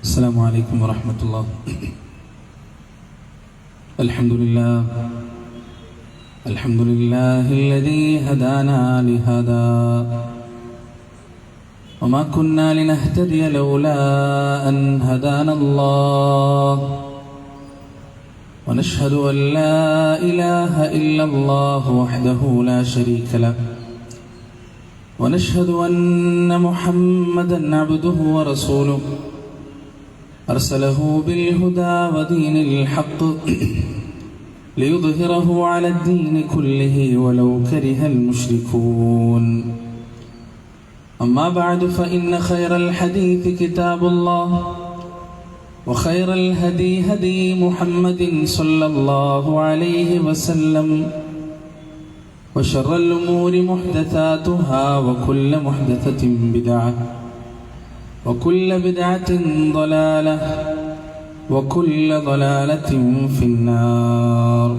السلام عليكم ورحمة الله. الحمد لله الذي هدانا لهذا وما كنا لنهتدي لولا أن هدانا الله ونشهد أن لا إله إلا الله وحده لا شريك له ونشهد أن محمدا عبده ورسوله أرسله بالهدى ودين الحق ليظهره على الدين كله ولو كره المشركون. أما بعد فإن خير الحديث كتاب الله وخير الهدي هدي محمد صلى الله عليه وسلم وشر الأمور محدثاتها وكل محدثة بدعة وكل بدعة ضلالة وكل ضلالة في النار.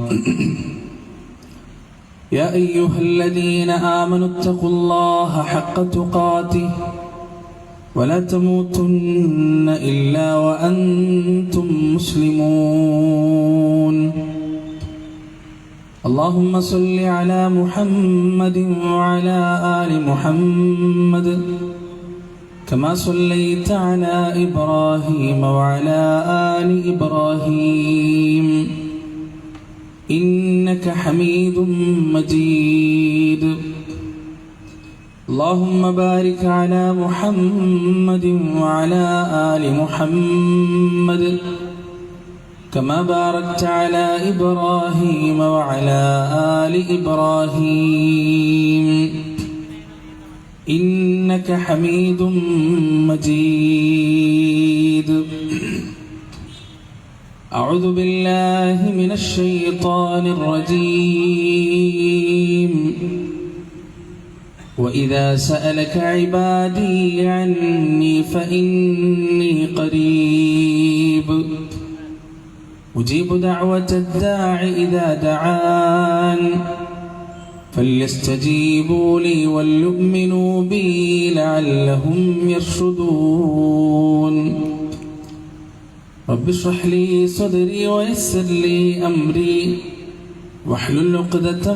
يا أيها الذين آمنوا اتقوا الله حق تقاته ولا تموتن إلا وأنتم مسلمون. اللهم صل على محمد وعلى آل محمد كما صليت على إبراهيم وعلى آل إبراهيم إنك حميد مجيد. اللهم بارك على محمد وعلى آل محمد كما باركت على إبراهيم وعلى آل إبراهيم إنك حميد مجيد. أعوذ بالله من الشيطان الرجيم. وإذا سألك عبادي عني فإني قريب أجيب دعوة الداع إذا دعان فليستجيبوا لي وليؤمنوا بي لعلهم يرشدون. رب اشرح لي صدري ويسر لي أمري واحلل عقدة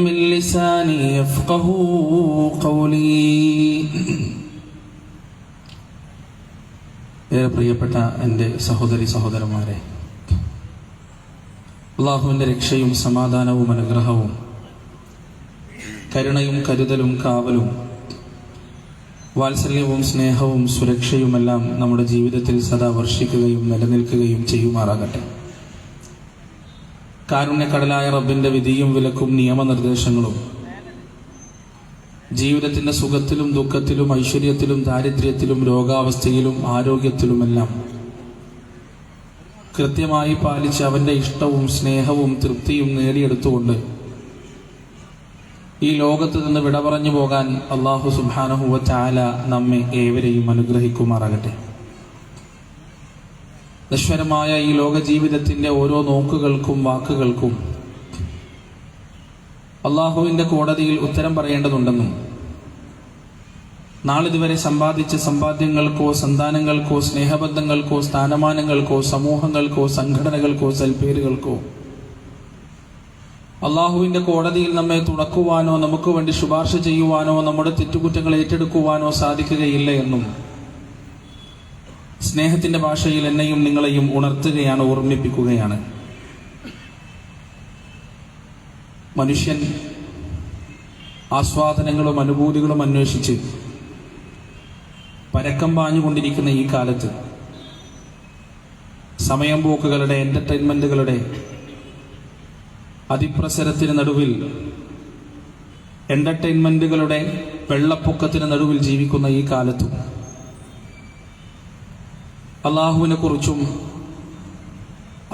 من لساني يفقهوا قولي. ഏറെ പ്രിയപ്പെട്ട എൻ്റെ സഹോദരി സഹോദരന്മാരെ, അല്ലാഹുവിൻ്റെ രക്ഷയും സമാധാനവും അനുഗ്രഹവും കരുണയും കരുതലും കാവലും വാത്സല്യവും സ്നേഹവും സുരക്ഷയുമെല്ലാം നമ്മുടെ ജീവിതത്തിൽ സദാ വർഷിക്കുകയും നിലനിൽക്കുകയും ചെയ്യുമാറാകട്ടെ. കാരുണ്യക്കടലായ റബ്ബിന്റെ വിധിയും വിലക്കും നിയമനിർദ്ദേശങ്ങളും ജീവിതത്തിന്റെ സുഖത്തിലും ദുഃഖത്തിലും ഐശ്വര്യത്തിലും ദാരിദ്ര്യത്തിലും രോഗാവസ്ഥയിലും ആരോഗ്യത്തിലുമെല്ലാം കൃത്യമായി പാലിച്ച് അവന്റെ ഇഷ്ടവും സ്നേഹവും തൃപ്തിയും നേടിയെടുത്തുകൊണ്ട് ഈ ലോകത്ത് നിന്ന് വിട പറഞ്ഞു പോകാൻ അല്ലാഹു സുബ്ഹാനഹു വ തആല നമ്മെ ഏവരെയും അനുഗ്രഹിക്കുമാറാകട്ടെ. നശ്വരമായ ഈ ലോക ജീവിതത്തിന്റെ ഓരോ നോക്കുകൾക്കും വാക്കുകൾക്കും അല്ലാഹുവിന്റെ കോടതിയിൽ ഉത്തരം പറയേണ്ടതുണ്ടെന്നും നാളിതുവരെ സമ്പാദിച്ച സമ്പാദ്യങ്ങൾക്കോ സന്താനങ്ങൾക്കോ സ്നേഹബന്ധങ്ങൾക്കോ സ്ഥാനമാനങ്ങൾക്കോ സമൂഹങ്ങൾക്കോ സംഘടനകൾക്കോ സൽപ്പേരുകൾക്കോ അള്ളാഹുവിന്റെ കോടതിയിൽ നമ്മെ തുണക്കുവാനോ നമുക്ക് വേണ്ടി ശുപാർശ ചെയ്യുവാനോ നമ്മുടെ തെറ്റുകുറ്റങ്ങൾ ഏറ്റെടുക്കുവാനോ സാധിക്കുകയില്ല എന്നും സ്നേഹത്തിന്റെ ഭാഷയിൽ എന്നെയും നിങ്ങളെയും ഉണർത്തുകയാണ്, ഓർമ്മിപ്പിക്കുകയാണ്. മനുഷ്യൻ ആസ്വാദനങ്ങളും അനുഭൂതികളും അന്വേഷിച്ച് പരക്കം പാഞ്ഞുകൊണ്ടിരിക്കുന്ന ഈ കാലത്ത് സമയം പോക്കുകളുടെ എന്റർടൈൻമെന്റുകളുടെ അതിപ്രസരത്തിന് നടുവിൽ, എന്റർടൈൻമെന്റുകളുടെ വെള്ളപ്പൊക്കത്തിന് നടുവിൽ ജീവിക്കുന്ന ഈ കാലത്തും അള്ളാഹുവിനെ കുറിച്ചും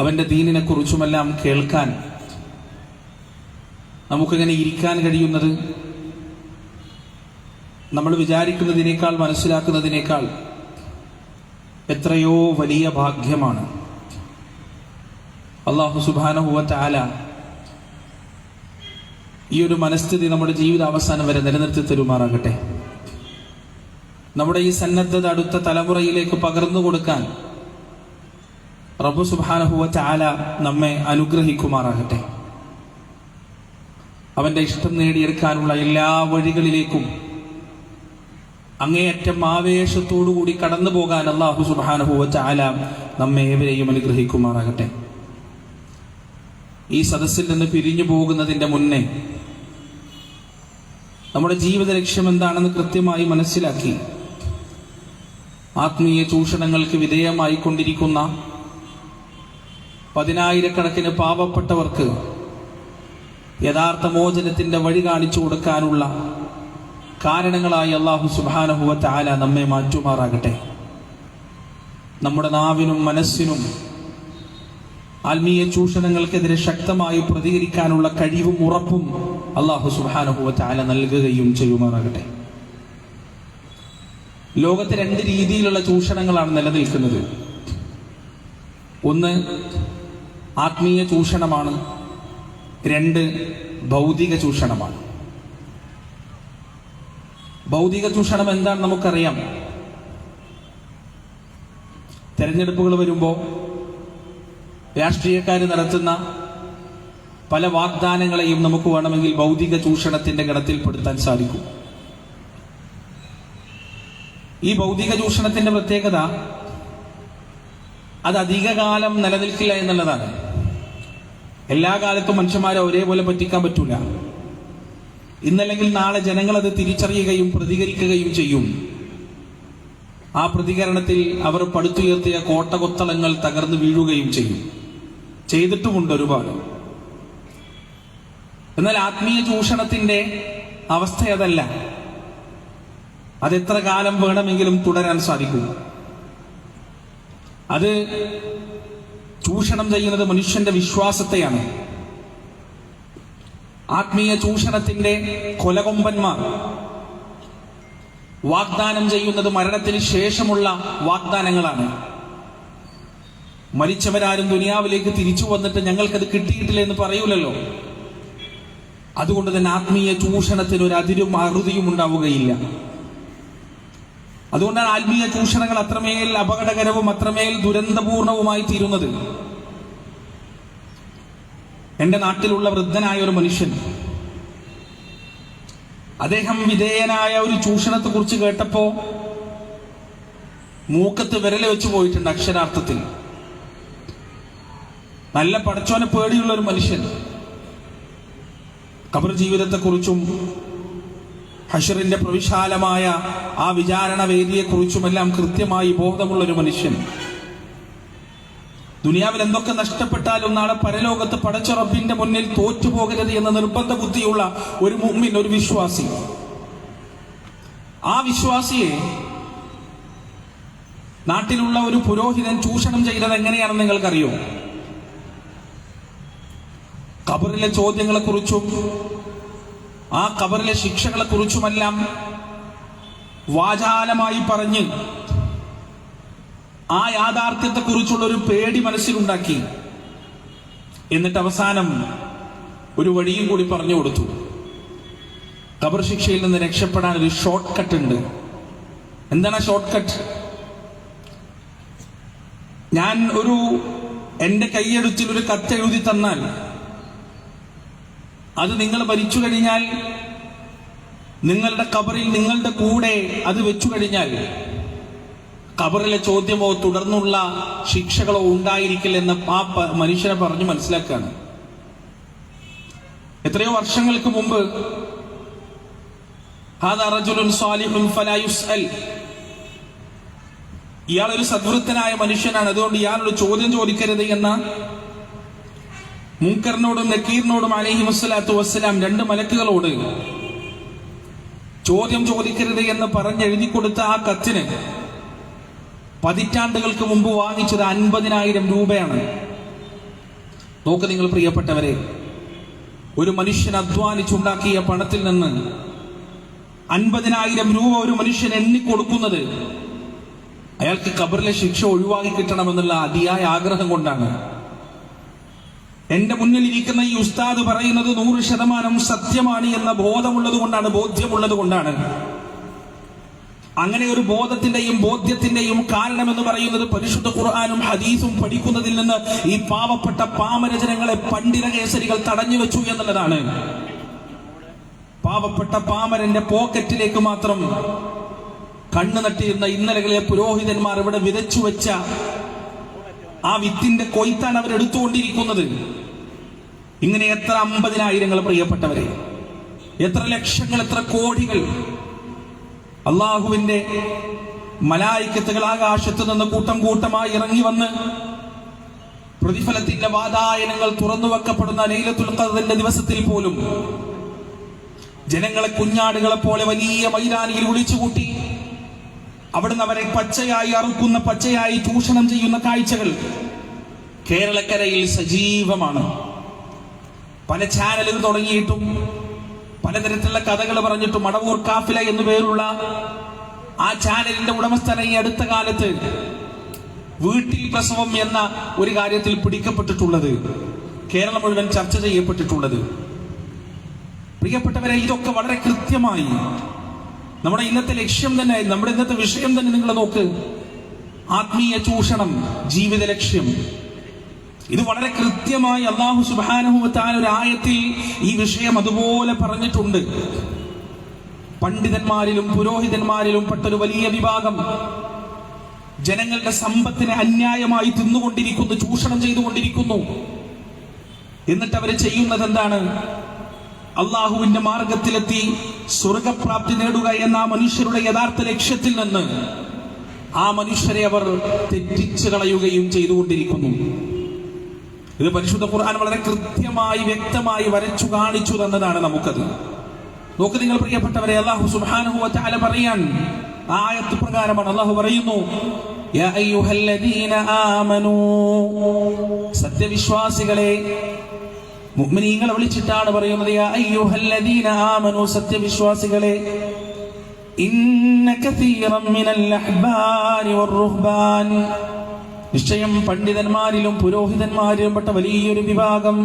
അവന്റെ ദീനിനെ കുറിച്ചുമെല്ലാം കേൾക്കാൻ നമുക്കിങ്ങനെ ഇരിക്കാൻ കഴിയുന്നത് നമ്മൾ വിചാരിക്കുന്നതിനേക്കാൾ മനസ്സിലാക്കുന്നതിനേക്കാൾ എത്രയോ വലിയ ഭാഗ്യമാണ്. അല്ലാഹു സുബ്ഹാനഹു വ തആല ഈ ഒരു മനസ്ഥിതി നമ്മുടെ ജീവിത അവസാനം വരെ നിലനിർത്തി തരുമാറാകട്ടെ. നമ്മുടെ ഈ സന്നദ്ധത അടുത്ത തലമുറയിലേക്ക് പകർന്നു കൊടുക്കാൻ റബ്ബ് സുബ്ഹാനഹു വ തആല നമ്മെ അനുഗ്രഹിക്കുമാറാകട്ടെ. അവന്റെ ഇഷ്ടം നേടിയെടുക്കാനുള്ള എല്ലാ വഴികളിലേക്കും അങ്ങേയറ്റം ആവേശത്തോടുകൂടി കടന്നു പോകാൻ അല്ലാഹു സുബ്ഹാനഹു വ തആല നമ്മെ ഏവരെയും അനുഗ്രഹിക്കുമാറാകട്ടെ. ഈ സദസ്സിൽ നിന്ന് പിരിഞ്ഞു പോകുന്നതിന്റെ മുന്നേ നമ്മുടെ ജീവിത ലക്ഷ്യം എന്താണെന്ന് കൃത്യമായി മനസ്സിലാക്കി ആത്മീയ ചൂഷണങ്ങൾക്ക് വിധേയമായി കൊണ്ടിരിക്കുന്ന പതിനായിരക്കണക്കിന് പാവപ്പെട്ടവർക്ക് യഥാർത്ഥ മോചനത്തിന്റെ വഴി കാണിച്ചു കൊടുക്കാനുള്ള കാരണങ്ങളായി അല്ലാഹു സുബ്ഹാനഹു വ തആല നമ്മെ മാറ്റുമാറാകട്ടെ. നമ്മുടെ നാവിനും മനസ്സിനും ആത്മീയ ചൂഷണങ്ങൾക്കെതിരെ ശക്തമായി പ്രതികരിക്കാനുള്ള കഴിവും ഉറപ്പും അല്ലാഹു സുബ്ഹാനഹു വ തആല നൽകുകയും ചെയ്യുമാറാകട്ടെ. ലോകത്ത് രണ്ട് രീതിയിലുള്ള ചൂഷണങ്ങളാണ് നിലനിൽക്കുന്നത്. ഒന്ന് ആത്മീയ ചൂഷണമാണ്, രണ്ട് ഭൗതിക ചൂഷണമാണ്. ഭൗതിക ചൂഷണം എന്താണെന്ന് നമുക്കറിയാം. തെരഞ്ഞെടുപ്പുകൾ വരുമ്പോൾ രാഷ്ട്രീയക്കാർ നടത്തുന്ന പല വാഗ്ദാനങ്ങളെയും നമുക്ക് വേണമെങ്കിൽ ഭൗതിക ചൂഷണത്തിന്റെ ഗണത്തിൽപ്പെടുത്താൻ സാധിക്കും. ഈ ഭൗതിക ചൂഷണത്തിന്റെ പ്രത്യേകത അത് അധികകാലം നിലനിൽക്കില്ല എന്നുള്ളതാണ്. എല്ലാ കാലത്തും മനുഷ്യന്മാരെ ഒരേപോലെ പറ്റിക്കാൻ പറ്റൂല. ഇന്നല്ലെങ്കിൽ നാളെ ജനങ്ങൾ അത് തിരിച്ചറിയുകയും പ്രതികരിക്കുകയും ചെയ്യും. ആ പ്രതികരണത്തിൽ അവർ പടുത്തുയർത്തിയ കോട്ടകൊത്തളങ്ങൾ തകർന്നു വീഴുകയും ചെയ്തിട്ടുമുണ്ട് ഒരുപാട്. എന്നാൽ ആത്മീയ ചൂഷണത്തിന്റെ അവസ്ഥ അതല്ല. അതെത്ര കാലം വേണമെങ്കിലും തുടരാൻ സാധിക്കും. അത് ചൂഷണം ചെയ്യുന്നത് മനുഷ്യന്റെ വിശ്വാസത്തെയാണ്. ആത്മീയ ചൂഷണത്തിന്റെ കൊലകൊമ്പന്മാർ വാഗ്ദാനം ചെയ്യുന്നത് മരണത്തിന് ശേഷമുള്ള വാഗ്ദാനങ്ങളാണ്. മരിച്ചവരാരും ദുനിയാവിലേക്ക് തിരിച്ചു വന്നിട്ട് ഞങ്ങൾക്കത് കിട്ടിയിട്ടില്ല എന്ന് പറയൂലല്ലോ. അതുകൊണ്ട് തന്നെ ആത്മീയ ചൂഷണത്തിന് ഒരു അതിരും അറുതിയും ഉണ്ടാവുകയില്ല. അതുകൊണ്ടാണ് ആത്മീയ ചൂഷണങ്ങൾ അത്രമേൽ അപകടകരവും അത്രമേൽ ദുരന്തപൂർണവുമായി തീരുന്നത്. എന്റെ നാട്ടിലുള്ള വൃദ്ധനായ ഒരു മനുഷ്യൻ, അദ്ദേഹം വിധേയനായ ഒരു ചൂഷണത്തെ കുറിച്ച് കേട്ടപ്പോ മൂക്കത്ത് വിരല് വെച്ച് പോയിട്ടുണ്ട്. അക്ഷരാർത്ഥത്തിൽ നല്ല പടച്ചോനെ പേടിയുള്ള ഒരു മനുഷ്യൻ. ഖബർ ജീവിതത്തെക്കുറിച്ചും ഹശ്റിന്റെ പ്രവിശാലമായ ആ വിചാരണ വേദിയെക്കുറിച്ചുമെല്ലാം കൃത്യമായി ബോധമുള്ള ഒരു മനുഷ്യൻ. ദുനിയാവിൽ എന്തൊക്കെ നഷ്ടപ്പെട്ടാലും നാളെ പരലോകത്ത് പടച്ച റബ്ബിന്റെ മുന്നിൽ തോറ്റുപോകരുത് എന്ന നിർബന്ധ ബുദ്ധിയുള്ള ഒരു മുഅ്മിൻ, ഒരു വിശ്വാസി. ആ വിശ്വാസിയെ നാട്ടിലുള്ള ഒരു പുരോഹിതൻ ചൂഷണം ചെയ്തത് എങ്ങനെയാണെന്ന് നിങ്ങൾക്കറിയോ? ഖബറിലെ ചോദ്യങ്ങളെക്കുറിച്ചും ആ ഖബറിലെ ശിക്ഷകളെക്കുറിച്ചുമെല്ലാം വാചാലമായി പറഞ്ഞ് ആ യാഥാർത്ഥ്യത്തെക്കുറിച്ചുള്ള ഒരു പേടി മനസ്സിലുണ്ടാക്കി. എന്നിട്ട് അവസാനം ഒരു വഴിയും കൂടി പറഞ്ഞു കൊടുത്തു. ഖബർ ശിക്ഷയിൽ നിന്ന് രക്ഷപ്പെടാൻ ഒരു ഷോർട്ട് കട്ട് ഉണ്ട്. എന്താണ് ആ ഷോർട്ട് കട്ട്? ഞാൻ എന്റെ കൈയെഴുത്തിൽ ഒരു കത്ത് എഴുതി തന്നാൽ അത് നിങ്ങൾ മരിച്ചു കഴിഞ്ഞാൽ നിങ്ങളുടെ ഖബറിൽ നിങ്ങളുടെ കൂടെ അത് വെച്ചു കഴിഞ്ഞാൽ ഖബറിലെ ചോദ്യമോ തുടർന്നുള്ള ശിക്ഷകളോ ഉണ്ടായിരിക്കില്ലെന്ന് ആ മനുഷ്യനെ പറഞ്ഞു മനസ്സിലാക്കാണ്. എത്രയോ വർഷങ്ങൾക്ക് മുമ്പ് ഇയാളൊരു സദ്വൃത്തനായ മനുഷ്യനാണ്, അതുകൊണ്ട് ഇയാളോട് ചോദ്യം ചോദിക്കരുത് എന്ന മുൻകറിനോടും നക്കീറിനോടും അലൈഹിമുസ്സലാത്തു വസ്സലാം രണ്ട് മലക്കുകളോട് ചോദ്യം ചോദിക്കരുത് എന്ന് പറഞ്ഞെഴുതി കൊടുത്ത ആ കത്തിന് പതിറ്റാണ്ടുകൾക്ക് മുമ്പ് വാങ്ങിച്ചത് 50,000 രൂപയാണ്. നോക്ക് നിങ്ങൾ പ്രിയപ്പെട്ടവരെ, ഒരു മനുഷ്യൻ അധ്വാനിച്ചുണ്ടാക്കിയ പണത്തിൽ നിന്ന് 50,000 രൂപ ഒരു മനുഷ്യൻ എണ്ണിക്കൊടുക്കുന്നത് അയാൾക്ക് ഖബറിലെ ശിക്ഷ ഒഴിവാക്കി കിട്ടണമെന്നുള്ള അതിയായ ആഗ്രഹം കൊണ്ടാണ്. എന്റെ മുന്നിൽ ഇരിക്കുന്ന ഈ ഉസ്താദ് പറയുന്നത് 100% സത്യമാണ് എന്ന ബോധ്യമുള്ളത് കൊണ്ടാണ്. അങ്ങനെ ഒരു ബോധത്തിന്റെയും ബോധ്യത്തിന്റെയും കാരണമെന്ന് പറയുന്നത് പരിശുദ്ധ ഖുർആനും ഹദീസും പഠിക്കുന്നതിൽ നിന്ന് ഈ പാവപ്പെട്ട പാമരജനങ്ങളെ പണ്ഡിത കേസരികൾ തടഞ്ഞു വെച്ചു എന്നുള്ളതാണ്. പാവപ്പെട്ട പാമരന്റെ പോക്കറ്റിലേക്ക് മാത്രം കണ്ണു നട്ടിരുന്ന ഇന്നലകളിലെ പുരോഹിതന്മാർ ഇവിടെ വിതച്ചു വെച്ച ആ വിത്തിന്റെ കൊയ്ത്താണ് അവരെടുത്തുകൊണ്ടിരിക്കുന്നത്. ഇങ്ങനെ എത്ര 50,000 പ്രിയപ്പെട്ടവരെ, എത്ര ലക്ഷങ്ങൾ, എത്ര കോടികൾ. അള്ളാഹുവിന്റെ മലായിക്കത്തുകൾ ആകാശത്ത് നിന്ന് കൂട്ടം കൂട്ടമായി ഇറങ്ങി വന്ന് പ്രതിഫലത്തിന്റെ വാതായനങ്ങൾ തുറന്നു വെക്കപ്പെടുന്ന ലൈലത്തുൽ ഖദ്റിന്റെ ദിവസത്തിൽ പോലും ജനങ്ങളെ കുഞ്ഞാടുകളെ പോലെ വലിയ മൈതാനിയിൽ വിളിച്ചുകൂട്ടി അവിടുന്ന് അവരെ പച്ചയായി അറുക്കുന്ന, പച്ചയായി ചൂഷണം ചെയ്യുന്ന കാഴ്ചകൾ കേരളക്കരയിൽ സജീവമാണ്. പല ചാനലുകൾ തുടങ്ങിയിട്ടും പലതരത്തിലുള്ള കഥകൾ പറഞ്ഞിട്ടും മടവൂർ കാഫില എന്നു പേരുള്ള ആ ചാനലിന്റെ ഉടമസ്ഥനെ ഈ അടുത്ത കാലത്ത് വീട്ടിൽ പ്രസവം എന്ന ഒരു കാര്യത്തിൽ പിടിക്കപ്പെട്ടിട്ടുള്ളത് കേരളം മുഴുവൻ ചർച്ച ചെയ്യപ്പെട്ടിട്ടുള്ളത്. പ്രിയപ്പെട്ടവരെ, ഇതൊക്കെ വളരെ കൃത്യമായി നമ്മുടെ ഇന്നത്തെ ലക്ഷ്യം തന്നെ, നമ്മുടെ ഇന്നത്തെ വിഷയം തന്നെ നിങ്ങൾ നോക്ക്. ആത്മീയ ചൂഷണം, ജീവിത ലക്ഷ്യം. ഇത് വളരെ കൃത്യമായി അല്ലാഹു സുബ്ഹാനഹു വ തആല ഒരു ആയത്തിൽ ഈ വിഷയം അതുപോലെ പറഞ്ഞിട്ടുണ്ട്. പണ്ഡിതന്മാരിലും പുരോഹിതന്മാരിലും പെട്ടൊരു വലിയ വിഭാഗം ജനങ്ങളുടെ സമ്പത്തിനെ അന്യായമായി തിന്നുകൊണ്ടിരിക്കുന്നു, ചൂഷണം ചെയ്തുകൊണ്ടിരിക്കുന്നു. എന്നിട്ട് അവർ ചെയ്യുന്നത് എന്താണ്? അള്ളാഹുവിന്റെ മാർഗത്തിലെത്തി സ്വർഗപ്രാപ്തി നേടുക എന്ന ആ മനുഷ്യരുടെ യഥാർത്ഥ ലക്ഷ്യത്തിൽ നിന്ന് ആ മനുഷ്യരെ അവർ തെറ്റിച്ചു കളയുകയും ചെയ്തുകൊണ്ടിരിക്കുന്നു. ഇത് പരിശുദ്ധ ഖുർആൻ വളരെ കൃത്യമായി വ്യക്തമായി വരച്ചു കാണിച്ചു തന്നതാണ് നമുക്കത്. നോക്ക് നിങ്ങൾ പ്രിയപ്പെട്ടവരെ, അല്ലാഹു സുബ്ഹാനഹു വ തആല പറയാൻ ആയത്ത് പ്രകാരമാണ്. അല്ലാഹു പറയുന്നു, യാ അയ്യുഹല്ലദീന ആമനൂ, സത്യവിശ്വാസികളെ. മുഅ്മിനീങ്ങളെ വിളിച്ചിട്ടാണ് പറയുന്നത്. യാ അയ്യുഹല്ലദീന ആമനൂ, സത്യവിശ്വാസികളെ. ഇന്ന കസീറൻ മിനൽ അഹ്ബാരി വറുഹ്ബാൻ, നിശ്ചയം പണ്ഡിതന്മാരിലും പുരോഹിതന്മാരിലും പെട്ട വലിയൊരു വിഭാഗം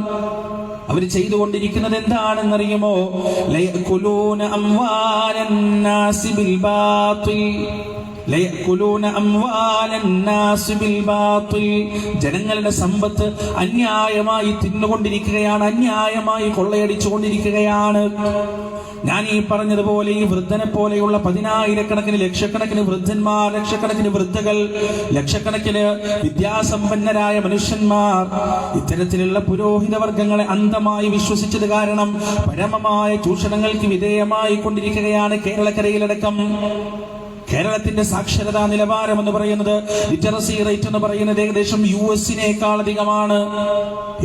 അവർ ചെയ്തുകൊണ്ടിരിക്കുന്നത് എന്താണെന്നറിയുമോ? ലയഅകുലൂന അംവാലൻ നാസി ബിൽ ബാത്തിൽ, ലയഅകുലൂന അംവാലൻ നാസി ബിൽ ബാത്തിൽ, ജനങ്ങളുടെ സമ്പത്ത് അന്യായമായി തിന്നുകൊണ്ടിരിക്കുകയാണ്, അന്യായമായി കൊള്ളയടിച്ചുകൊണ്ടിരിക്കുകയാണ്. ഞാൻ ഈ പറഞ്ഞതുപോലെ ഈ വൃദ്ധനെ പോലെയുള്ള 10,000-കണക്കിന് ലക്ഷക്കണക്കിന് വൃദ്ധന്മാർ, ലക്ഷക്കണക്കിന് വൃദ്ധകൾ, ലക്ഷക്കണക്കിന് വിദ്യാസമ്പന്നരായ മനുഷ്യന്മാർ ഇത്തരത്തിലുള്ള പുരോഹിത വർഗങ്ങളെ അന്ധമായി വിശ്വസിച്ചത് കാരണം പരമമായ ചൂഷണങ്ങൾക്ക് വിധേയമായി കൊണ്ടിരിക്കുകയാണ് കേരളക്കരയിലടക്കം. കേരളത്തിന്റെ സാക്ഷരതാ നിലവാരം എന്ന് പറയുന്നത്, ലിറ്ററസി റേറ്റ് എന്ന് പറയുന്നത് ഏകദേശം US-നേക്കാൾ അധികമാണ്.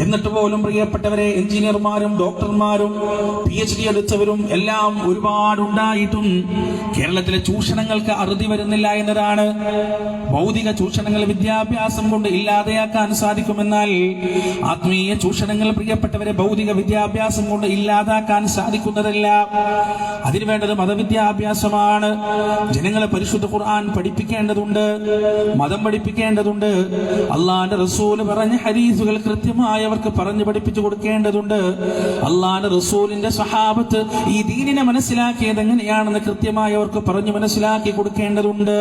എന്നിട്ട് പോലും പ്രിയപ്പെട്ടവരെ, എഞ്ചിനീയർമാരും ഡോക്ടർമാരും PhD എടുത്തവരും എല്ലാം ഒരുപാടുണ്ടായിട്ടും കേരളത്തിലെ ചൂഷണങ്ങൾക്ക് അറുതി വരുന്നില്ല എന്നതാണ്. ഭൗതിക ചൂഷണങ്ങൾ വിദ്യാഭ്യാസം കൊണ്ട് ഇല്ലാതെയാക്കാൻ സാധിക്കുമെന്നാൽ ആത്മീയ ചൂഷണങ്ങൾ പ്രിയപ്പെട്ടവരെ ഭൗതിക വിദ്യാഭ്യാസം കൊണ്ട് ഇല്ലാതാക്കാൻ സാധിക്കുന്നതല്ല. അതിനു വേണ്ടത് മതവിദ്യാഭ്യാസമാണ്. ജനങ്ങളെ പരിശുദ്ധ ഖുർആൻ പഠിപ്പിക്കേണ്ടതുണ്ട്, മതം പഠിപ്പിക്കേണ്ടതുണ്ട്. അള്ളാന്റെ റസൂല് പറഞ്ഞ ഹദീസുകൾ കൃത്യമായി അവർക്ക് പറഞ്ഞു പഠിപ്പിച്ചു കൊടുക്കേണ്ടതുണ്ട്. അള്ളാന്റെ റസൂലിന്റെ സ്വഹാബത്ത് ഈ ദീനിനെ മനസ്സിലാക്കിയത് എങ്ങനെയാണെന്ന് കൃത്യമായി അവർക്ക് പറഞ്ഞു മനസ്സിലാക്കി കൊടുക്കേണ്ടതുണ്ട്.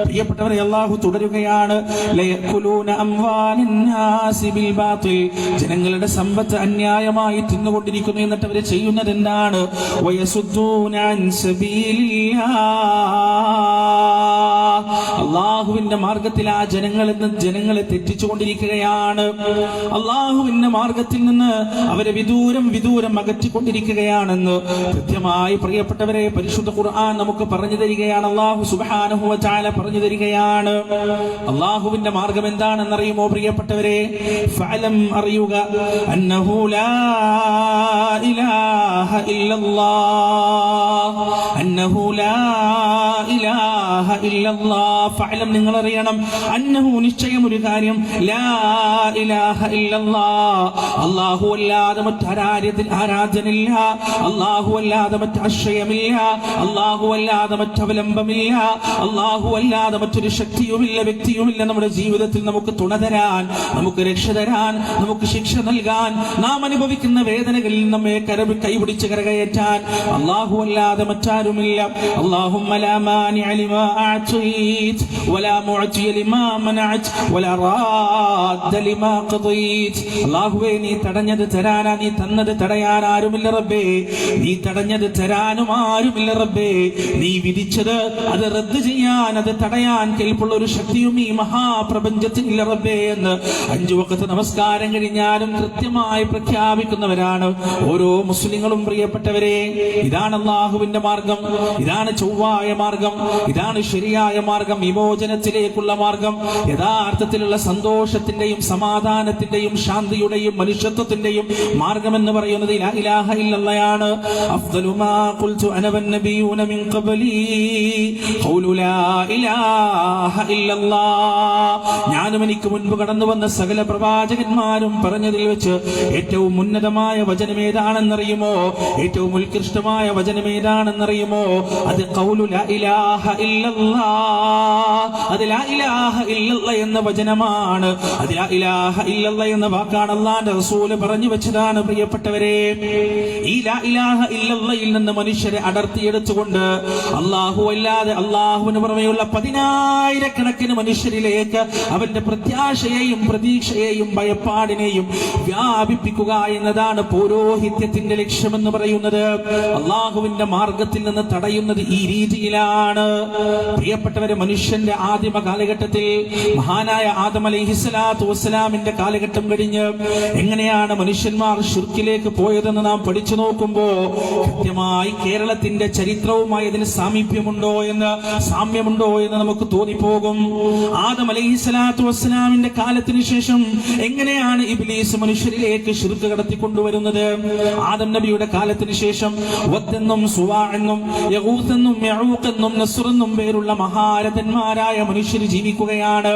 പ്രിയപ്പെട്ടവരെ, അള്ളാഹു തുടരുകയാണ്, ലയഅകുലൂന അംവാലൻ നാസി ബിൽ ബാത്തിൽ, ജനങ്ങളുടെ സമ്പത്ത് അന്യായമായി തിന്നുകൊണ്ടിരിക്കുന്നു. എന്നിട്ട് അവർ ചെയ്യുന്നത് എന്താണ്? വയസുദ്ദൂന അൻ സബീലില്ലാഹ്, അള്ളാഹുവിന്റെ മാർഗത്തിൽ ആ ജനങ്ങളെ തെറ്റിച്ചുകൊണ്ടിരിക്കുകയാണ്. അള്ളാഹുവിന്റെ മാർഗത്തിൽ നിന്ന് അവരെ വിദൂരം അകറ്റിക്കൊണ്ടിരിക്കുകയാണെന്ന് കൃത്യമായി പ്രിയപ്പെട്ടവരെ പരിശുദ്ധ ഖുർആൻ നമുക്ക് പറഞ്ഞു തരികയാണ്. അള്ളാഹു സുബ്ഹാനഹു വ തആല പറഞ്ഞു തരികയാണ്. അള്ളാഹുവിന്റെ മാർഗം എന്താണെന്നറിയുമോ പ്രിയപ്പെട്ടവരെ? ഫഅലം, അറിയുക, അന്നഹു ലാ ഇലാഹ ഇല്ലല്ലാഹ്, അന്നഹു ലാ ഇലാഹ ഇല്ലല്ലാഹ്, ഇല്ലല്ലാഹ് ഫഅലം നിങ്ങൾ അറിയണം അന്നഹു നിശ്ചയം ഒരു കാര്യം ലാ ഇലാഹ ഇല്ലല്ലാഹ് അല്ലാഹു അല്ലാതെ മറ്റാരാധ്യനില്ല അല്ലാഹു അല്ലാതെ മറ്റാശ്രയമില്ല അല്ലാഹു അല്ലാതെ മറ്റവലംബമില്ല അല്ലാഹു അല്ലാതെ മറ്റൊരു ശക്തിയുമില്ല വ്യക്തിയുമില്ല നമ്മുടെ ജീവിതത്തിൽ നമുക്ക് തുണ തരാൻ നമുക്ക് രക്ഷ തരാൻ നമുക്ക് ശിക്ഷ നൽകാൻ നാം അനുഭവിക്കുന്ന വേദനകളിൽ നമ്മെ കൈപിടിച്ച് കരകയറ്റാൻ അല്ലാഹു അല്ലാതെ മറ്റാരുമില്ല അല്ലാഹുമ്മ ലാ മാനിഅ ലിമാ അഅ്തൈത വലാ മുഅ്തിയ ലിമാ മനഅത വലാ റാദ്ദ ലിമാ ഖദൈത അല്ലാഹുവേ നീ തടഞ്ഞത് തരാനാ നീ തന്നത് തടയാൻ ആരുമില്ല റബ്ബേ നീ തടഞ്ഞത് തരാനും ആരുമില്ല റബ്ബേ നീ വിധിച്ചത് അത് റദ്ദ് ചെയ്യാൻ അത് തടയാൻ കെൽപ്പുള്ള ഒരു ശക്തിയും ഈ മഹാപ്രപഞ്ചത്തിൽ ഇല്ല റബ്ബേ എന്ന് 5 വഖത്ത് നമസ്കാരം കഴിഞ്ഞാലും കൃത്യമായി പ്രഖ്യാപിക്കുന്നവരാണ് ഓരോ മുസ്ലിങ്ങളും. പ്രിയപ്പെട്ടവരെ, ഇതാണ് അല്ലാഹുവിന്റെ മാർഗം, ഇതാണ് ചൊവ്വായ മാർഗം, ഇതാണ് ശരിയായ മാർഗം, വിമോചനത്തിലേക്കുള്ള മാർഗം, യഥാർത്ഥത്തിലുള്ള സന്തോഷത്തിന്റെയും സമാധാനത്തിന്റെയും ശാന്തിയുടെയും മനുഷ്യത്വത്തിന്റെയും മാർഗം എന്ന് പറയുന്നത് ലാ ഇലാഹ ഇല്ലല്ലാഹ്. അഫ്ദലു മാ ഖുൽതു അന വന്നബിയൂന മിൻ ഖബ്ലി ഖൗലു ലാ ഇലാഹ ഇല്ലല്ലാഹ്. ഞാനും എനിക്ക് മുൻപ് കടന്നു വന്ന സകല പ്രവാചകന്മാരും പറഞ്ഞതിൽ വെച്ച് ഏറ്റവും ഉന്നതമായ വചനം ഏതാണെന്നറിയുമോ? ഏറ്റവും ഉത്കൃഷ്ടമായ വചനം ഏതാണെന്നറിയുമോ? അത് ഖൗലു ലാ ഇലാഹ ഇല്ലല്ലാഹ്. അത് ലാ ഇലാഹ ഇല്ലല്ലാഹ് എന്ന വചനമാണ്. അത് ലാ ഇലാഹ ഇല്ലല്ലാഹ് എന്ന വാക്കാണ് അല്ലാഹുവിന്റെ റസൂൽ പറഞ്ഞു വെച്ചതാണ്. പ്രിയപ്പെട്ടവരെ, ഈ ലാ ഇലാഹ ഇല്ലല്ലാഹയിൽ നിന്ന് മനുഷ്യരെ അടർത്തിയെടുത്തുകൊണ്ട് അല്ലാഹു അല്ലാതെ അല്ലാഹുവിന് പുറമെയുള്ള 10,000 മനുഷ്യരിലേക്ക് അവന്റെ പ്രത്യാശയെയും പ്രതീക്ഷയെയും ഭയപ്പാടിനെയും വ്യാപിപ്പിക്കുക എന്നതാണ് പൗരോഹിത്യത്തിന്റെ ലക്ഷ്യമെന്ന് പറയുന്നത്. അല്ലാഹുവിന്റെ മാർഗത്തിൽ നിന്ന് തടയുന്നത് ഈ രീതിയിലാണ്. പ്രിയപ്പെട്ടവരെ, മനുഷ്യന്റെ ആദിമ കാലഘട്ടത്തിൽ മഹാനായ ആദം അലൈഹിസ്സലാത്തു വസ്സലാമിന്റെ കാലഘട്ടം കഴിഞ്ഞ് എങ്ങനെയാണ് മനുഷ്യന്മാർ ശിർക്കിലേക്ക് പോയതെന്ന് നാം പഠിച്ചു നോക്കുമ്പോ കൃത്യമായി കേരളത്തിന്റെ ചരിത്രവുമായി അതിന് സാമീപ്യമുണ്ടോ എന്ന് നമുക്ക് തോന്നിപ്പോകും. ആദം അലൈഹിസ്സലാത്തു വസ്സലാമിന്റെ കാലത്തിന് ശേഷം എങ്ങനെയാണ് ഇബ്ലീസ് മനുഷ്യരിലേക്ക് ശിർക്ക് കടത്തിക്കൊണ്ടുവരുന്നത്? ആദം നബിയുടെ കാലത്തിന് ശേഷം വദ്ദെന്നും സുവാ എന്നും യഗൂത്ത് എന്നും യഊഖ് എന്നും നസ്ർ എന്നും പേരുള്ള മഹാരഥന്മാരായ മനുഷ്യർ ജീവിക്കുകയാണ്.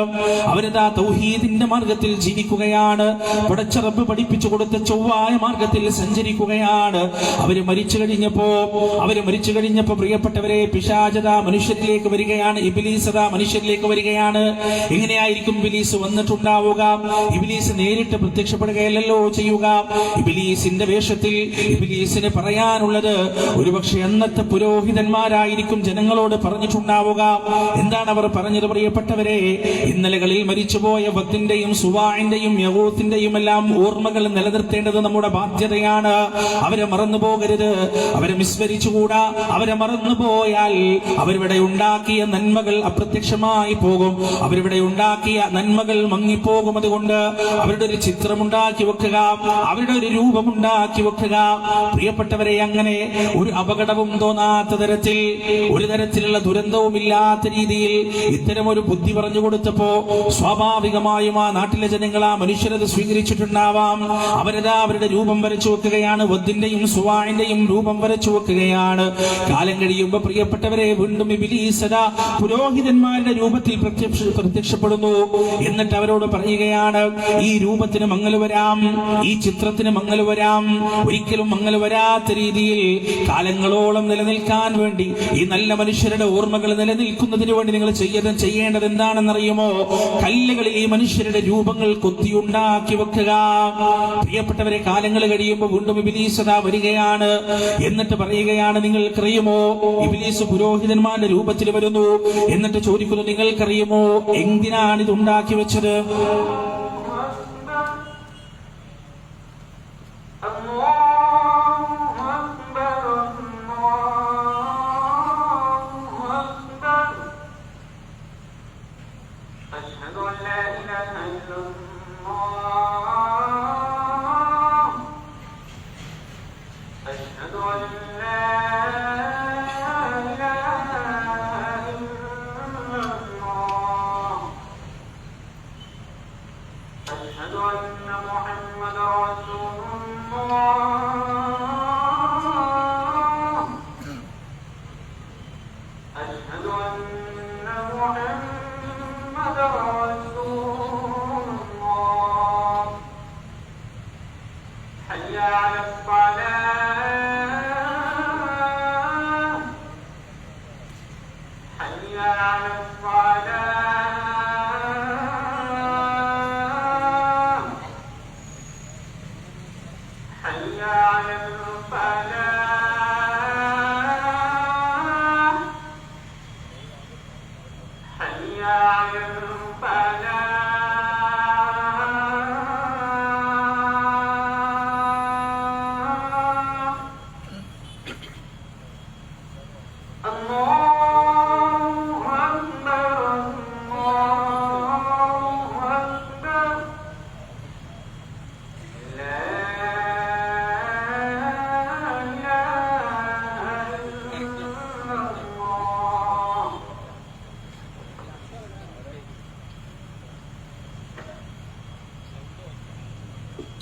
അവരതാ തൗഹീദിന്റെ മാർഗത്തിൽ ജീവിക്കുകയാണ്. പടച്ച റബ്ബ് പഠിപ്പിച്ചു കൊടുത്ത ചൊവ്വായ മാർഗത്തിൽ സഞ്ചരിക്കുകയാണ്. അവര് മരിച്ചു കഴിഞ്ഞപ്പോ പ്രിയപ്പെട്ടവരെ, പിശാചത മനുഷ്യരിലേക്ക് വരികയാണ്, ഇബ്ലീസ് മനുഷ്യരിലേക്ക് വരികയാണ്. എങ്ങനെയായിരിക്കും ഇബ്ലീസ് വന്നിട്ടുണ്ടാവുക? ഇബ്ലീസ് നേരിട്ട് പ്രത്യക്ഷപ്പെടുകയല്ലോ ചെയ്യുക. ഇബ്ലീസിന്റെ വേഷത്തിൽ ഇബ്ലീസിന് പറയാനുള്ളത് ഒരുപക്ഷെ അന്നത്തെ പുരോഹിതന്മാരായിരിക്കും ജനങ്ങളോട് പറഞ്ഞിട്ടുണ്ടാവുക. എന്താണ് അവർ പറഞ്ഞത്? പ്രിയപ്പെട്ടവരെ, ഇന്നലകളിൽ മരിച്ചുപോയ വദ്ദിന്റെയും സുവാഇന്റെയും യഗൂത്തിന്റെയും എല്ലാം ഓർമ്മകൾ നിലനിർത്തേണ്ടത് നമ്മുടെ ബാധ്യതയാണ്. അവരെ മറന്നുപോകരുത്, അവരെ വിസ്മരിച്ചുകൂടാ. അവരെ മറന്നുപോയാൽ അവരിവിടെ ഉണ്ടാക്കിയ നന്മകൾ അപ്രത്യക്ഷമായി പോകും, അവരിവിടെ ഉണ്ടാക്കിയ നന്മകൾ മങ്ങിപ്പോകും. അതുകൊണ്ട് അവരുടെ ഒരു ചിത്രമുണ്ടാക്കി വെക്കുക, അവരുടെ ഒരു രൂപമുണ്ടാക്കി വെക്കുക. പ്രിയപ്പെട്ടവരെ, അങ്ങനെ ഒരു അപകടവും തോന്നാത്ത തരത്തിൽ, ഒരു തരത്തിലുള്ള ദുരന്തവും ഇല്ലാത്ത രീതിയിൽ ഇത്തരം ഒരു ബുദ്ധി പറഞ്ഞു കൊടുത്തപ്പോ സ്വാഭാവികമായും ആ നാട്ടിലെ ജനങ്ങൾ, ആ മനുഷ്യരത് സ്വീകരിച്ചിട്ടുണ്ടാവാം. അവരുടെ രൂപം വരച്ചു വെക്കുകയാണ്, വദ്ദിന്റെയും സുവാഇന്റെയും രൂപം വരച്ചു വെക്കുകയാണ്. കാലം കഴിയുമ്പോ പ്രിയപ്പെട്ടവരെ, വീണ്ടും ഇബ്ലീസ് പുരോഹിതന്മാരുടെ രൂപത്തിൽ പ്രത്യക്ഷപ്പെടുന്നു. എന്നിട്ട് അവരോട് പറയുകയാണ്, ഈ രൂപത്തിന് മങ്ങൽ വരാം, ഈ ചിത്രത്തിന് മങ്ങൽ വരാം, ഒരിക്കലും മങ്ങൽ വരാത്ത രീതിയിൽ കാലങ്ങളോളം നിലനിൽക്കാൻ വേണ്ടി, ഈ നല്ല മനുഷ്യരുടെ ഓർമ്മകൾ നിലനിൽക്കുന്നതിന് വേണ്ടി നിങ്ങൾ ചെയ്യേണ്ടത് എന്താണെന്നറിയുമോ? കല്ലുകളിൽ ഈ മനുഷ്യരുടെ രൂപങ്ങൾ കൊത്തിയുണ്ടാക്കി വെക്കുക. പ്രിയപ്പെട്ടവരെ, കാലങ്ങൾ കഴിയുമ്പോൾ വീണ്ടും ഇബ്ലീസ് വരികയാണ്. എന്നിട്ട് പറയുകയാണ്, നിങ്ങൾക്കറിയുമോ, ഇബ്ലീസ് പുരോഹിതന്മാരുടെ രൂപത്തിൽ വരുന്നു. എന്നിട്ട് ചോദിക്കുന്നു, നിങ്ങൾക്കറിയുമോ എന്തിനാണ് ഇത് ഉണ്ടാക്കി വെച്ചത്? أشهد أن محمدا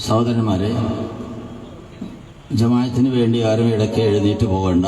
സഹോദരന്മാരെ, ജമാഅത്തിന് വേണ്ടി ആരും ഇടയ്ക്ക് എഴുന്നേറ്റ് പോകണ്ട.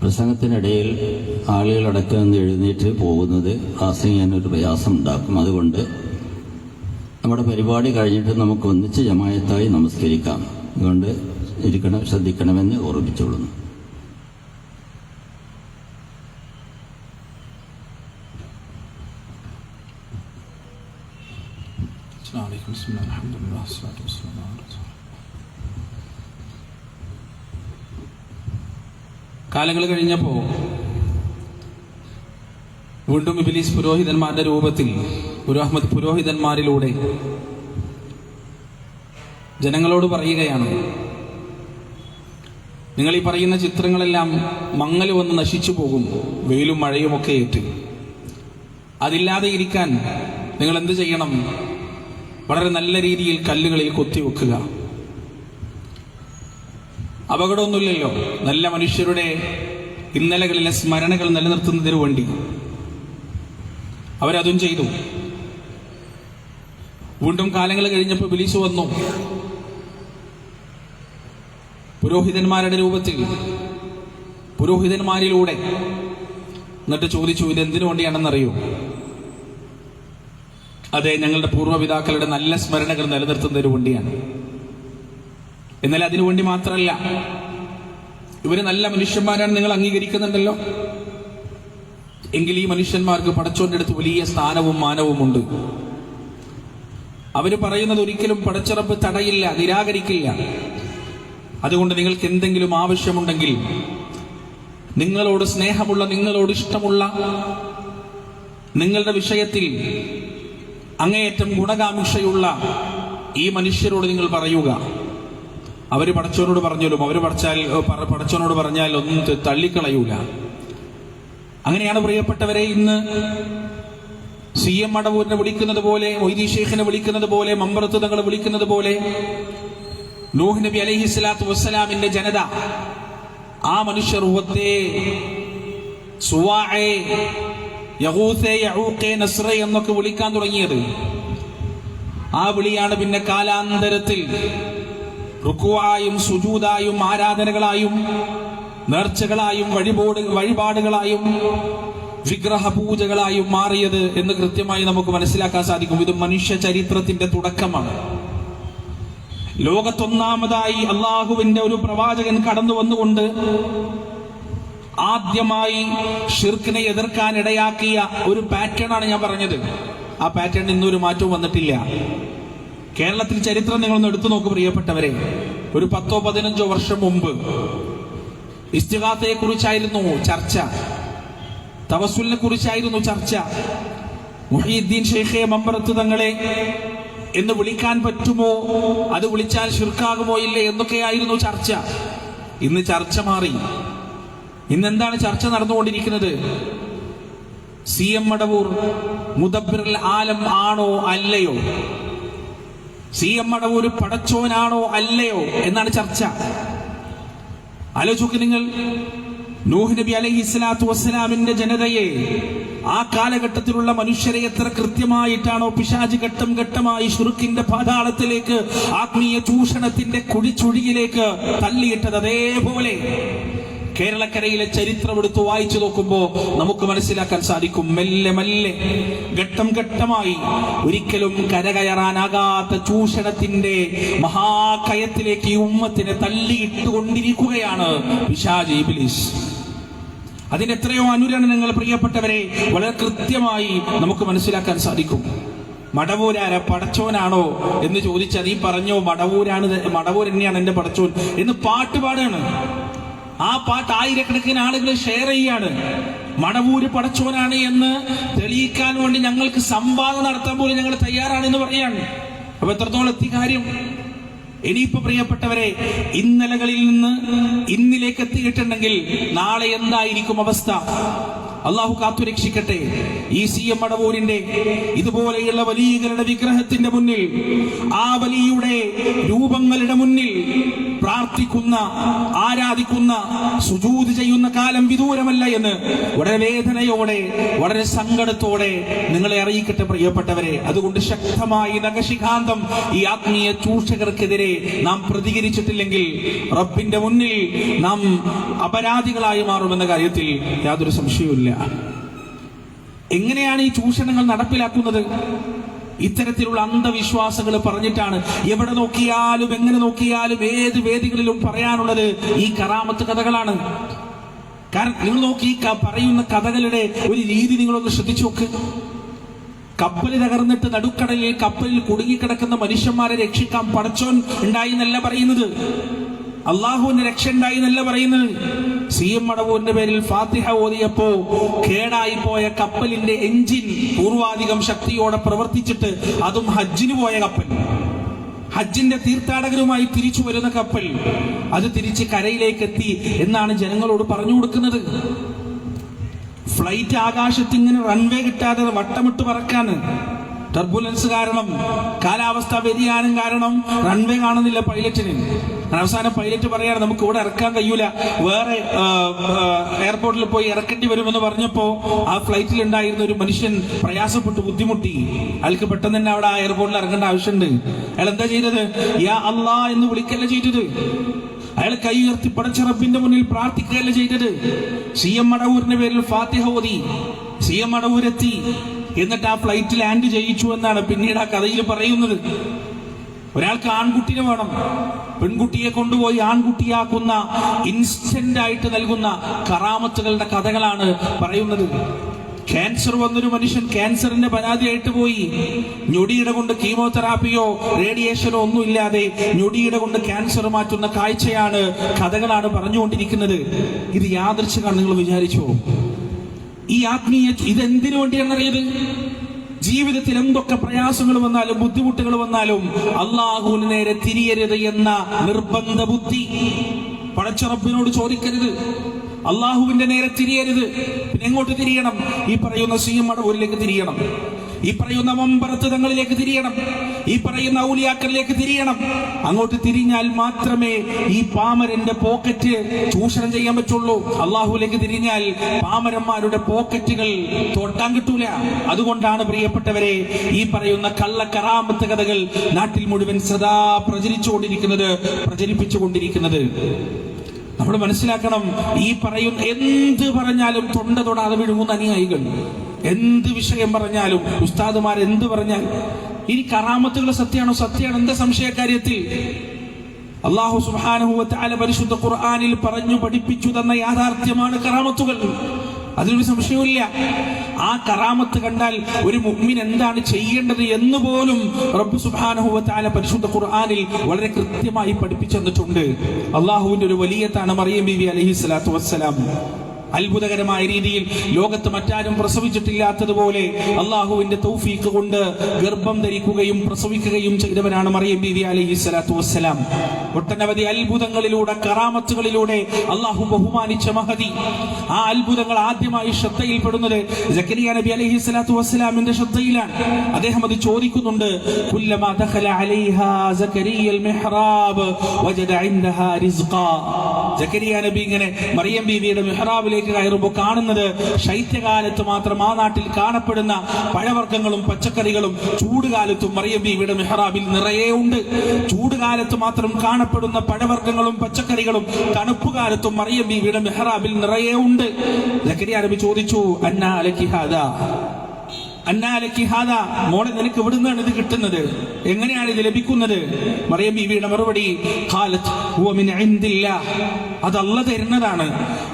പ്രസംഗത്തിനിടയിൽ ആളുകളടക്കം നിന്ന് എഴുന്നേറ്റ് പോകുന്നത് ക്ലാസ് ചെയ്യാനൊരു പ്രയാസം ഉണ്ടാക്കും. അതുകൊണ്ട് നമ്മുടെ പരിപാടി കഴിഞ്ഞിട്ട് നമുക്ക് ഒന്നിച്ച് ജമായത്തായി നമസ്കരിക്കാം. അതുകൊണ്ട് ശ്രദ്ധിക്കണമെന്ന് ഓർമ്മിച്ചോളുന്നു. കാലങ്ങൾ കഴിഞ്ഞപ്പോൾ വീണ്ടും ഇബ്ലീസ് പുരോഹിതന്മാരുടെ രൂപത്തിൽ അഹമ്മദ് പുരോഹിതന്മാരിലൂടെ ജനങ്ങളോട് പറയുകയാണ്, നിങ്ങൾ ഈ പറയുന്ന ചിത്രങ്ങളെല്ലാം മങ്ങൽ വന്ന് നശിച്ചു പോകും, വെയിലും മഴയുമൊക്കെ ഏറ്റ്. അതില്ലാതെ ഇരിക്കാൻ നിങ്ങൾ എന്ത് ചെയ്യണം? വളരെ നല്ല രീതിയിൽ കല്ലുകളിൽ കൊത്തിവെക്കുക. അപകടമൊന്നുമില്ലല്ലോ. നല്ല മനുഷ്യരുടെ ഇന്നലകളിലെ സ്മരണകൾ നിലനിർത്തുന്നതിനു വേണ്ടി അവരതും ചെയ്തു. വീണ്ടും കാലങ്ങൾ കഴിഞ്ഞപ്പോൾ ഇബ്ലീസ് വന്നു പുരോഹിതന്മാരുടെ രൂപത്തിൽ, പുരോഹിതന്മാരിലൂടെ. എന്നിട്ട് ചോദിച്ചു, ഇതെന്തിനു വേണ്ടിയാണെന്നറിയോ? അതെ, ഞങ്ങളുടെ പൂർവ്വപിതാക്കളുടെ നല്ല സ്മരണകൾ നിലനിർത്തുന്നതിനു വേണ്ടിയാണ്. എന്നാൽ അതിനുവേണ്ടി മാത്രമല്ല, ഇവര് നല്ല മനുഷ്യന്മാരാണ് നിങ്ങൾ അംഗീകരിക്കുന്നുണ്ടല്ലോ, എങ്കിൽ ഈ മനുഷ്യന്മാർക്ക് പടച്ചോന്റെ അടുത്ത് വലിയ സ്ഥാനവും മാനവുമുണ്ട്. അവര് പറയുന്നത് ഒരിക്കലും പടച്ചിറപ്പ് തടയില്ല, നിരാകരിക്കില്ല. അതുകൊണ്ട് നിങ്ങൾക്ക് എന്തെങ്കിലും ആവശ്യമുണ്ടെങ്കിൽ, നിങ്ങളോട് സ്നേഹമുള്ള, നിങ്ങളോട് ഇഷ്ടമുള്ള, നിങ്ങളുടെ വിഷയത്തിൽ അങ്ങേയറ്റം ഗുണകാംക്ഷയുള്ള ഈ മനുഷ്യരോട് നിങ്ങൾ പറയുക. അവര് പടച്ചോനോട് പറഞ്ഞാലും പടച്ചോനോട് പറഞ്ഞാൽ ഒന്നും തള്ളിക്കളയൂല. അങ്ങനെയാണ് പ്രിയപ്പെട്ടവരെ ഇന്ന് CM മടവൂരിനെ വിളിക്കുന്നത് പോലെ, മൊയ്തീൻ ഷെയ്ഖിനെ വിളിക്കുന്നത് പോലെ, മമ്പറത്ത് തങ്ങളെ വിളിക്കുന്നത് പോലെ, നൂഹ് നബി അലൈഹിസ്സലാത്തു വസ്സലാമിന്റെ ജനത, ആ മനുഷ്യർ എന്നൊക്കെ വിളിക്കാൻ തുടങ്ങിയത്. ആ വിളിയാണ് പിന്നെ കാലാന്തരത്തിൽ റുക്കുആയും സുജൂദായും ആരാധനകളായും നേർച്ചകളായും വഴിപാടുകളായും വിഗ്രഹ പൂജകളായും മാറിയത് എന്ന് കൃത്യമായി നമുക്ക് മനസ്സിലാക്കാൻ സാധിക്കും. ഇത് മനുഷ്യ ചരിത്രത്തിന്റെ തുടക്കമാണ്. ലോകത്തൊന്നാമതായി അള്ളാഹുവിന്റെ ഒരു പ്രവാചകൻ കടന്നു വന്നുകൊണ്ട് ആദ്യമായി ഷിർക്കിനെ എതിർക്കാൻ ഇടയാക്കിയ ഒരു പാറ്റേൺ ആണ് ഞാൻ പറഞ്ഞത്. ആ പാറ്റേൺ ഇന്നൊരു മാറ്റവും വന്നിട്ടില്ല. കേരളത്തിൽ ചരിത്രം നിങ്ങളൊന്ന് എടുത്തു നോക്കൂ പ്രിയപ്പെട്ടവരെ. ഒരു 10-15 വർഷം മുമ്പ് ഇസ്തിഗാസയെ കുറിച്ചായിരുന്നു ചർച്ച, തവസ്സുലിനെ കുറിച്ചായിരുന്നു ചർച്ച. മുഹീദ്ദീൻ ഷെയ്ഖെ മമ്പറത്ത് തങ്ങളെ എന്ന് വിളിക്കാൻ പറ്റുമോ, അത് വിളിച്ചാൽ ശിർക്കാകുമോ ഇല്ലേ എന്നൊക്കെയായിരുന്നു ചർച്ച. ഇന്ന് ചർച്ച മാറി. ഇന്നെന്താണ് ചർച്ച നടന്നുകൊണ്ടിരിക്കുന്നത്? CM മടവൂർ മുദബ്ബിറുൽ ആലം ആണോ അല്ലയോ, CM മടവൂർ പടച്ചോനാണോ അല്ലയോ എന്നാണ് ചർച്ച. ആലോചിക്കുക നിങ്ങൾ. നൂഹ് നബി അലൈഹിസ്സലാത്തു വസ്സലാമിന്റെ ജനതയെ, ആ കാലഘട്ടത്തിലുള്ള മനുഷ്യരെ എത്ര കൃത്യമായിട്ടാണോ പിശാച് ഘട്ടം ഘട്ടമായി ശിർക്കിന്റെ പാതാളത്തിലേക്ക്, ആത്മീയ ചൂഷണത്തിന്റെ കുഴിച്ചുഴിയിലേക്ക് തള്ളിയിട്ടത്, അതേപോലെ കേരളക്കരയിലെ ചരിത്രം എടുത്ത് വായിച്ചു നോക്കുമ്പോൾ നമുക്ക് മനസ്സിലാക്കാൻ സാധിക്കും. മെല്ലെ മെല്ലെ ഘട്ടം ഘട്ടമായി ഒരിക്കലും കരകയറാനാകാത്ത ചൂഷണത്തിന്റെ മഹാകയത്തിലേക്ക് ഈ ഉമ്മത്തിനെ തള്ളിയിട്ടുകൊണ്ടിരിക്കുകയാണ് പിശാച്, ഇബ്ലീസ്. അതിന് എത്രയോ അനുരണനങ്ങൾ പ്രിയപ്പെട്ടവരെ വളരെ കൃത്യമായി നമുക്ക് മനസ്സിലാക്കാൻ സാധിക്കും. മടവൂരാര പടച്ചോനാണോ എന്ന് ചോദിച്ചാൽ ഈ പറഞ്ഞോ മടവൂർ തന്നെയാണ് എന്റെ പടച്ചോൻ എന്ന് പാട്ട് പാടുകയാണ്. ആ പാട്ട് ആയിരക്കണക്കിന് ആളുകൾ ഷെയർ ചെയ്യാണ്. മടവൂര് പടച്ചോനാണ് എന്ന് തെളിയിക്കാൻ വേണ്ടി ഞങ്ങൾക്ക് സംവാദം നടത്താൻ പോലും ഞങ്ങൾ തയ്യാറാണെന്ന് പറയാണ്. അപ്പൊ എത്രത്തോളം എത്തി കാര്യം. ഇനിയിപ്പോ പ്രിയപ്പെട്ടവരെ, ഇന്നലകളിൽ നിന്ന് ഇന്നിലേക്ക് എത്തിയിട്ടുണ്ടെങ്കിൽ നാളെ എന്തായിരിക്കും അവസ്ഥ? അള്ളാഹു കാത്തുരക്ഷിക്കട്ടെ. ഈ CM മടവൂരിന്റെ ഇതുപോലെയുള്ള വലിയകളുടെ വിഗ്രഹത്തിന്റെ മുന്നിൽ, ആ വലിയുടെ രൂപങ്ങളുടെ മുന്നിൽ പ്രാർത്ഥിക്കുന്ന, ആരാധിക്കുന്ന, സുജൂദ് ചെയ്യുന്ന കാലം വിദൂരമല്ല എന്ന് വളരെ വേദനയോടെ, വളരെ സങ്കടത്തോടെ നിങ്ങളെ അറിയിക്കട്ടെ പ്രിയപ്പെട്ടവരെ. അതുകൊണ്ട് ശക്തമായി നഖശിഖാന്തം ഈ ആത്മീയ ചൂഷകർക്കെതിരെ നാം പ്രതികരിച്ചിട്ടില്ലെങ്കിൽ റബ്ബിന്റെ മുന്നിൽ നാം അപരാധികളായി മാറുമെന്ന കാര്യത്തിൽ യാതൊരു സംശയവുമില്ല. എങ്ങനെയാണ് ഈ ചൂഷണങ്ങൾ നടപ്പിലാക്കുന്നത്? ഇത്തരത്തിലുള്ള അന്ധവിശ്വാസങ്ങൾ പറഞ്ഞിട്ടാണ്. എവിടെ നോക്കിയാലും, എങ്ങനെ നോക്കിയാലും, ഏത് വേദികളിലും പറയാനുള്ളത് ഈ കറാമത്ത് കഥകളാണ്. കാരണം നിങ്ങൾ നോക്കി, ഈ പറയുന്ന കഥകളുടെ ഒരു രീതി നിങ്ങളൊന്ന് ശ്രദ്ധിച്ചു നോക്ക്. കപ്പൽ തകർന്നിട്ട് നടുക്കടലിൽ കപ്പലിൽ കുടുങ്ങിക്കിടക്കുന്ന മനുഷ്യന്മാരെ രക്ഷിക്കാൻ പടച്ചോൻ ഉണ്ടായി എന്നല്ല പറയുന്നത്, അള്ളാഹുവിന്റെ രക്ഷ ഉണ്ടായി എന്നല്ല പറയുന്നത്. CM മടവൂരിന്റെ പേരിൽ ഫാത്തിഹ ഓതിയപ്പോ കേടായി പോയ കപ്പലിന്റെ എഞ്ചിൻ പൂർവാധികം ശക്തിയോടെ പ്രവർത്തിച്ചിട്ട്, അതും ഹജ്ജിന് പോയ കപ്പൽ, ഹജ്ജിന്റെ തീർത്ഥാടകരുമായി തിരിച്ചു വരുന്ന കപ്പൽ, അത് തിരിച്ച് കരയിലേക്ക് എത്തി എന്നാണ് ജനങ്ങളോട് പറഞ്ഞു കൊടുക്കുന്നത്. ഫ്ലൈറ്റ് ആകാശത്ത് ഇങ്ങനെ റൺവേ കിട്ടാതെ വട്ടമിട്ട് പറക്കാണ്. ടർബുലൻസ് കാരണം, കാലാവസ്ഥാ വ്യതിയാനം കാരണം റൺവേ കാണുന്നില്ല പൈലറ്റിന്. അവസാനം പൈലറ്റ് പറയാണ് നമുക്ക് ഇവിടെ ഇറക്കാൻ കഴിയൂല, വേറെ എയർപോർട്ടിൽ പോയി ഇറക്കേണ്ടി വരുമെന്ന് പറഞ്ഞപ്പോ ആ ഫ്ലൈറ്റിൽ ഉണ്ടായിരുന്ന ഒരു മനുഷ്യൻ പ്രയാസപ്പെട്ടു, ബുദ്ധിമുട്ടി. അയാൾക്ക് പെട്ടെന്ന് തന്നെ അവിടെ ആ എയർപോർട്ടിൽ ഇറങ്ങേണ്ട ആവശ്യമുണ്ട്. അയാൾ എന്താ ചെയ്തത്? യാ അല്ലാ എന്ന് വിളിക്കല്ല ചെയ്തത്, അയാൾ കൈ ഉയർത്തി പടച്ച റബ്ബിന്റെ മുന്നിൽ പ്രാർത്ഥിക്കുകയല്ല ചെയ്തത്. CM മടവൂരിന്റെ പേരിൽ ഫാത്തിഹ ഓതി CM മടവൂരെത്തി. എന്നിട്ട് ആ ഫ്ലൈറ്റ് ലാൻഡ് ചെയ്യിച്ചു എന്നാണ് പിന്നീട് ആ കഥയിൽ പറയുന്നത്. ഒരാൾക്ക് ആൺകുട്ടിനെ വേണം, പെൺകുട്ടിയെ കൊണ്ടുപോയി ആൺകുട്ടിയാക്കുന്ന, ഇൻസ്റ്റന്റ് ആയിട്ട് നൽകുന്ന കറാമത്തുകളുടെ കഥകളാണ് പറയുന്നത്. ക്യാൻസർ വന്നൊരു മനുഷ്യൻ ക്യാൻസറിന്റെ പരാതിയായിട്ട് പോയി. ഞൊടിയുടെ കൊണ്ട് കീമോതെറാപ്പിയോ റേഡിയേഷനോ ഒന്നും ഇല്ലാതെ ഞൊടിയുടെ കൊണ്ട് ക്യാൻസർ മാറ്റുന്ന കാഴ്ചയാണ്, കഥകളാണ് പറഞ്ഞുകൊണ്ടിരിക്കുന്നത്. ഇത് യാദൃച്ഛികമാണ് നിങ്ങൾ വിചാരിച്ചോ? ഈ ആത്മീയ ഇതെന്തിനു വേണ്ടിയാണെന്നറിയത്? ജീവിതത്തിൽ എന്തൊക്കെ പ്രയാസങ്ങൾ വന്നാലും ബുദ്ധിമുട്ടുകൾ വന്നാലും അള്ളാഹുവിന് നേരെ തിരിയരുത് എന്ന നിർബന്ധ ബുദ്ധി. പടച്ച റബ്ബിനോട് ചോദിക്കരുത്, അള്ളാഹുവിന്റെ നേരെ തിരിയരുത്. പിന്നെ എങ്ങോട്ട് തിരിയണം? ഈ പറയുന്ന CM മടവൂരിലേക്ക് തിരിയണം, ഈ പറയുന്ന മമ്പറത്ത് തങ്ങളിലേക്ക് തിരിയണം, ഈ പറയുന്ന ഔലിയാക്കളിലേക്ക് തിരിയണം. അങ്ങോട്ട് തിരിഞ്ഞാൽ മാത്രമേ ഈ പാമരന്റെ പോക്കറ്റ് ചൂഷണം ചെയ്യാൻ പറ്റുള്ളൂ. അള്ളാഹുവിലേക്ക് തിരിഞ്ഞാൽ പാമരന്മാരുടെ പോക്കറ്റുകൾ തൊട്ടാൻ കിട്ടൂല. അതുകൊണ്ടാണ് പ്രിയപ്പെട്ടവരെ ഈ പറയുന്ന കള്ളക്കറാമത്ത് കഥകൾ നാട്ടിൽ മുഴുവൻ സദാ പ്രചരിപ്പിച്ചുകൊണ്ടിരിക്കുന്നത്. നമ്മൾ മനസ്സിലാക്കണം, ഈ പറയുന്ന എന്ത് പറഞ്ഞാലും തൊണ്ട തൊടാതെ വിഴുങ്ങുന്ന അനുയായികൾ, എന്ത് വിഷയം പറഞ്ഞാലും ഉസ്താദുമാർ എന്ത് പറഞ്ഞാൽ ഇനി കറാമത്തുകൾ സത്യമാണോ? സത്യമാണ്. എന്താ സംശയക്കാര്യത്തിൽ? അല്ലാഹു സുബ്ഹാനഹു വ തആല പരിശുദ്ധ ഖുർആനിൽ പറഞ്ഞു പഠിപ്പിച്ചു തന്ന യാഥാർത്ഥ്യമാണ് കറാമത്തുകൾ. അതിലൊരു സംശയവുമില്ല. ആ കറാമത്ത് കണ്ടാൽ ഒരു മുഅ്മിൻ എന്താണ് ചെയ്യേണ്ടത് എന്ന് പോലും റബ്ബ് സുബ്ഹാനഹു വ തആല പരിശുദ്ധ ഖുർആനിൽ വളരെ കൃത്യമായി പഠിപ്പിച്ചു തന്നിട്ടുണ്ട്. അല്ലാഹുവിന്റെ ഒരു വലിയത്താണ് മറിയം ബീവി അലൈഹിസ്സലാത്തു വസ്സലാം. അത്ഭുതകരമായ രീതിയിൽ ലോകത്ത് മറ്റാരും പ്രസവിച്ചിട്ടില്ലാത്തതുപോലെ അള്ളാഹുവിന്റെ തൗഫീഖ് കൊണ്ട് ഗർഭം ധരിക്കുകയും പ്രസവിക്കുകയും ചെയ്തവനാണ് മറിയം ബീവി അലൈഹിസ്സലാത്തു വസ്സലാം. ഒട്ടനവധി അത്ഭുതങ്ങളിലൂടെ, കറാമത്തുകളിലൂടെ അള്ളാഹു ബഹുമാനിച്ച മഹദി. ആ അത്ഭുതങ്ങൾ ആദ്യമായി ശ്രദ്ധയിൽപ്പെടുന്നത് സക്കരിയ നബി അലൈഹിസ്സലാത്തു വസ്സലാമിന്റെ ശ്രദ്ധയിലാണ്. അദ്ദേഹം അത് ചോദിക്കുന്നുണ്ട്. കുല്ലമാ ദഖല അലൈഹാ സക്കരിയൽ മിഹ്റാബ് വജദ ഇൻദഹാ റിസ്ഖാ. സക്കരിയ നബി ഇങ്ങനെ മറിയം ബീവിയുടെ മിഹ്റാബിലേക്ക് കയറുമ്പോൾ കാണുന്നത് ശൈത്യകാലത്ത് മാത്രം ആ നാട്ടിൽ കാണപ്പെടുന്ന പഴവർഗ്ഗങ്ങളും പച്ചക്കറികളും ചൂടുകാലത്തും മറിയം ബീവിയുടെ മിഹ്റാബിൽ നിറയെ ഉണ്ട്. ചൂടുകാലത്ത് മാത്രം കാണപ്പെടുന്ന പഴവർഗ്ഗങ്ങളും പച്ചക്കറികളും തണുപ്പുകാലത്തും മറിയം ബീവിയുടെ മിഹ്റാബിൽ നിറയെ ഉണ്ട്. സക്കരിയ നബി ചോദിച്ചു, അന്നാ ലക്കി ഹാദാ, മോളെ നിനക്ക് എവിടുന്നാണ് ഇത് കിട്ടുന്നത്? എങ്ങനെയാണ് ഇത് ലഭിക്കുന്നത്? മറിയം ബീവിയുടെ മറുപടി, ഖാലത്ത് ഹുവ മിൻ ഇൻദില്ലാഹ്, അത് അല്ലാഹു തരുന്നതാണ്.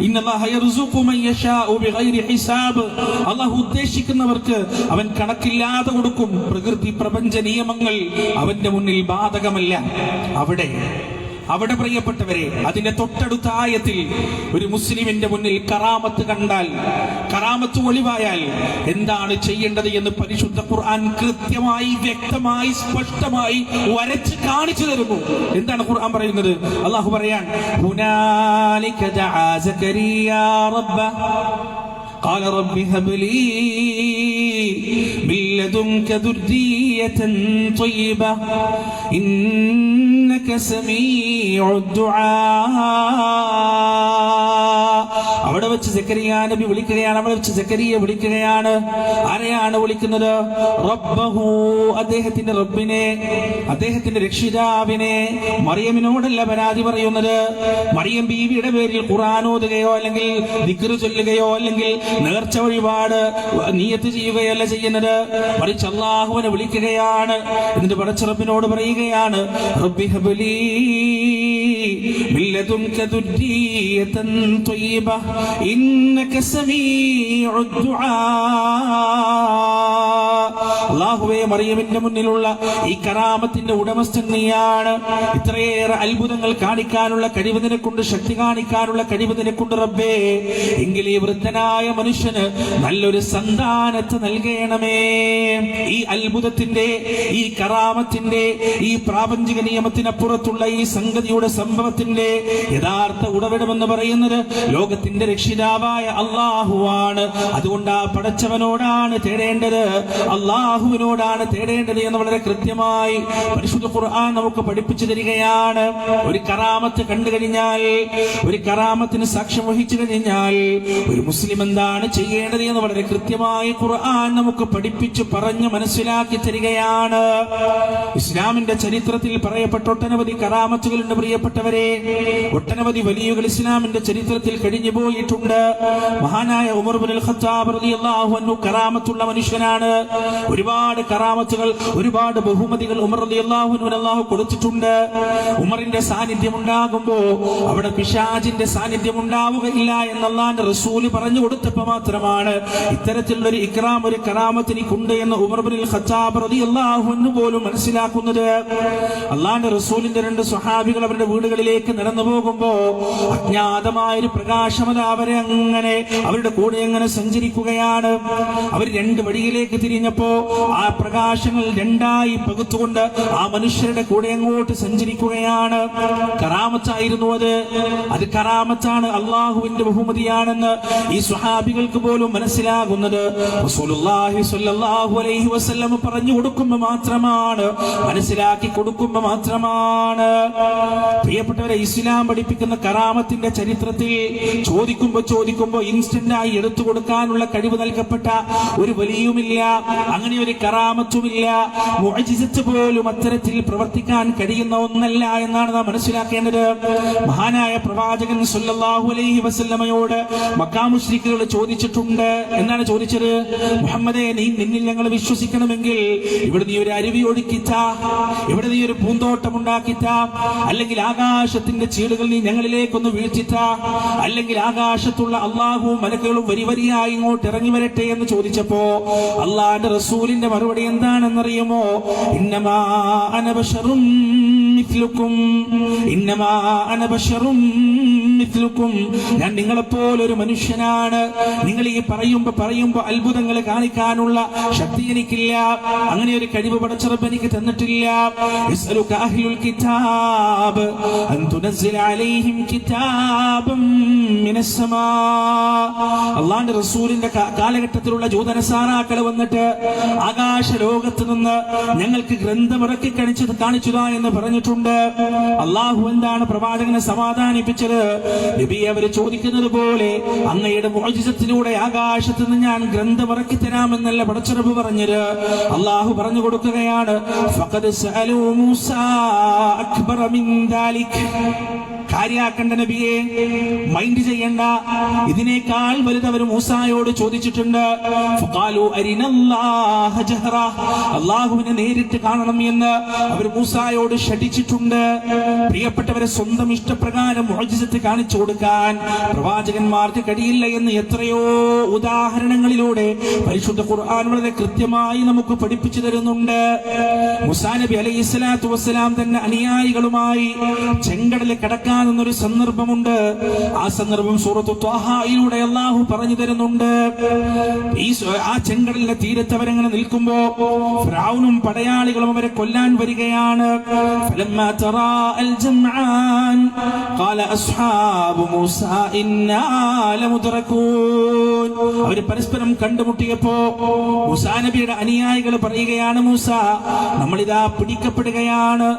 ഇന്നല്ലാഹ യർസുഖു മൻ യശാഉ ബിഗൈരി ഹിസാബ്, അല്ലാഹു ഉദ്ദേശിക്കുന്നവർക്ക് അവൻ കണക്കില്ലാതെ കൊടുക്കും. പ്രകൃതി പ്രപഞ്ച നിയമങ്ങൾ അവന്റെ മുന്നിൽ ബാധകമല്ല. അവിടെ പ്രിയപ്പെട്ടവരെ, അതിന്റെ തൊട്ടടുത്ത ആയത്തിൽ ഒരു മുസ്ലിമിന്റെ മുന്നിൽ കറാമത്ത് കണ്ടാൽ, കറാമത്ത് ഒളിവായാൽ എന്താണ് ചെയ്യേണ്ടത് എന്ന് പരിശുദ്ധ ഖുർആൻ കൃത്യമായി, വ്യക്തമായി, സ്പഷ്ടമായി വരച്ച് കാണിച്ചു തരുന്നു. എന്താണ് ഖുർആൻ പറയുന്നത്? അല്ലാഹു പറയാൻ, ഹുനാലിക ദഅ സക്കരിയ റബ്ബ قال رب هب لي من لدنك ذرية طيبة إنك سميع الدعاء. അവിടെ വെച്ച് സക്കരിയ നബി വിളിക്കുകയാണ്. അവിടെ വെച്ച് സക്കരിയ വിളിക്കുകയാണ്. ആരെയാണ് വിളിക്കുന്നത്? റബ്ബഹു, അദ്ദേഹത്തിന്റെ റബ്ബിനെ, അദ്ദേഹത്തിന്റെ രക്ഷിതാവിനെ. മറിയമിനോടല്ല പരാതി പറയുന്നത്. മറിയം ബീവിയുടെ പേരിൽ ഖുർആൻ ഓതുകയോ അല്ലെങ്കിൽ ദിക്ർ ചൊല്ലുകയോ അല്ലെങ്കിൽ നേർച്ച വഴിപാട് നിയത്ത് ചെയ്യുകയല്ല ചെയ്യുന്നത്. മറിച്ച് അല്ലാഹുവിനെ വിളിക്കുകയാണ്. എന്നിട്ട് പടച്ച റബ്ബിനോട് പറയുകയാണ്, റബ്ബി ഹബ്ലി മിൻ ലദുൻക ദുർരിയതൻ ത്വയ്യിബ ഇന്നക സമീഉദ് ദുആ. അല്ലാഹുവേ, മറിയമിന്റെ മുന്നിലുള്ള ഈ കറാമത്തിന്റെ ഉടമസ്ഥൻ നീയാണ്. ഇത്രയേറെ അത്ഭുതങ്ങൾ കാണിക്കാനുള്ള കഴിവ് നിനക്കുണ്ട്, ശക്തി കാണിക്കാനുള്ള കഴിവ് നിനക്കുണ്ട് റബ്ബേ. എങ്കിൽ ഈ വൃദ്ധനായ മനുഷ്യന് നല്ലൊരു സന്താനത്തെ നൽകണമേ. ഈ അത്ഭുതത്തിന്റെ, ഈ കറാമത്തിന്റെ, ഈ പ്രാപഞ്ചിക നിയമത്തിനപ്പുറത്തുള്ള ഈ സംഗതിയുടെ, സംഭവത്തിന്റെ യഥാർത്ഥ ഉടവിടമെന്ന് പറയുന്നത് ലോകത്തിന്റെ രക്ഷിതാവായ അള്ളാഹുവാണ്. അതുകൊണ്ട് ആ പടച്ചവനോടാണ് തേടേണ്ടത്, അള്ളാഹുവിനോടാണ് തേടേണ്ടത് എന്ന് വളരെ കൃത്യമായി പരിശുദ്ധ ഖുർആൻ നമുക്ക് പഠിപ്പിച്ചു തരികയാണ്. ഒരു കറാമത്ത് കണ്ടു കഴിഞ്ഞാൽ, ഒരു കറാമത്തിന് സാക്ഷ്യം വഹിച്ചു കഴിഞ്ഞാൽ ഒരു മുസ്ലിം എന്താണ് ചെയ്യേണ്ടത് എന്ന് വളരെ കൃത്യമായി ഖുർആൻ നമുക്ക് പഠിപ്പിച്ചു പറഞ്ഞ് മനസ്സിലാക്കി തരികയാണ്. ഇസ്ലാമിന്റെ ചരിത്രത്തിൽ പറയപ്പെട്ട ഒട്ടനവധി കറാമത്തുകളുണ്ട് പ്രിയപ്പെട്ടവരെ. ഒട്ടനവധി വലിയകൾ ഇസ്ലാമിന്റെ ചരിത്രത്തിൽ കഴിഞ്ഞു പോയിട്ടുണ്ട്. മഹാനായ ഉമർ ഇബ്നുൽ ഖത്താബ് റളിയല്ലാഹു അൻഹു കറാമത്തുള്ള മനുഷ്യനാണ്. ഒരുപാട് കറാമത്തുകൾ, ഒരുപാട് ബഹുമതികൾ ഉമർ റളിയല്ലാഹു അൻഹു അല്ലാഹു കൊടുത്തിട്ടുണ്ട്. ഉമറിന്റെ സാന്നിധ്യം ഉണ്ടാകുമ്പോ അവിടെ പിശാചിന്റെ സാന്നിധ്യം ഉണ്ടാവുകയില്ല എന്ന് അല്ലാഹുവിന്റെ റസൂല് പറഞ്ഞു കൊടുത്തപ്പോൾ മാത്രമാണ് ഇത്തരത്തിലുള്ള ഒരു ഇക്റാം, ഒരു കറാമത്ത് എനിക്കുണ്ട് എന്ന് ഉമർ ഇബ്നുൽ ഖത്താബ് റളിയല്ലാഹു അൻഹു പോലും മനസ്സിലാക്കുന്നത്. അല്ലാഹുവിന്റെ റസൂലിന്റെ രണ്ട് സ്വഹാബികൾ അവരുടെ വീടുകളിലേക്ക് നടന്നു പോകുമ്പോ അജ്ഞാതമായൊരു പ്രകാശമത അവരുടെ കൂടെ അങ്ങനെ സഞ്ചരിക്കുകയാണ്. അവർ രണ്ട് വഴിയിലേക്ക് തിരിഞ്ഞപ്പോ ആ പ്രകാശങ്ങൾ രണ്ടായി പകുത്തുകൊണ്ട് ആ മനുഷ്യരുടെ കൂടെ അങ്ങോട്ട് സഞ്ചരിക്കുകയാണ്. കറാമത്തായിരുന്നു അത് കറാമത്താണ്, അള്ളാഹുവിന്റെ ബഹുമതിയാണെന്ന് ഈ സ്വഹാബികൾക്ക് പോലും മനസ്സിലാകുന്നത് റസൂലുള്ളാഹി സ്വല്ലല്ലാഹു അലൈഹി വസല്ലം പറഞ്ഞു കൊടുക്കുമ്പോൾ മാത്രമാണ്, മനസ്സിലാക്കി കൊടുക്കുമ്പോൾ മാത്രമാണ്. പ്രിയപ്പെട്ടവരെ, ഇസ്ലാം പഠിപ്പിക്കുന്ന കറാമത്തിന്റെ ചരിത്രത്തിൽ ചോദിക്കുമ്പോ ഇൻസ്റ്റന്റ് ആയി എടുത്തു കൊടുക്കാനുള്ള കഴിവ് നൽകപ്പെട്ട ഒരു വലിയുമില്ല. അങ്ങനെ ഒരു കറാമത്തുമില്ല. മുഅ്ജിസത്ത് പോലും അത്തരത്തിൽ പ്രവർത്തിക്കാൻ കഴിയുന്ന ഒന്നല്ല എന്നാണ് നാം മനസ്സിലാക്കേണ്ടത്. മഹാനായ പ്രവാചകൻ സല്ലല്ലാഹു അലൈഹി വസല്ലമയോട് മക്കാ മുശ്രിക്കുകൾ ചോദിച്ചിട്ടുണ്ട്. എന്താണ് ചോദിച്ചത്? മുഹമ്മദേ, നിന്നിൽ ഞങ്ങൾ വിശ്വസിക്കണമെങ്കിൽ ഇവിടെ നീ ഒരു അരുവി ഒഴുക്കിത്ത, ഇവിടെ നീ ഒരു പൂന്തോട്ടം ഉണ്ടാക്കിത്ത, അല്ലെങ്കിൽ ആകാശത്തിന്റെ ചീടുകൾ നീ ഞങ്ങളിലേക്കൊന്ന് വീഴ്ത്തിത്ത, അല്ലെങ്കിൽ ആകാശത്തുള്ള അള്ളാഹുവും മലക്കുകളും വരി വരിയായി ഇങ്ങോട്ട് ഇറങ്ങി വരട്ടെ എന്ന് ചോദിച്ചപ്പോ അള്ളാഹുവിന്റെ റസൂലിന്റെ മറുപടി എന്താണെന്നറിയുമോ? ഇന്നമാ അന ബശറും മിത്ലുക്കും, ഇന്നമാ അന ബശറും മിത്ലുക്കും, ഞാൻ നിങ്ങളെപ്പോലൊരു മനുഷ്യനാണ്. നിങ്ങൾ ഈ പറയുമ്പോ അത്ഭുതങ്ങൾ കാണിക്കാനുള്ള ശക്തി എനിക്കില്ല. അങ്ങനെ ഒരു കഴിവ് പടച്ചറബ് എനിക്ക് തന്നിട്ടില്ല. യസ്അലുക അഹ്ലുൽ കിതാബ് അൻ തുനസ്സില അലൈഹിം കിതാബൻ മിനസ് സമാ. അല്ലാഹുവിന്റെ റസൂലിന്റെ കാലഘട്ടത്തിലുള്ള ജൂതനസാറാക്കൾ വന്നിട്ട് ആകാശ ലോകത്ത് നിന്ന് ഞങ്ങൾക്ക് ഗ്രന്ഥം ഇറക്കി കാണിച്ചതാ എന്ന് പറഞ്ഞിട്ടുണ്ട്. അള്ളാഹു എന്താണ് പ്രവാചകനെ സമാധാനിപ്പിച്ചത്? നബി അവര് ചോദിക്കുന്നത് പോലെ അങ്ങയുടെ മുഅ്ജിസത്തിലൂടെ ആകാശത്ത് നിന്ന് ഞാൻ ഗ്രന്ഥം ഇറക്കി തരാമെന്നല്ല പടച്ചറബ് പറഞ്ഞത്. അള്ളാഹു പറഞ്ഞു കൊടുക്കുകയാണ്, ഫഖദ് സഅലൂ മൂസാ അക്ബറ മിൻ ദാലിക്. കാര്യാക്കണ്ട നബിയെ, മൈൻഡ് ചെയ്യണ്ട, ഇതിനേക്കാൾ വലുത് അവർ മൂസായോട് ചോദിച്ചിട്ടുണ്ട്. ഫഖാലു അരിനല്ലാഹ ജഹറ, അല്ലാഹുവിനെ നേരിട്ട് കാണണം എന്ന് അവർ മൂസായോട് ശഠിച്ചിട്ടുണ്ട്. പ്രിയപ്പെട്ടവരെ, സ്വന്തം ഇഷ്ടപ്രകാരം മുഅ്ജിസത്ത് കാണിച്ചു കൊടുക്കാൻ പ്രവാചകന്മാർക്ക് കഴിയില്ല എന്ന് എത്രയോ ഉദാഹരണങ്ങളിലൂടെ പരിശുദ്ധ ഖുർആൻ വളരെ കൃത്യമായി നമുക്ക് പഠിപ്പിച്ചു തരുന്നുണ്ട്. മൂസാ നബി അലൈഹിസ്സലാത്തു വസ്സലാം തന്നെ അനുയായികളുമായി ചെങ്കടലിൽ കടക്കാൻ എന്നൊരു സന്ദർഭമുണ്ട്. ആ സന്ദർഭം സൂറത്തു ത്വാഹയിലൂടെ അല്ലാഹു പറഞ്ഞു തരുന്നുണ്ട്. ആ ചെങ്കടലിന്റെ തീരത്ത് അവരങ്ങനെ നിൽക്കുമ്പോ ഫിർഔനും പടയാളികളും അവരെ കൊല്ലാൻ വരികയാണ്. ഫലമ്മാ തറാ അൽ ജംആൻ ഖാല അസ്ഹാബു മൂസാ ഇന്നാ ലമുദ്റകൂൻ. അവർ പരസ്പരം കണ്ടുമുട്ടിയപ്പോ മൂസാ നബിയുടെ അനുയായികൾ പറയുകയാണ്, മൂസ, നമ്മളിതാ പിടിക്കപ്പെടുകയാണ്,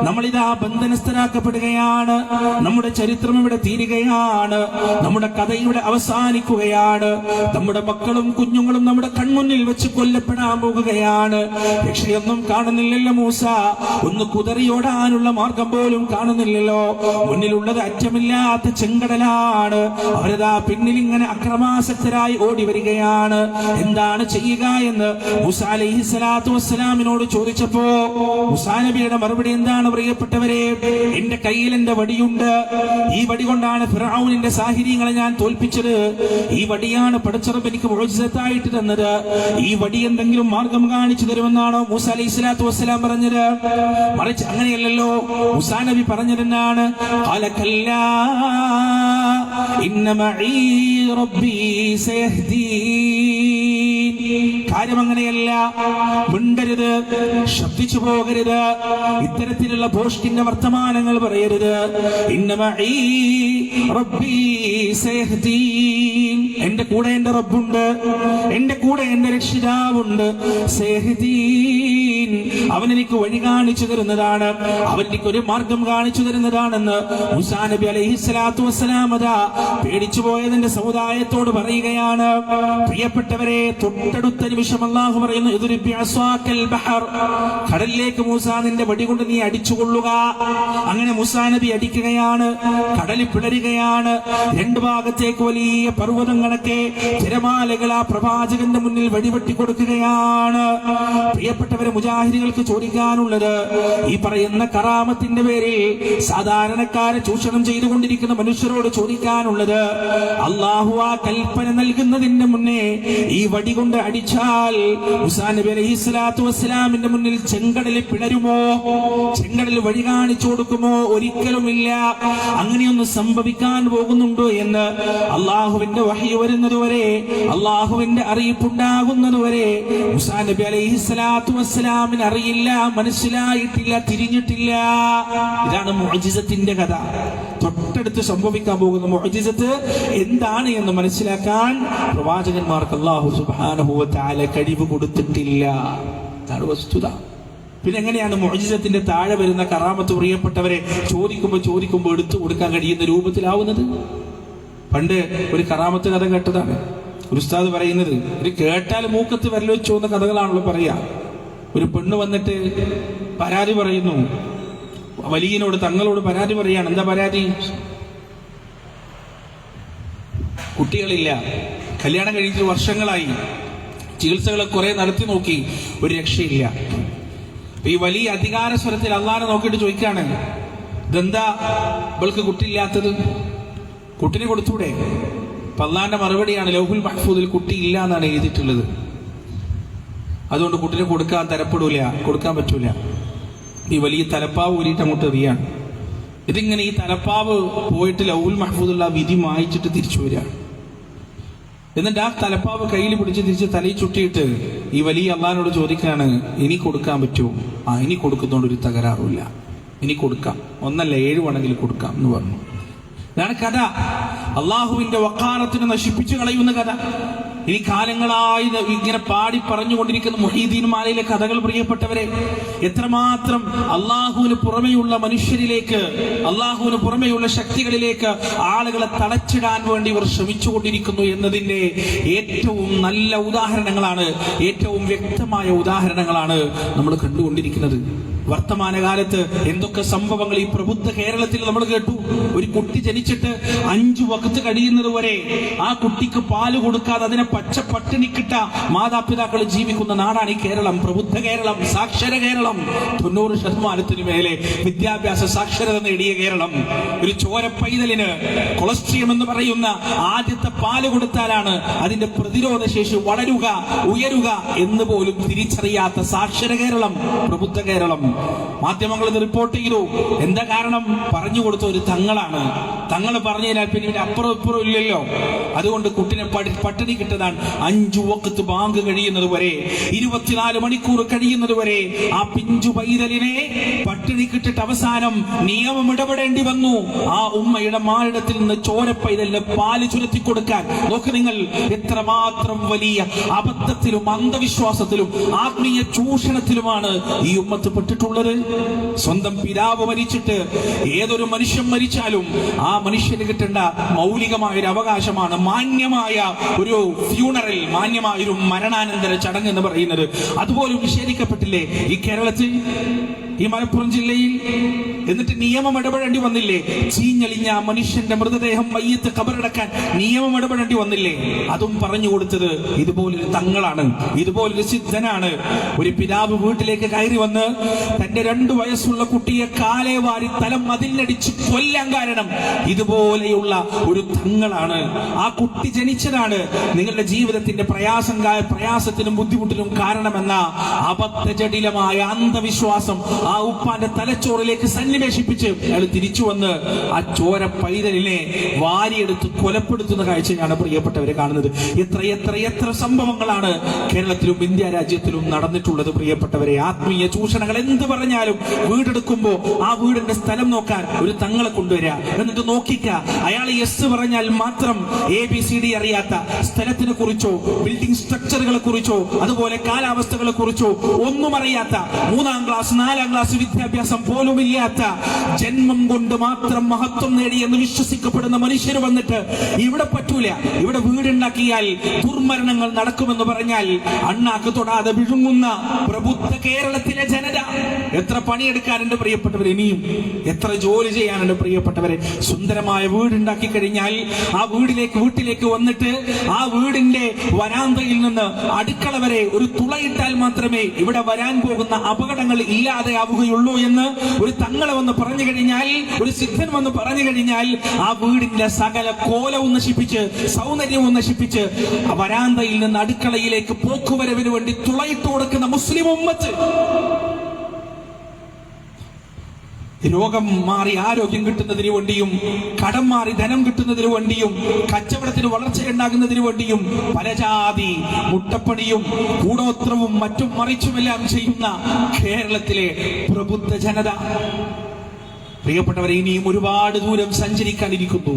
നമ്മളിതാ ബന്ധനസ്ഥരാക്കപ്പെടുകയാണ്, നമ്മുടെ ചരിത്രം ഇവിടെ തീരുകയാണ്, നമ്മുടെ കഥ ഇവിടെ അവസാനിക്കുകയാണ്, നമ്മുടെ മക്കളും കുഞ്ഞുങ്ങളും നമ്മുടെ കൺമുന്നിൽ വെച്ച് കൊല്ലപ്പെടാൻ പോകുകയാണ്. രക്ഷയൊന്നും കാണുന്നില്ലല്ലോ മൂസ, ഒന്ന് കുതറിയോടാനുള്ള മാർഗം പോലും കാണുന്നില്ലല്ലോ. മുന്നിലുള്ളത് അറ്റമില്ലാത്ത ചെങ്കടലാണ്. അവരതാ പിന്നിൽ ഇങ്ങനെ അക്രമാസക്തരായി ഓടി വരികയാണ്. എന്താണ് ചെയ്യുക എന്ന് മൂസ അലൈഹിസ്സലാത്തു വസ്സലാമിനോട് ചോദിച്ചപ്പോ മൂസാ നബിയുടെ മറുപടി എന്താണ്? പ്രിയപ്പെട്ടവരെ, എന്റെ കയ്യിൽ എന്റെ വടിയുണ്ട്. ഈ വടി കൊണ്ടാണ് ഫിർഔനിന്റെ സാഹിര്യങ്ങളെ ഞാൻ തോൽപ്പിച്ചത്. ഈ വടിയാണ് പടച്ചറബ് എനിക്ക് മുഅ്ജിസത്തായിട്ട് തന്നത്. ഈ വടി എന്തെങ്കിലും മാർഗം കാണിച്ചു തരുമെന്നാണോ മൂസ അലൈഹിസ്സലാത്തു വസ്സലാം പറഞ്ഞത്? മറിച്ച് അങ്ങനെയല്ലല്ലോ. മൂസാ നബി പറഞ്ഞതെന്നാണ്? ഖാല കല്ലാ ഇന്ന മഈ റബ്ബീ സയഹ്ദീൻ. കാര്യം അങ്ങനെയല്ല. മിണ്ടരുത്, ശബ്ദിച്ചു പോകരുത്, ഇത്തരത്തിലുള്ള ഭോഷ്കിന്റെ വർത്തമാനങ്ങൾ പറയരുത്. ഇന്ന മഈ റബ്ബീ സയഹ്ദീൻ. എന്റെ കൂടെ എന്റെ റബ്ബുണ്ട്, എന്റെ കൂടെ എന്റെ രക്ഷിതാവുണ്ട്. സയഹ്ദീൻ, അവൻ എനിക്ക് വഴി കാണിച്ചു തരുന്നതാണ്, അവൻ എനിക്കൊരു മാർഗം കാണിച്ചു തരുന്നതാണെന്ന് മൂസാ നബി അലൈഹിസ്സലാത്തു വസ്സലാം അതാ പേടിച്ചു പോയതിന്റെ സമുദായത്തോട് പറയുകയാണ്. പ്രിയപ്പെട്ടവരെ, തൊട്ടടുത്ത നിമിഷം അല്ലാഹു പറയുന്നു, ഇദ്രിബ് അസ്വാക്കൽ ബഹർ. കടലിലേക്ക് മൂസാ നിന്റെ വടി കൊണ്ട് നീ അടിച്ചുകൊള്ളുക. അങ്ങനെ മൂസാ നബി അടിക്കുകയാണ്. കടലിൽ പിളരുകയാണ്. രണ്ടു ഭാഗത്തേക്ക് വലിയ പർവ്വതങ്ങളൊക്കെ തിരമാലകൾ ആ പ്രവാചകന്റെ മുന്നിൽ വടിവെട്ടി കൊടുക്കുകയാണ്. പ്രിയപ്പെട്ടവരെ, മുജാഹിദികൾക്ക് ചോദിക്കാനുള്ളത്, ഈ പറയുന്ന കറാമത്തിന്റെ പേരിൽ സാധാരണക്കാരെ ചൂഷണം ചെയ്തുകൊണ്ടിരിക്കുന്ന മനുഷ്യരോട് ചോദിക്കാനുള്ളത്, അല്ലാഹു ആ കൽപ്പന നൽകുന്നതിന്റെ മുന്നേ ഈ വടി കൊണ്ട് അടിച്ചാൽ മൂസാ നബി അലൈഹിസ്സലാത്തു വസ്സലാമിന്റെ മുന്നിൽ ചെങ്കടലിൽ പിളരുമോ? ചെങ്കടൽ വഴി കാണിച്ചു കൊടുക്കുമോ? ഒരിക്കലുമില്ല. അങ്ങനെയൊന്ന് സംഭവിക്കാൻ പോകുന്നുണ്ടോ എന്ന് അള്ളാഹുവിന്റെ വഹി വരുന്നതുവരെ, അള്ളാഹുവിന്റെ അറിയിപ്പുണ്ടാകുന്നതുവരെ മൂസാ നബി അലൈഹിസ്സലാത്തു വസ്സലാമിന് അറിയില്ല, മനസ്സിലായിട്ടില്ല, തിരിഞ്ഞിട്ടില്ല. ഇതാണ് മുഅ്ജിസത്തിന്റെ കഥ. തൊട്ടടുത്ത് സംഭവിക്കാൻ പോകുന്ന മുഅ്ജിസത്ത് എന്താണ് എന്ന് മനസ്സിലാക്കാൻ പ്രവാചകന്മാർക്ക് അല്ലാഹു സുബ്ഹാനഹു വ തആല കഴിവ് കൊടുത്തിട്ടില്ല. അതാണ് വസ്തുത. പിന്നെ എങ്ങനെയാണ് മുഅ്ജിസത്തിന്റെ താഴെ വരുന്ന കറാമത്ത് പ്രിയപ്പെട്ടവരെ ചോദിക്കുമ്പോൾ എടുത്തു കൊടുക്കാൻ കഴിയുന്ന രൂപത്തിലാവുന്നത്? പണ്ട് ഒരു കറാമത്ത് കഥ കേട്ടതാണ്. ഒരു ഉസ്താദ് പറയുന്നത്, ഒരു കേട്ടാൽ മൂക്കത്ത് വിരൽ വെച്ചു എന്ന കഥകളാണല്ലോ പറയാ. ഒരു പെണ്ണ് വന്നിട്ട് പരാതി പറയുന്നു, വലിയനോട്, തങ്ങളോട് പരാതി പറയാണ്. എന്താ പരാതി? കുട്ടികളില്ല, കല്യാണം കഴിഞ്ഞിട്ട് വർഷങ്ങളായി, ചികിത്സകളെ കുറെ നടത്തി നോക്കി, ഒരു രക്ഷയില്ല. ഈ വലിയ അധികാര സ്വരത്തിൽ അള്ളാനെ നോക്കിയിട്ട് ചോദിക്കാണ്, ഇതെന്താ ഇവൾക്ക് കുട്ടിയില്ലാത്തത്? കുട്ടിനെ കൊടുത്തൂടെ? അപ്പൊ അള്ളാന്റെ മറുപടിയാണ്, ലൗഹുൽ മഹ്ഫൂദിൽ കുട്ടിയില്ല എന്നാണ് എഴുതിയിട്ടുള്ളത്, അതുകൊണ്ട് കുട്ടിനെ കൊടുക്കാൻ തരപ്പെടൂല, കൊടുക്കാൻ പറ്റൂല. ഈ വലിയ തലപ്പാവ് ഊരിയിട്ട് അങ്ങോട്ട് എറിയാണ്. ഇതിങ്ങനെ ഈ തലപ്പാവ് പോയിട്ട് ലൗഹുൽ മഹ്ഫൂദുള്ള വിധി വായിച്ചിട്ട് തിരിച്ചു വരികയാണ്. എന്നിട്ട് ആ തലപ്പാവ് കയ്യിൽ പിടിച്ച് തിരിച്ച് തലയിൽ ചുട്ടിയിട്ട് ഈ വലിയ അള്ളാഹിനോട് ചോദിക്കാണ്, ഇനി കൊടുക്കാൻ പറ്റുമോ? ഇനി കൊടുക്കുന്നതുകൊണ്ട് ഒരു തകരാറുമില്ല, ഇനി കൊടുക്കാം, 1 അല്ല 7 വേണമെങ്കിൽ കൊടുക്കാം എന്ന് പറഞ്ഞു. ഇതാണ് കഥ. അള്ളാഹുവിന്റെ വഖാറത്തിനെ നശിപ്പിച്ചു കളയുന്ന കഥ. ഇനി കാലങ്ങളായി ഇങ്ങനെ പാടി പറഞ്ഞുകൊണ്ടിരിക്കുന്ന മുഹീദ്ദീൻ മാലയിലെ കഥകൾ, പ്രിയപ്പെട്ടവരെ, എത്രമാത്രം അള്ളാഹുവിന് പുറമെയുള്ള മനുഷ്യരിലേക്ക്, അള്ളാഹുവിന് പുറമെയുള്ള ശക്തികളിലേക്ക് ആളുകളെ തളച്ചിടാൻ വേണ്ടി ഇവർ ശ്രമിച്ചുകൊണ്ടിരിക്കുന്നു എന്നതിന്റെ ഏറ്റവും നല്ല ഉദാഹരണങ്ങളാണ്, ഏറ്റവും വ്യക്തമായ ഉദാഹരണങ്ങളാണ് നമ്മൾ കണ്ടുകൊണ്ടിരിക്കുന്നത്. വർത്തമാനകാലത്ത് എന്തൊക്കെ സംഭവങ്ങൾ ഈ പ്രബുദ്ധ കേരളത്തിൽ നമ്മൾ കേട്ടു. ഒരു കുട്ടി ജനിച്ചിട്ട് 5 വഖത്ത് കഴിയുന്നത് വരെ ആ കുട്ടിക്ക് പാല് കൊടുക്കാതെ അതിനെ പച്ച പട്ടിണിക്കിട്ട മാതാപിതാക്കൾ ജീവിക്കുന്ന നാടാണ് ഈ കേരളം. പ്രബുദ്ധ കേരളം, സാക്ഷര കേരളം, 90% മേലെ വിദ്യാഭ്യാസ സാക്ഷരത നേടിയ കേരളം. ഒരു ചോര പൈതലിന് കൊളസ്ട്രിയം എന്ന് പറയുന്ന ആദ്യത്തെ പാല് കൊടുത്താലാണ് അതിന്റെ പ്രതിരോധ ശേഷി വളരുക, ഉയരുക എന്ന് പോലും തിരിച്ചറിയാത്ത സാക്ഷര കേരളം, പ്രബുദ്ധ കേരളം. മാധ്യമങ്ങൾ ഇത് റിപ്പോർട്ട് ചെയ്തു. എന്താ കാരണം? പറഞ്ഞു കൊടുത്ത ഒരു തങ്ങളാണ്. തങ്ങൾ പറഞ്ഞു കഴിഞ്ഞാൽ പിന്നെ ഇതിന്റെ അപ്പുറം ഇപ്പുറം ഇല്ലല്ലോ. അതുകൊണ്ട് കുട്ടിനെ പട്ടിണി കിട്ടതാണ്. 5 വഖത്ത് ബാങ്ക് കഴിയുന്നത് വരെ, 24 മണിക്കൂർ കഴിയുന്നത് വരെ ആ പിഞ്ചു പൈതലിനെ പട്ടിണി കിട്ടിട്ട് അവസാനം നിയമം ഇടപെടേണ്ടി വന്നു. ആ ഉമ്മയുടെ മാറിടത്തിൽ നിന്ന് ചോര പൈതലിന് പാല് ചുരത്തി കൊടുക്കാൻ. നോക്ക് നിങ്ങൾ, എത്രമാത്രം വലിയ അബദ്ധത്തിലും അന്ധവിശ്വാസത്തിലും ആത്മീയ ചൂഷണത്തിലുമാണ് ഈ ഉമ്മത്ത് പെട്ടിട്ടുള്ളത്. സ്വന്തം പിതാവ് മരിച്ചിട്ട് ഏതൊരു മനുഷ്യൻ മരിച്ചാലും ആ മനുഷ്യന് കിട്ടേണ്ട മൗലികമായ ഒരു അവകാശമാണ് മാന്യമായ ഒരു ഫ്യൂണറൽ, മാന്യമായ ഒരു മരണാനന്തര ചടങ്ങ് എന്ന് പറയുന്നത്. അതുപോലും നിഷേധിക്കപ്പെട്ടില്ലേ ഈ കേരളത്തിൽ, ഈ മലപ്പുറം ജില്ലയിൽ? എന്നിട്ട് നിയമം ഇടപെടേണ്ടി വന്നില്ലേ? ചീഞ്ഞളിഞ്ഞ മനുഷ്യന്റെ മൃതദേഹം മയ്യത്ത് ഖബറടക്കാൻ നിയമം ഇടപെടേണ്ടി വന്നില്ലേ? അതും പറഞ്ഞു കൊടുത്തത് ഇതുപോലൊരു തങ്ങളാണ്, ഇതുപോലൊരു സിദ്ധനാണ്. ഒരു പിതാവ് വീട്ടിലേക്ക് കയറി വന്ന് തന്റെ 2 വയസ്സുള്ള കുട്ടിയെ കാലേ വാരി തലം മതിലടിച്ച് കൊല്ലാൻ കാരണം ഇതുപോലെയുള്ള ഒരു തങ്ങളാണ്. ആ കുട്ടി ജനിച്ചതാണ് നിങ്ങളുടെ ജീവിതത്തിന്റെ പ്രയാസത്തിനും ബുദ്ധിമുട്ടിനും കാരണമെന്ന അബദ്ധജടിലമായ അന്ധവിശ്വാസം ആ ഉപ്പാന്റെ തലച്ചോറിലേക്ക് സന്നിവേശിപ്പിച്ച് അയാൾ തിരിച്ചു വന്ന് ആ ചോര പൈതലിനെ വാരിയെടുത്ത് കൊലപ്പെടുത്തുന്ന കാഴ്ചയാണ് പ്രിയപ്പെട്ടവരെ കാണുന്നത്. എത്ര സംഭവങ്ങളാണ് കേരളത്തിലും ഇന്ത്യ രാജ്യത്തിലും നടന്നിട്ടുള്ളത് പ്രിയപ്പെട്ടവരെ. ആത്മീയ ചൂഷണങ്ങൾ എന്ത് പറഞ്ഞാലും വീടെടുക്കുമ്പോ ആ വീടിന്റെ സ്ഥലം നോക്കാൻ ഒരു തങ്ങളെ കൊണ്ടുവരിക, എന്നിട്ട് നോക്കിക്ക. അയാൾ യെസ് പറഞ്ഞാൽ മാത്രം ABCD അറിയാത്ത, സ്ഥലത്തിനെ കുറിച്ചോ ബിൽഡിംഗ് സ്ട്രക്ചറുകളെ കുറിച്ചോ അതുപോലെ കാലാവസ്ഥകളെ കുറിച്ചോ ഒന്നും അറിയാത്ത, 3ാം ക്ലാസ് 4ാം ക്ലാസ് വിദ്യാഭ്യാസം പോലും ഇല്ലാത്ത, ജന്മം കൊണ്ട് മാത്രം മഹത്വം നേടി എന്ന് വിശ്വസിക്കപ്പെടുന്ന മനുഷ്യർ വന്നിട്ട് ഇവിടെ പറ്റൂല, ഇവിടെ വീടുണ്ടാക്കിയാൽ ദുർമരണങ്ങൾ നടക്കുമെന്ന് പറഞ്ഞാൽ അണ്ണാക്ക് തൊടാതെ വിഴുങ്ങുന്ന പ്രബുദ്ധ കേരളത്തിലെ ജനത. എത്ര പണിയെടുക്കാനുണ്ട് പ്രിയപ്പെട്ടവരെ, ഇനിയും എത്ര ജോലി ചെയ്യാനുണ്ട് പ്രിയപ്പെട്ടവരെ. സുന്ദരമായ വീടുണ്ടാക്കി കഴിഞ്ഞാൽ ആ വീട്ടിലേക്ക് വന്നിട്ട് ആ വീടിന്റെ വരാന്തയിൽ നിന്ന് അടുക്കള വരെ ഒരു തുളയിട്ടാൽ മാത്രമേ ഇവിടെ വരാൻ പോകുന്ന അപകടങ്ങൾ ഇല്ലാതെയാവുകയുള്ളൂ എന്ന് ഒരു തങ്ങളെ വന്ന് പറഞ്ഞു കഴിഞ്ഞാൽ, ഒരു സിദ്ധൻ വന്ന് പറഞ്ഞു കഴിഞ്ഞാൽ, ആ വീടിന്റെ സകല കോലവും നശിപ്പിച്ച് സൗന്ദര്യവും നശിപ്പിച്ച് ആ വരാന്തയിൽ നിന്ന് അടുക്കളയിലേക്ക് പോക്കുവരവിന് വേണ്ടി തുളയിട്ട് കൊടുക്കുന്ന മുസ്ലിം ഉമ്മത്ത്. രോഗം മാറി ആരോഗ്യം കിട്ടുന്നതിന് വേണ്ടിയും, കടം മാറി ധനം കിട്ടുന്നതിന് വേണ്ടിയും, കച്ചവടത്തിന് വളർച്ചയുണ്ടാകുന്നതിന് വേണ്ടിയും പല ജാതി മുട്ടപ്പണിയും കൂടോത്രവും മറ്റും മറിച്ചുമെല്ലാം ചെയ്യുന്ന കേരളത്തിലെ പ്രബുദ്ധ ജനത. പ്രിയപ്പെട്ടവരെ, ഇനിയും ഒരുപാട് ദൂരം സഞ്ചരിക്കാനിരിക്കുന്നു.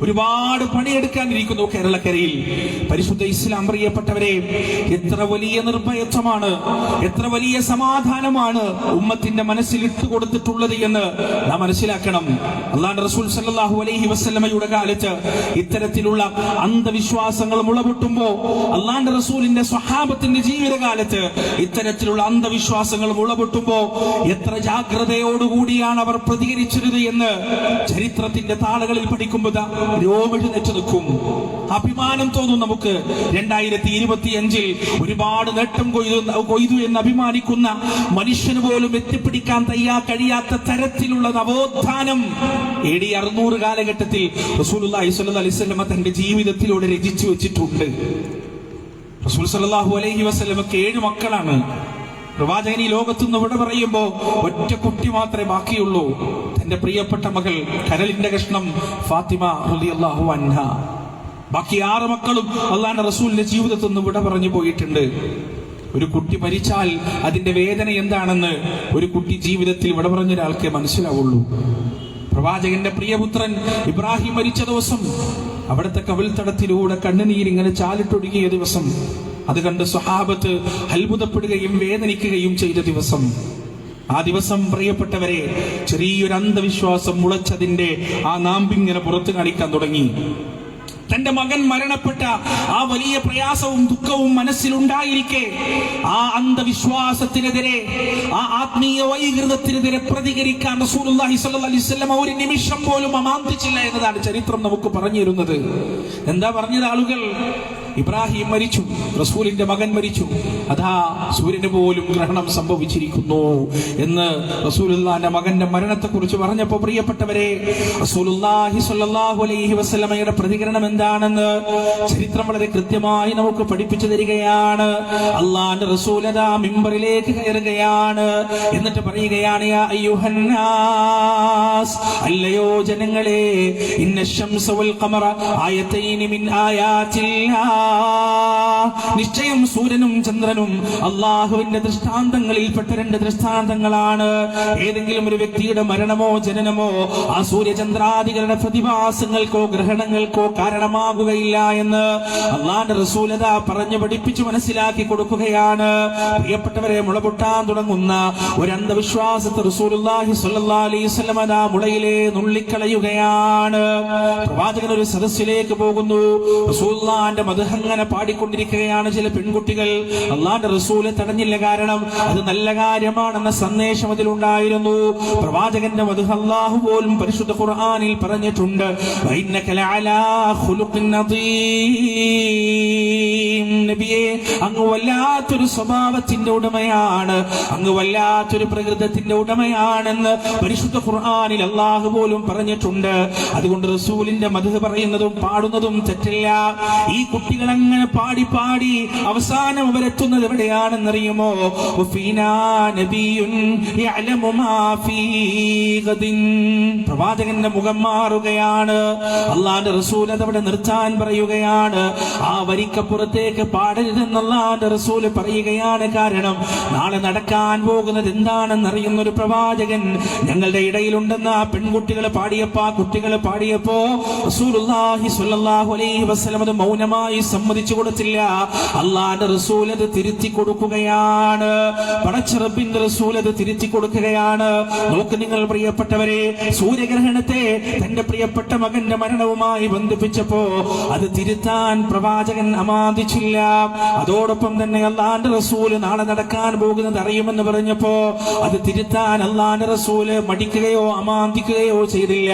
ഒരുപാട് പണിയെടുക്കാനിരിക്കുന്നു കേരളക്കരയിൽ. പരിശുദ്ധ ഇസ്ലാം പ്രിയപ്പെട്ടവരെ, എത്ര വലിയ നിർഭയത്വമാണ്, എത്ര വലിയ സമാധാനമാണ് ഉമ്മത്തിന്റെ മനസ്സിൽ ഇട്ടുകൊടുത്തിട്ടുള്ളത് എന്ന് നാം മനസ്സിലാക്കണം. അല്ലാഹുവിന്റെ റസൂൽ സല്ലല്ലാഹു അലൈഹി വസല്ലമയുടെ കാലത്ത് ഇത്തരത്തിലുള്ള അന്ധവിശ്വാസങ്ങൾ മുളപൊട്ടുമ്പോ, അല്ലാഹുവിന്റെ റസൂലിന്റെ സ്വഹാബത്തിന്റെ ജീവിതകാലത്ത് ഇത്തരത്തിലുള്ള അന്ധവിശ്വാസങ്ങൾ മുളപൊട്ടുമ്പോ എത്ര ജാഗ്രതയോടുകൂടിയാണ് അവർ പ്രതികരിച്ചത് എന്ന് ചരിത്രത്തിന്റെ താളുകളിൽ പഠിക്കുമ്പോൾ രോമെഴുന്നേറ്റ് നിൽക്കും. അഭിമാനം തോന്നും നമുക്ക്. 2025 ഒരുപാട് നേട്ടം കൊയ്തു എന്ന് അഭിമാനിക്കുന്ന മനുഷ്യന് പോലും എത്തിപ്പിടിക്കാൻ കഴിയാത്ത തരത്തിലുള്ള നവോത്ഥാനം AD 600 കാലഘട്ടത്തിൽ റസൂലുള്ളാഹി സ്വല്ലല്ലാഹു അലൈഹി വസല്ലം തന്റെ ജീവിതത്തിലൂടെ രചിച്ചു വെച്ചിട്ടുണ്ട്. റസൂൽ സല്ലല്ലാഹു അലൈഹി വസല്ലമക്ക് 7 മക്കളാണ്. പ്രവാചകൻ ഈ ലോകത്തുനിന്ന് വിട പറയുമ്പോ ഒറ്റ കുട്ടി മാത്രമേ ബാക്കിയുള്ളൂ, തന്റെ പ്രിയപ്പെട്ട മകൾ, കരളിന്റെ കഷ്ണം ഫാത്തിമ റളിയല്ലാഹു അൻഹ. ബാക്കി 6 മക്കളും അല്ലാഹുവിന്റെ റസൂലിന്റെ ജീവിതത്തിൽ നിന്ന് വിട പറഞ്ഞു പോയിട്ടുണ്ട്. ഒരു കുട്ടി മരിച്ചാൽ അതിന്റെ വേദന എന്താണെന്ന് ഒരു കുട്ടി ജീവിതത്തിൽ വിട പറഞ്ഞ ഒരാൾക്കേ മനസ്സിലാവുള്ളൂ. പ്രവാചകന്റെ പ്രിയപുത്രൻ ഇബ്രാഹിം മരിച്ച ദിവസം, അവിടുത്തെ കവിൾത്തടത്തിലൂടെ കണ്ണുനീരിങ്ങനെ ചാലിട്ടൊടുങ്ങിയ ദിവസം, അത് കണ്ട് സ്വഹാബത്ത് അത്ഭുതപ്പെടുകയും വേദനിക്കുകയും ചെയ്ത ദിവസം. ആ ദിവസം പ്രിയപ്പെട്ടവരെ, ചെറിയൊരു അന്ധവിശ്വാസം മുളച്ചതിന്റെ ആ നാമ്പിങ്ങനെ പുറത്തു കാണിക്കാൻ തുടങ്ങി. തന്റെ മകൻ മരണപ്പെട്ട ആ വലിയ പ്രയാസവും ദുഃഖവും മനസ്സിലുണ്ടായിരിക്കെ ആ അന്ധവിശ്വാസത്തിനെതിരെ, ആ ആത്മീയ വൈകൃതത്തിനെതിരെ പ്രതികരിക്കാൻ റസൂലുള്ളാഹി സ്വല്ലല്ലാഹു അലൈഹി വസല്ലം ഒരു നിമിഷം പോലും അമാന്തിച്ചില്ല എന്നതാണ് ചരിത്രം നമുക്ക് പറഞ്ഞു തരുന്നത്. എന്താ പറഞ്ഞത് ആളുകൾ? ഇബ്രാഹിം മരിച്ചു, റസൂലിന്റെ മകൻ മരിച്ചു, അതാ സൂര്യന് പോലും ഗ്രഹണം സംഭവിച്ചിരിക്കുന്നു എന്ന് റസൂലുള്ളാഹിന്റെ മകന്റെ മരണത്തെ കുറിച്ച് പറഞ്ഞപ്പോ പ്രിയപ്പെട്ടവരെ, റസൂലുള്ളാഹി സ്വല്ലല്ലാഹു അലൈഹി വസല്ലമയുടെ പ്രതികരണം എന്താണെന്ന് ചരിത്രം വളരെ കൃത്യമായി നമുക്ക് പഠിപ്പിച്ചു തരികയാണ്. അല്ലാഹുവിന്റെ റസൂൽ അതാ മിമ്പറിലേക്ക് കയറുകയാണ്. എന്നിട്ട് പറയുകയാണ്, യാ അയ്യുഹന്നാസ്, അല്ലയോ ജനങ്ങളെ, ഇന്ന ശംസ വൽ ഖമറ ആയതൈനി മിൻ ആയാതില്ലാഹ്, നിശ്ചയം സൂര്യനും ചന്ദ്രനും അള്ളാഹുവിന്റെ ദൃഷ്ടാന്തങ്ങളിൽപ്പെട്ട 2 ദൃഷ്ടാന്തങ്ങളാണ്. ഏതെങ്കിലും ഒരു വ്യക്തിയുടെ മരണമോ ജനനമോ ആ സൂര്യചന്ദ്രാദികളുടെ പ്രതിഭാസങ്ങൾക്കോ ഗ്രഹണങ്ങൾക്കോ കാരണമാകുകയില്ല എന്ന് അള്ളാഹുവിന്റെ റസൂൽ അതാ പറഞ്ഞു പഠിപ്പിച്ചു മനസ്സിലാക്കി കൊടുക്കുകയാണ്. പ്രിയപ്പെട്ടവരെ, മുളപൊട്ടാൻ തുടങ്ങുന്ന ഒരു അന്ധവിശ്വാസത്തെ റസൂലുള്ളാഹി സ്വല്ലല്ലാഹു അലൈഹി വസല്ലം അതാ മുളയിലെ നുള്ളിക്കളയുകയാണ്. പ്രവാചകൻ ഒരു സദസ്സിലേക്ക് പോകുന്നു. റസൂലുള്ളാഹിന്റെ മദ്ഹങ്ങനെ പാടിക്കൊണ്ടിരിക്കുകയാണ്. ചില പെൺകുട്ടികൾ അല്ലാഹുവിന്റെ റസൂലെ തടഞ്ഞില്ല, കാരണം അത് നല്ല കാര്യമാണെന്ന സന്ദേശം അതിലുണ്ടായിരുന്നു. പ്രവാചകന്റെ മദ്ഹ് അല്ലാഹു പോലും പരിശുദ്ധ ഖുർആനിൽ പറഞ്ഞിട്ടുണ്ട്, വഇന്നക ലഅലാ ഖുലുഖിൻ നദീം. നബിയെ, അങ്ങ് വല്ലാത്തൊരു സ്വഭാവത്തിന്റെ ഉടമയാണ്, അങ്ങ് വല്ലാത്തൊരു പ്രകൃതത്തിന്റെ ഉടമയാണെന്ന് പരിശുദ്ധ ഖുർആനിൽ അല്ലാഹു പോലും പറഞ്ഞിട്ടുണ്ട്. അതുകൊണ്ട് റസൂലിന്റെ മദ്ഹ് പറയുന്നതും പാടുന്നതും തെറ്റില്ല. ഈ കുട്ടികൾ അങ്ങനെ പാടി പാടി അവസാനം അവരെത്തുന്നത് എവിടെയാണെന്നറിയുമോ? പ്രവാചകന്റെ മുഖം മാറുകയാണ്. അള്ളാന്റെ റസൂൽ അതവിടെ നിർത്താൻ പറയുകയാണ്. ആ വരിക്കപ്പുറത്തേക്ക് പാടരുതെന്ന് അള്ളാന്റെ റസൂൽ പറയുകയാണ്. കാരണം നാളെ നടക്കാൻ പോകുന്നത് എന്താണെന്ന് അറിയുന്ന ഒരു പ്രവാചകൻ ഞങ്ങളുടെ ഇടയിലുണ്ടെന്ന് ആ പെൺകുട്ടികൾ പാടിയപ്പോ, ആ കുട്ടികൾ പാടിയപ്പോ റസൂലുള്ളാഹി സ്വല്ലല്ലാഹു അലൈഹി വസല്ലം അത് മൗനമായി സമ്മതിച്ചു കൊടുത്തില്ല. അള്ളാന്റെ റസൂൽ അത് തിരുത്തി കൊടുക്കുകയാണ്. പടച്ച റബ്ബിന്റെ റസൂൽ അത് തിരുത്തി കൊടുക്കുകയാണ്. നോക്ക് നിങ്ങൾ പ്രിയപ്പെട്ടവരെ, സൂര്യഗ്രഹണത്തെ തന്റെ പ്രിയപ്പെട്ട മകന്റെ മരണവുമായി ബന്ധിപ്പിച്ചപ്പോ അത് തിരുത്താൻ പ്രവാചകൻ അമാന്തിച്ചില്ല. അതോടൊപ്പം തന്നെ അള്ളാന്റെ റസൂൽ നാളെ നടക്കാൻ പോകുന്നത് അറിയുമെന്ന് പറഞ്ഞപ്പോ അത് തിരുത്താൻ അള്ളാന്റെ റസൂല് മടിക്കുകയോ അമാന്തിക്കുകയോ ചെയ്തില്ല.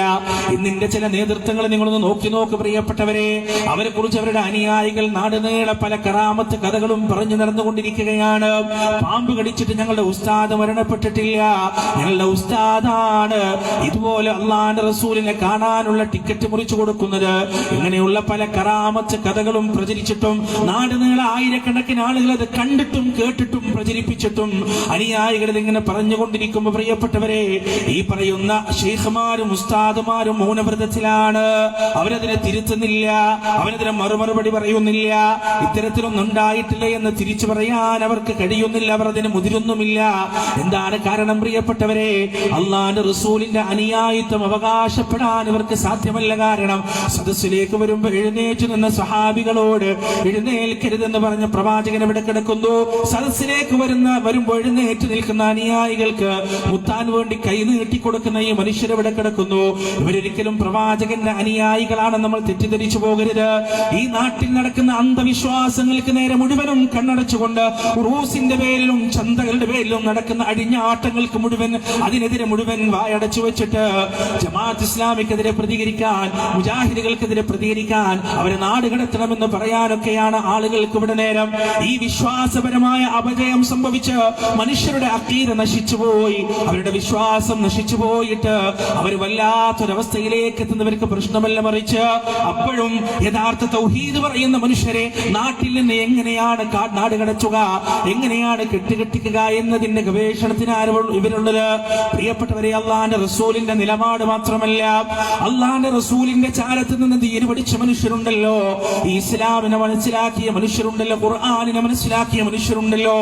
ഇന്നിന്റെ ചില നേതൃത്വങ്ങൾ നിങ്ങളൊന്ന് നോക്ക് പ്രിയപ്പെട്ടവരെ, അവരെ കുറിച്ച് അവരുടെ അനുയായികൾ നാടുനീളെ പല കറാമത്ത് കഥകളും പറഞ്ഞു നടന്നുകൊണ്ടിരിക്കുകയാണ്. പാമ്പ് കടിച്ചിട്ട് ഞങ്ങളുടെ ഉസ്താദ് മരണപ്പെട്ടിട്ടില്ല, ഞങ്ങളുടെ ഉസ്താദാണ് ഇതുപോലെ അള്ളാന്റെ റസൂലിനെ കാണാനുള്ള ടിക്കറ്റ് മുറിച്ചു കൊടുക്കുന്നത്. ഇങ്ങനെയുള്ള പല കറാമത്ത് കഥകളും പ്രചരിച്ചിട്ടും നാടുനീളെ ആയിരക്കണക്കിന് ആളുകൾ അത് കണ്ടിട്ടും കേട്ടിട്ടും പ്രചരിപ്പിച്ചിട്ടും അനുയായികൾ ഇങ്ങനെ പറഞ്ഞുകൊണ്ടിരിക്കുമ്പോൾ പ്രിയപ്പെട്ടവരെ, ഈ പറയുന്ന ഷെയ്ഖുമാരും ഉസ്താദുമാരും മൗനവ്രതത്തിലാണ്. അവരതിനെ തിരുത്തുന്നില്ല, അവരതിനെ മറുപടി പറയുക കഴിയുന്നില്ല. ഇത്തരത്തിലൊന്നും ഉണ്ടായിട്ടില്ല എന്ന് തിരിച്ചു പറയാൻ അവർക്ക് കഴിയുന്നില്ല. അവർ അതിന് മുതിരുന്നുമില്ല. എന്താണ് കാരണം പ്രിയപ്പെട്ടവരെ? അള്ളാന്റെ റസൂലിന്റെ അനുയായിത്വം അവകാശപ്പെടാൻ ഇവർക്ക് സാധ്യമല്ല. കാരണം സദസ്സിലേക്ക് വരുമ്പോൾ എഴുന്നേറ്റ് നിന്ന സഹാബികളോട് എഴുന്നേൽക്കരുതെന്ന് പറഞ്ഞ പ്രവാചകൻ എവിടെ കിടക്കുന്നു? സദസ്സിലേക്ക് വരുമ്പോൾ എഴുന്നേറ്റ് നിൽക്കുന്ന അനുയായികൾക്ക് മുത്താൻ വേണ്ടി കൈ നീട്ടിക്കൊടുക്കുന്ന ഈ മനുഷ്യരെവിടെ കിടക്കുന്നു? ഇവരൊരിക്കലും പ്രവാചകന്റെ അനുയായികളാണ് നമ്മൾ തെറ്റിദ്ധരിച്ചു പോകരുത്. ഈ നാട്ടിൽ നടക്കുന്ന അന്ധവിശ്വാസങ്ങൾക്ക് നേരെ മുഴുവനും കണ്ണടച്ചുകൊണ്ട് ഉറൂസിന്റെ പേരിലും ചന്തകളുടെ പേരിലും നടക്കുന്ന അടിഞ്ഞാട്ടങ്ങൾക്ക് മുഴുവൻ അതിനെതിരെ മുഴുവൻ വായടച്ചു വെച്ചിട്ട് ജമാഅത്ത് ഇസ്ലാമിക്കെതിരെ പ്രതികരിക്കാൻ, മുജാഹിദുകൾക്കെതിരെ പ്രതികരിക്കാൻ, അവരെ നാട് കടത്തണമെന്ന് പറയാനൊക്കെയാണ് ആളുകൾക്ക് ഇവിടെ നേരം. ഈ വിശ്വാസപരമായ അപജയം സംഭവിച്ച് മനുഷ്യരുടെ അഖീദ നശിച്ചുപോയി, അവരുടെ വിശ്വാസം നശിച്ചു പോയിട്ട് അവർ വല്ലാത്തൊരവസ്ഥയിലേക്ക് എത്തുന്നവർക്ക് പ്രശ്നമല്ല, മറിച്ച് അപ്പോഴും യഥാർത്ഥ തൗഹീദ് പറയുന്ന മനുഷ്യരെ നാട്ടിൽ നിന്ന് എങ്ങനെയാണ് നാട് കടച്ചുക, എങ്ങനെയാണ് കെട്ടുകെട്ടിക്കുക എന്നതിന്റെ ഗവേഷണത്തിനാണ് ഇവരുള്ളത്. പ്രിയപ്പെട്ടവരെ, അള്ളാന്റെ റസൂലിന്റെ നിലപാട് മാത്രമല്ല, അള്ളാന്റെ റസൂലിന്റെ ചാരത്ത് നിന്ന് തീര് പഠിച്ച മനുഷ്യരുണ്ടല്ലോ, ഈ ഇസ്ലാമിനെ മനസ്സിലാക്കിയ മനുഷ്യരുണ്ടല്ലോ, ഖുർആനിനെ മനസ്സിലാക്കിയ മനുഷ്യരുണ്ടല്ലോ,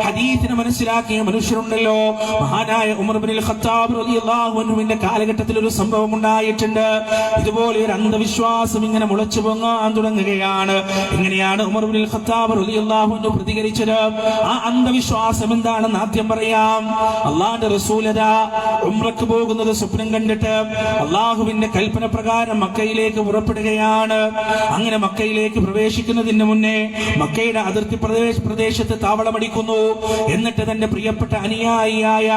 ഹദീസിനെ മനസ്സിലാക്കിയ മനുഷ്യരുണ്ടല്ലോ. മഹാനായ ഉമർ ഇബ്നുൽ ഖത്താബ് റളിയല്ലാഹു അൻഹുവിന്റെ കാലഘട്ടത്തിൽ ഒരു സംഭവം ഉണ്ടായിട്ടുണ്ട്. ഇതുപോലെ ഒരു അന്ധവിശ്വാസം ഇങ്ങനെ മുളച്ചു പൊങ്ങാൻ തുടങ്ങുകയാണ്. എങ്ങനെയാണ് ഉമർ ഇബ്നുൽ ഖത്താബ് റളിയല്ലാഹു അൻഹു പ്രതികരിച്ചത്? ആ അന്ധവിശ്വാസം എന്താണെന്ന് ആദ്യം പറയാം. അള്ളാന്റെ റസൂലത ഉംറക്ക് പോകുന്നത് സ്വപ്നം കണ്ടിട്ട് അള്ളാഹുവിന്റെ കൽപ്പന പ്രകാരം മക്കയിലേക്ക് പുറപ്പെടുകയാണ്. അങ്ങനെ മക്കയിലേക്ക് പ്രവേശിക്കുന്നതിന് മുന്നേ മക്കയുടെ അതിർത്തി പ്രദേശത്ത് താവളമടിക്കുന്നു. എന്നിട്ട് തന്റെ പ്രിയപ്പെട്ട അനുയായിയായ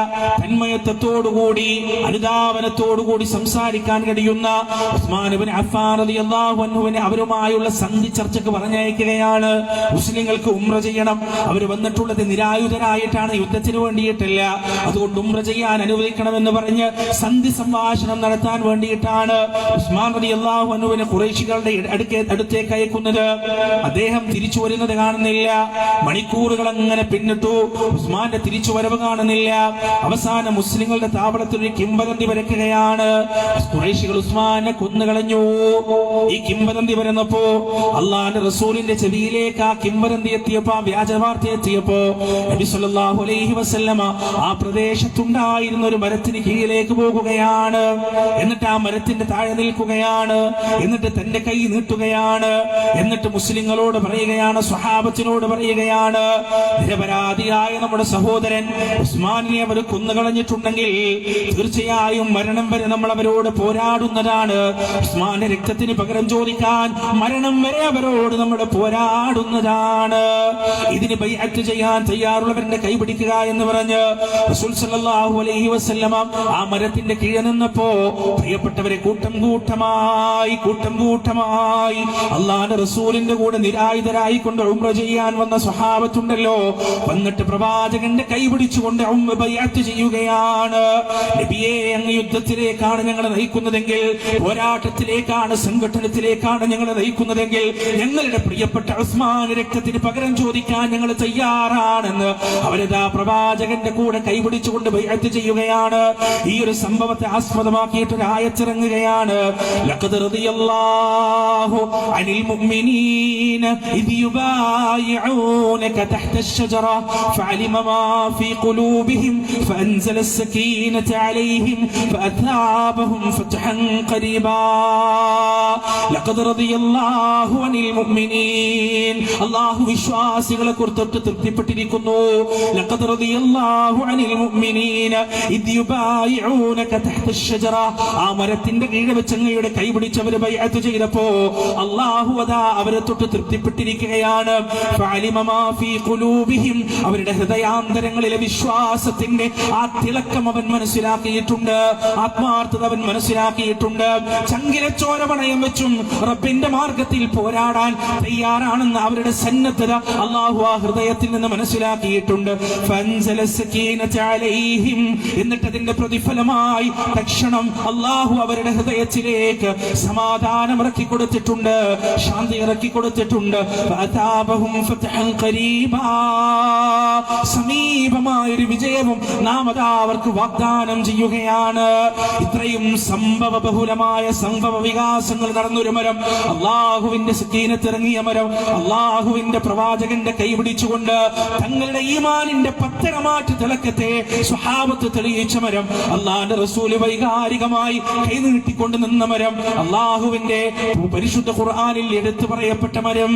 തന്മയത്വത്തോടുകൂടി അനുധാവനത്തോടുകൂടി സംസാരിക്കാൻ കഴിയുന്ന ഉസ്മാൻ ഇബ്നു അഫ്ഫാൻ റളിയല്ലാഹു അൻഹുവിനെ അവരുമായുള്ള സന്ധി ചർച്ചയ്ക്ക് പറഞ്ഞയക്കുകയാണ്. മുസ്ലിങ്ങൾക്ക് ഉംറ ചെയ്യണം, അവർ വന്നിട്ടുള്ളത് നിരായുധരായിട്ടാണ്, യുദ്ധത്തിന് വേണ്ടിയിട്ടില്ല, അതുകൊണ്ട് ഉംറ ചെയ്യാൻ അനുവദിക്കണമെന്ന് പറഞ്ഞ് സന്ധി സംഭാഷണം നടത്താൻ വേണ്ടിയിട്ടാണ് ഉസ്മാൻ റളിയല്ലാഹു അൻഹുവിനെ ഖുറൈശികളുടെ അടുത്തേക്ക് അയക്കുന്നത്. അദ്ദേഹം തിരിച്ചു വരുന്നത് കാണുന്നില്ല. മണിക്കൂറുകൾ അങ്ങനെ പിന്നിട്ടു, ഉസ്മാന്റെ തിരിച്ചു വരവ് കാണുന്നില്ല. അവസാനം മുസ്ലിങ്ങളുടെ താവളത്തിൽ ഒരു കിംവദന്തി പരക്കുകയാണ്. ഖുറൈശികൾ ഉസ്മാനെ കൊന്നുകളഞ്ഞു. ഈ കിംവദന്തി വരുന്നപ്പോ അള്ളാന്റെ റസൂലിന്റെ ചെവിയിലേക്ക് ആ കിംവദന്തി എത്തിയപ്പോ, ആ വ്യാജവാർത്ത എത്തിയപ്പോ നബി സല്ലല്ലാഹു അലൈഹി വസല്ലമ ആ പ്രദേശത്തുണ്ടായിരുന്ന ഒരു മരത്തിന് കീഴിലേക്ക് പോകുകയാണ്. എന്നിട്ട് ആ മരത്തിന്റെ താഴെ നിൽക്കുകയാണ്. എന്നിട്ട് തന്റെ കൈ നീട്ടുകയാണ്. എന്നിട്ട് മുസ്ലിങ്ങളോട് പറയുകയാണ്, സ്വഹാബത്തിനോട് പറയുകയാണ്, നിരപരാധിയായ നമ്മുടെ സഹോദരൻ ഉസ്മാനിനെ അവർ കൊന്നുകളഞ്ഞിട്ടുണ്ടെങ്കിൽ തീർച്ചയായും മരണം വരെ നമ്മൾ അവരോട് പോരാടുന്നതാണ്. ഉസ്മാന്റെ രക്തത്തിന് പകരം ചോദിക്കാൻ മരണം വരെ അവരോട് നമ്മൾ പോരാടുന്നതാണ്. ഇതിന് ബൈഅത്ത് ചെയ്യാൻ തയ്യാറുള്ളവരുടെ കൈപിടിക്കുക എന്ന് പറഞ്ഞ് റസൂൽ സല്ലല്ലാഹു അലൈഹി വസല്ലമ ആ മരത്തിന്റെ കീഴെ നിന്നപ്പോ പ്രിയപ്പെട്ടവരെ കൂട്ടം കൂട്ടമായി അള്ളാന്റെ റസൂലിന്റെ കൂടെ നിരായുധരായി കൊണ്ട് ഉംറ ചെയ്യാൻ വന്ന സ്വഹാബത്തുണ്ടല്ലോ, വന്നിട്ട് പ്രവാചകന്റെ കൈ പിടിച്ചുകൊണ്ട് ബൈഅത്ത് ചെയ്യുകയാണ്. നബിയെ, അങ്ങ് യുദ്ധത്തിലേക്കാണ് ഞങ്ങളെ നയിക്കുന്നതെങ്കിൽ, പോരാട്ടത്തിലേക്കാണ്, സംഘടനത്തിലേക്കാണ് ഞങ്ങളെ നയിക്കുന്നതെങ്കിൽ, ഞങ്ങളുടെ പ്രിയപ്പെട്ട ഉസ്മാൻ രക്തത്തിന് പകരം ചോദിക്കാൻ ഞങ്ങൾ തയ്യാറാണെന്ന് അവരതാ പ്രവാചകന്റെ കൂടെ കൈപിടിച്ചുകൊണ്ട് ബൈഅത്ത് ചെയ്യുകയാണ്. ഈ ഒരു സംഭവത്തെ ആസ്പദമാക്കിയിട്ട് ഒരു ആയത്തിറങ്ങുകയാണ്. ലഖദ് റളിയല്ലാഹു അനിൽ മുഅ്മിനീന ഇദ് യുബായിഊനക തഹ്ത അശ്ശജറ ഫഅലിമ മാ ഫീ ഖുലൂബിഹിം ഫഅൻസല السكينة عليهم فأثابهم فتحا قريبا لقد رضي الله عن المؤمنين الله വിശ്വാസികളെ കുറിച്ച് തൃപ്തിപ്പെട്ടിരിക്കുന്നു. لقد رضي الله عن المؤمنين إذ يبايعونك تحت الشجرة ആ മരത്തിന്റെ കീഴിൽ വെച്ച് അങ്ങയുടെ കൈ പിടിച്ചവര് ബൈഅത്ത് ചെയ്തപ്പോ അല്ലാഹു അതാ അവരെ തൊട്ട് തൃപ്തിപ്പെട്ടിരിക്കുകയാണ്. فعلم ما في قلوبهم അവരുടെ ഹൃദയാന്തരങ്ങളിലെ വിശ്വാസത്തിന്റെ ആ തിളക്കം അവൻ മനസ്സിലാക്കിയിട്ടുണ്ട്, ആത്മാർത്ഥത അവൻ മനസ്സിലാക്കിയിട്ടുണ്ട്. ചങ്കിലെ ചോര പണയം വെച്ചും റബ്ബിന്റെ മാർഗത്തിൽ പോരാടാൻ തയ്യാറാണെന്ന് അവരുടെ സന്നദ്ധത അല്ലാഹു ആ ഹൃദയത്തിൽ നിന്ന് മനസ്സിലാക്കിയിട്ടുണ്ട്. ഫൻസല സകീനത അലൈഹിം എന്നിട്ട് അതിന്റെ പ്രതിഫലമായി തക്ഷണം അല്ലാഹു അവരുടെ ഹൃദയത്തിലേക്ക് സമാധാനം ഇറക്കി കൊടുത്തിട്ടുണ്ട്, ശാന്തി ഇറക്കി കൊടുത്തിട്ടുണ്ട്. ഫഅതാബഹും ഫതഹൻ ഖരീബാ സമീപമായ ഒരു വിജയവും നാം അതാ അവർക്ക് വാഗ്ദാനം ചെയ്യുകയാണ്. ഇത്രയും സംഭവ ബഹുലമായ സംഭവ വികാസങ്ങൾ നടന്നൊരു മരം, അള്ളാഹുവിന്റെ മദീനത്തിറങ്ങിയ മരം, അള്ളാഹുവിന്റെ പ്രവാചകന്റെ കൈ പിടിച്ചുകൊണ്ട് തങ്ങളുടെ ഈമാനിന്റെ പത്തരമാറ്റ് തിളക്കത്തെ സ്വഹാബത്ത് തെളിയിച്ച മരം, അള്ളാന്റെ റസൂല് വൈകാരികമായി കൈ നീട്ടിക്കൊണ്ട് നിന്ന മരം, അള്ളാഹുവിന്റെ പരിശുദ്ധ ഖുർആനിൽ എടുത്തു പറയപ്പെട്ട മരം.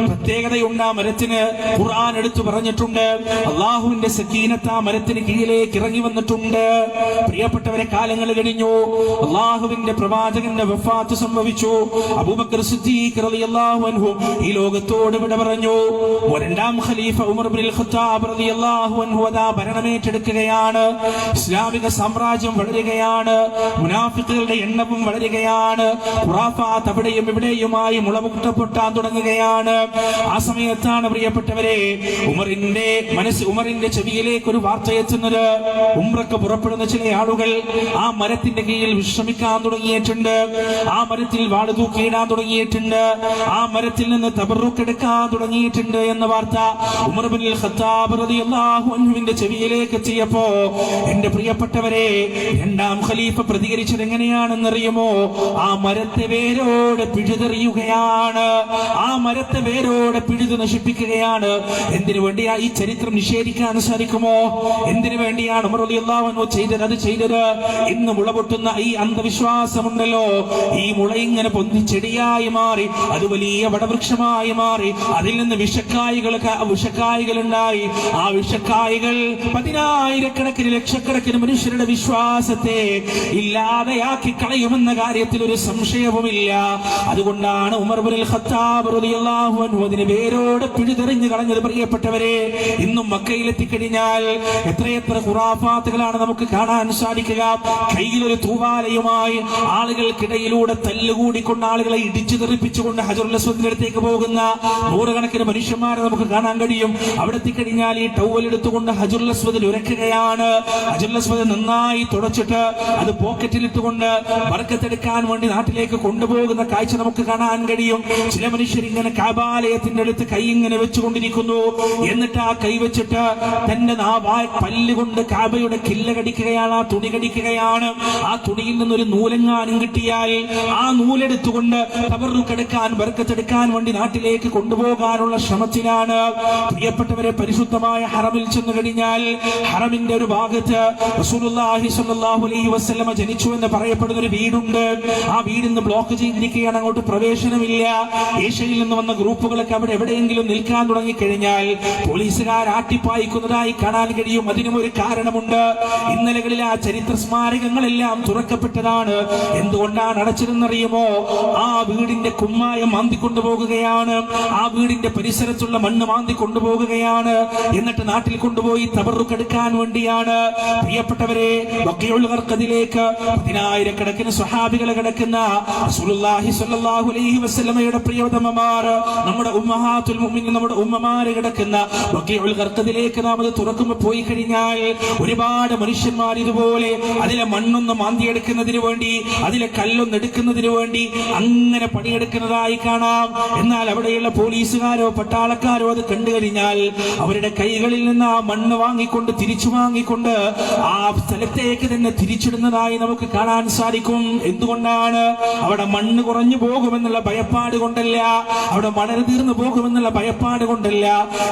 പ്രത്യേകതയുണ്ട് ആ മരത്തിന്. ഖുർആൻ എടുത്തു പറഞ്ഞിട്ടുണ്ട്, അള്ളാഹുവിന്റെ സക്കീനത്ത് ആ മരത്തിന് കീഴിലേക്ക് ഇറങ്ങി വന്നിട്ടുണ്ട്. പ്രിയപ്പെട്ടവരെ, കാലങ്ങൾ കഴിഞ്ഞു, അള്ളാഹുവിന്റെ പ്രവാചകന്റെ വഫാത്ത് സംഭവിച്ചു. അബൂബക്കർ സിദ്ദീഖ് റളിയല്ലാഹു അൻഹു ഈ ലോകത്തോട് വിട പറഞ്ഞു. രണ്ടാം ഖലീഫ ഉമർ ഇബ്നുൽ ഖത്താബ് റളിയല്ലാഹു അൻഹു അതാ ഭരണമേറ്റെടുക്കുകയാണ്. ഇസ്ലാമിക സാമ്രാജ്യം വളരുകയാണ്. മുനാഫിഖുകളുടെ എണ്ണവും വളരുകയാണ്. ഖുറാഫാത്ത് അവിടെയും ഇവിടെയുമായി മുളമുട്ടപ്പൊട്ടാൻ തുടങ്ങുകയാണ്. ആ സമയത്താണ് പ്രിയപ്പെട്ടവരെ ഉമറിന്റെ ചെവിയിലേക്ക് ഒരു വാർത്ത എത്തുന്നത്. ഉംറക്ക് പുറപ്പെടുന്ന ചില ആളുകൾ ആ മരത്തിന്റെ കീഴിൽ വിശ്രമിക്കാൻ തുടങ്ങിയിട്ടുണ്ട്. ആ മരത്തിൽ വാട് തൂക്കിയിടാൻ തുടങ്ങിയിട്ടുണ്ട്. ആ മരത്തിൽ നിന്ന് തബറുക്ക് എടുക്കാൻ തുടങ്ങിയിട്ടുണ്ട് എന്ന വാർത്ത ഉമർ ഇബ്നുൽ ഖത്താബ് റളിയല്ലാഹു അൻഹുവിന്റെ ചെവിയിലേക്ക് എത്തിയപ്പോ, എന്റെ പ്രിയപ്പെട്ടവരെ, രണ്ടാം ഖലീഫ പ്രതികരിച്ചത് എങ്ങനെയാണെന്നറിയുമോ? ആ മരത്തെ വേരോടെ പിഴുതെറിയുകയാണ്. ആ മരത്തെ വേരോടെ പിഴുതു നശിപ്പിക്കുകയാണ്. എന്തിനു വേണ്ടിയാ ഈ ചരിത്രം നിഷേധിക്കാൻ സാധിക്കുമോ? എന്തിനു വേണ്ടിയാണ് ഉമർ റളിയല്ലാഹു അൻഹു ചെയ്തത്? അത് ചെയ്തത് ഇന്ന് മുളപൊട്ടുന്ന ഈ അന്ധവിശ്വാസമുണ്ടല്ലോ, ഈ മുള ഇങ്ങനെ പൊന്തിച്ചെടിയായി മാറി, അത് വലിയ വടവൃക്ഷമായി മാറി, അതിൽ നിന്ന് വിഷക്കായികൾ ഉണ്ടായി. ആ വിഷക്കായികൾ പതിനായിരക്കണക്കിന് ലക്ഷക്കണക്കിന് മനുഷ്യരുടെ വിശ്വാസത്തെ ഇല്ലാതെയാക്കി കളയുമെന്ന കാര്യത്തിൽ ഒരു സംശയവുമില്ല. അതുകൊണ്ടാണ് ഉമർ ഇബ്നുൽ ഖത്താബ് റളിയല്ലാഹു അൻഹു അതിനെ വേരോടെ പിഴുതെറിഞ്ഞു കളഞ്ഞത്. പ്രിയപ്പെട്ടവരെ, ഇന്നും മക്കയിലെത്തിക്കഴിഞ്ഞാൽ എത്രയെത്ര ഖുറാഫാത്തുകളാണ് നമുക്ക് കാണാൻ സാധിക്കുക. കയ്യിലൊരു തൂവാലയുമായി ആളുകൾക്കിടയിലൂടെ തല്ലുകൂടിക്കൊണ്ട് ആളുകളെ ഇടിച്ചു തെറിപ്പിച്ചുകൊണ്ട് ഹജറുൽ അസ്വദിന്റെ അടുത്തേക്ക് പോകുന്ന നൂറുകണക്കിന് മനുഷ്യന്മാരെ നമുക്ക് കാണാൻ കഴിയും. അവിടെ എത്തിക്കഴിഞ്ഞാൽ ഈ ടവൽ എടുത്തുകൊണ്ട് ഹജറുൽ അസ്വദിൽ ഉരക്കുകയാണ്. ഹജറുൽ അസ്വദ് നന്നായി തുടച്ചിട്ട് അത് പോക്കറ്റിലിട്ടുകൊണ്ട് ബർക്കത്തെടുക്കാൻ വേണ്ടി നാട്ടിലേക്ക് കൊണ്ടുപോകുന്ന കാഴ്ച നമുക്ക് കാണാൻ കഴിയും. ചില മനുഷ്യർ ഇങ്ങനെ കാബാലയത്തിന്റെ അടുത്ത് കൈ ഇങ്ങനെ വെച്ചുകൊണ്ടിരിക്കുന്നു. എന്നിട്ട് ആ കൈ വെച്ചിട്ട് തന്റെ പല്ലുകൊണ്ട് കാബയുടെ കില്ല കടിക്കുകയാണ്, ആ തുണി കടിക്കുകയാണ്. ആ തുണിയിൽ നിന്നൊരു നൂലെങ്ങാനും കിട്ടിയാൽ ആ നൂലെടുത്തുകൊണ്ട് തബറുക്കെടുക്കാൻ ബർക്കത്തെടുക്കാൻ വേണ്ടി നാട്ടിലേക്ക് കൊണ്ടുപോകാനുള്ള ശ്രമത്തിലാണ്. പ്രിയപ്പെട്ടവരെ, പരിശുദ്ധമായ ഹറമിൽ ചെന്നു കഴിഞ്ഞാൽ ഹറമിന്റെ ഒരു ഭാഗത്ത് റസൂലുള്ളാഹി സ്വല്ലല്ലാഹു അലൈഹി വസല്ലമ ജനിച്ചു എന്ന് പറയപ്പെടുന്ന ഒരു വീടുണ്ട്. ആ വീടിന്ന് ബ്ലോക്ക് ചെയ്തിരിക്കുകയാണ്, അങ്ങോട്ട് പ്രവേശനമില്ല. ഏഷ്യയിൽ നിന്ന് വന്ന ഗ്രൂപ്പുകളൊക്കെ അവിടെ എവിടെയെങ്കിലും നിൽക്കാൻ തുടങ്ങിക്കഴിഞ്ഞാൽ പോലീസുകാർ ആട്ടിപ്പായിക്കുന്നതായി കാണാൻ കഴിയും. അതിനും ഒരു കാരണമുണ്ട്. ഇന്നലകളിൽ ആ ചരിത്ര സ്മാരകങ്ങളെല്ലാം തുറക്കപ്പെട്ടതാണ്. എന്തുകൊണ്ടാണ് അടച്ചിരുന്നറിയുമോ? ആ വീടിന്റെ കുമ്മായം മാന്തി കൊണ്ടുപോകുകയാണ്. ആ വീടിന്റെ പരിസരത്തുള്ള മണ്ണ് മാന്തി കൊണ്ടുപോകുകയാണ്. എന്നിട്ട് നാട്ടിൽ കൊണ്ടുപോയി തബറുക്കെടുക്കാൻ വേണ്ടിയാണ്. പ്രിയപ്പെട്ടവരെ, ബഖീഉൽ ഗർഖദിലേക്ക് പതിനായിരക്കണക്കിന് സ്വഹാബികളെ കിടക്കുന്ന റസൂലുള്ളാഹി സ്വല്ലല്ലാഹു അലൈഹി വസല്ലമയുടെ പ്രിയതമമാർ, നമ്മുടെ ഉമ്മഹാത്തുൽ മുഅ്മിനീൻ, നമ്മുടെ ഉമ്മമാര് കിടക്കുന്ന ബഖീഉൽ ഗർഖദിലേക്ക് നാം അത് തുറക്കുമ്പോൾ പോയി കഴിഞ്ഞാൽ ഒരുപാട് മനുഷ്യന്മാർ ഇതുപോലെ അതിലെ മണ്ണൊന്ന് മാന്തിയെടുക്കുന്നതിന് വേണ്ടി, അതിലെ കല്ലൊന്ന് എടുക്കുന്നതിന് വേണ്ടി അങ്ങനെ പണിയെടുക്കുന്നതായി കാണാം. എന്നാൽ അവിടെയുള്ള പോലീസുകാരോ പട്ടാളക്കാരോ അത് കണ്ടു കഴിഞ്ഞാൽ അവരുടെ കൈകളിൽ നിന്ന് ആ മണ്ണ് വാങ്ങിക്കൊണ്ട് തിരിച്ചു വാങ്ങിക്കൊണ്ട് ആ സ്ഥലത്തേക്ക് തന്നെ തിരിച്ചിടുന്നതായി നമുക്ക് കാണാൻ സാധിക്കും. എന്തുകൊണ്ടാണ്? അവിടെ മണ്ണ് കുറഞ്ഞു പോകുമെന്നുള്ള ഭയപ്പാട് കൊണ്ടല്ല, അവിടെ മണൽ തീർന്നു പോകുമെന്നുള്ള ഭയപ്പാട് കൊണ്ടല്ല.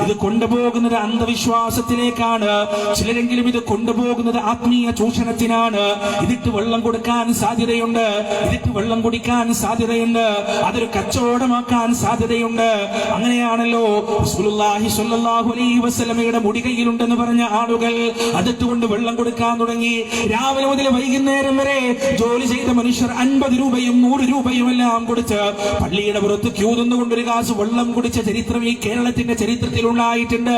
ഇത് കൊണ്ടുപോകുന്നത് അന്ധവിശ്വാസത്തിലേക്കാണ്. ചിലരെങ്കിലും ഇത് കൊണ്ടുപോകുന്നത് ആത്മീയ ചൂഷണത്തിനാണ്. ഇതിട്ട് വെള്ളം കൊടുക്കാൻ സാധ്യതയുണ്ട്, ഇതിട്ട് വെള്ളം കുടിക്കാൻ സാധ്യതയുണ്ട്, അതൊരു കച്ചവടമാക്കാൻ സാധ്യതയുണ്ട്. അങ്ങനെയാണല്ലോ റസൂലുള്ളാഹി സ്വല്ലല്ലാഹു അലൈഹി വസല്ലമയുടെ മുടി കയ്യിലുണ്ടെന്ന് പറഞ്ഞ ആളുകൾ അതിട്ടുകൊണ്ട് വെള്ളം കൊടുക്കാൻ തുടങ്ങി. രാവിലെ മുതൽ വൈകുന്നേരം വരെ ജോലി ചെയ്ത മനുഷ്യർ 50 രൂപയും 100 രൂപയും എല്ലാം കൊടുത്ത് പള്ളിയുടെ പുറത്ത് ക്യൂ നിന്നുകൊണ്ട് ഒരു ഗ്ലാസ് വെള്ളം കുടിച്ച ചരിത്രം ഈ കേരളത്തിന്റെ ചരിത്രത്തിൽ ഉണ്ടായിട്ടുണ്ട്.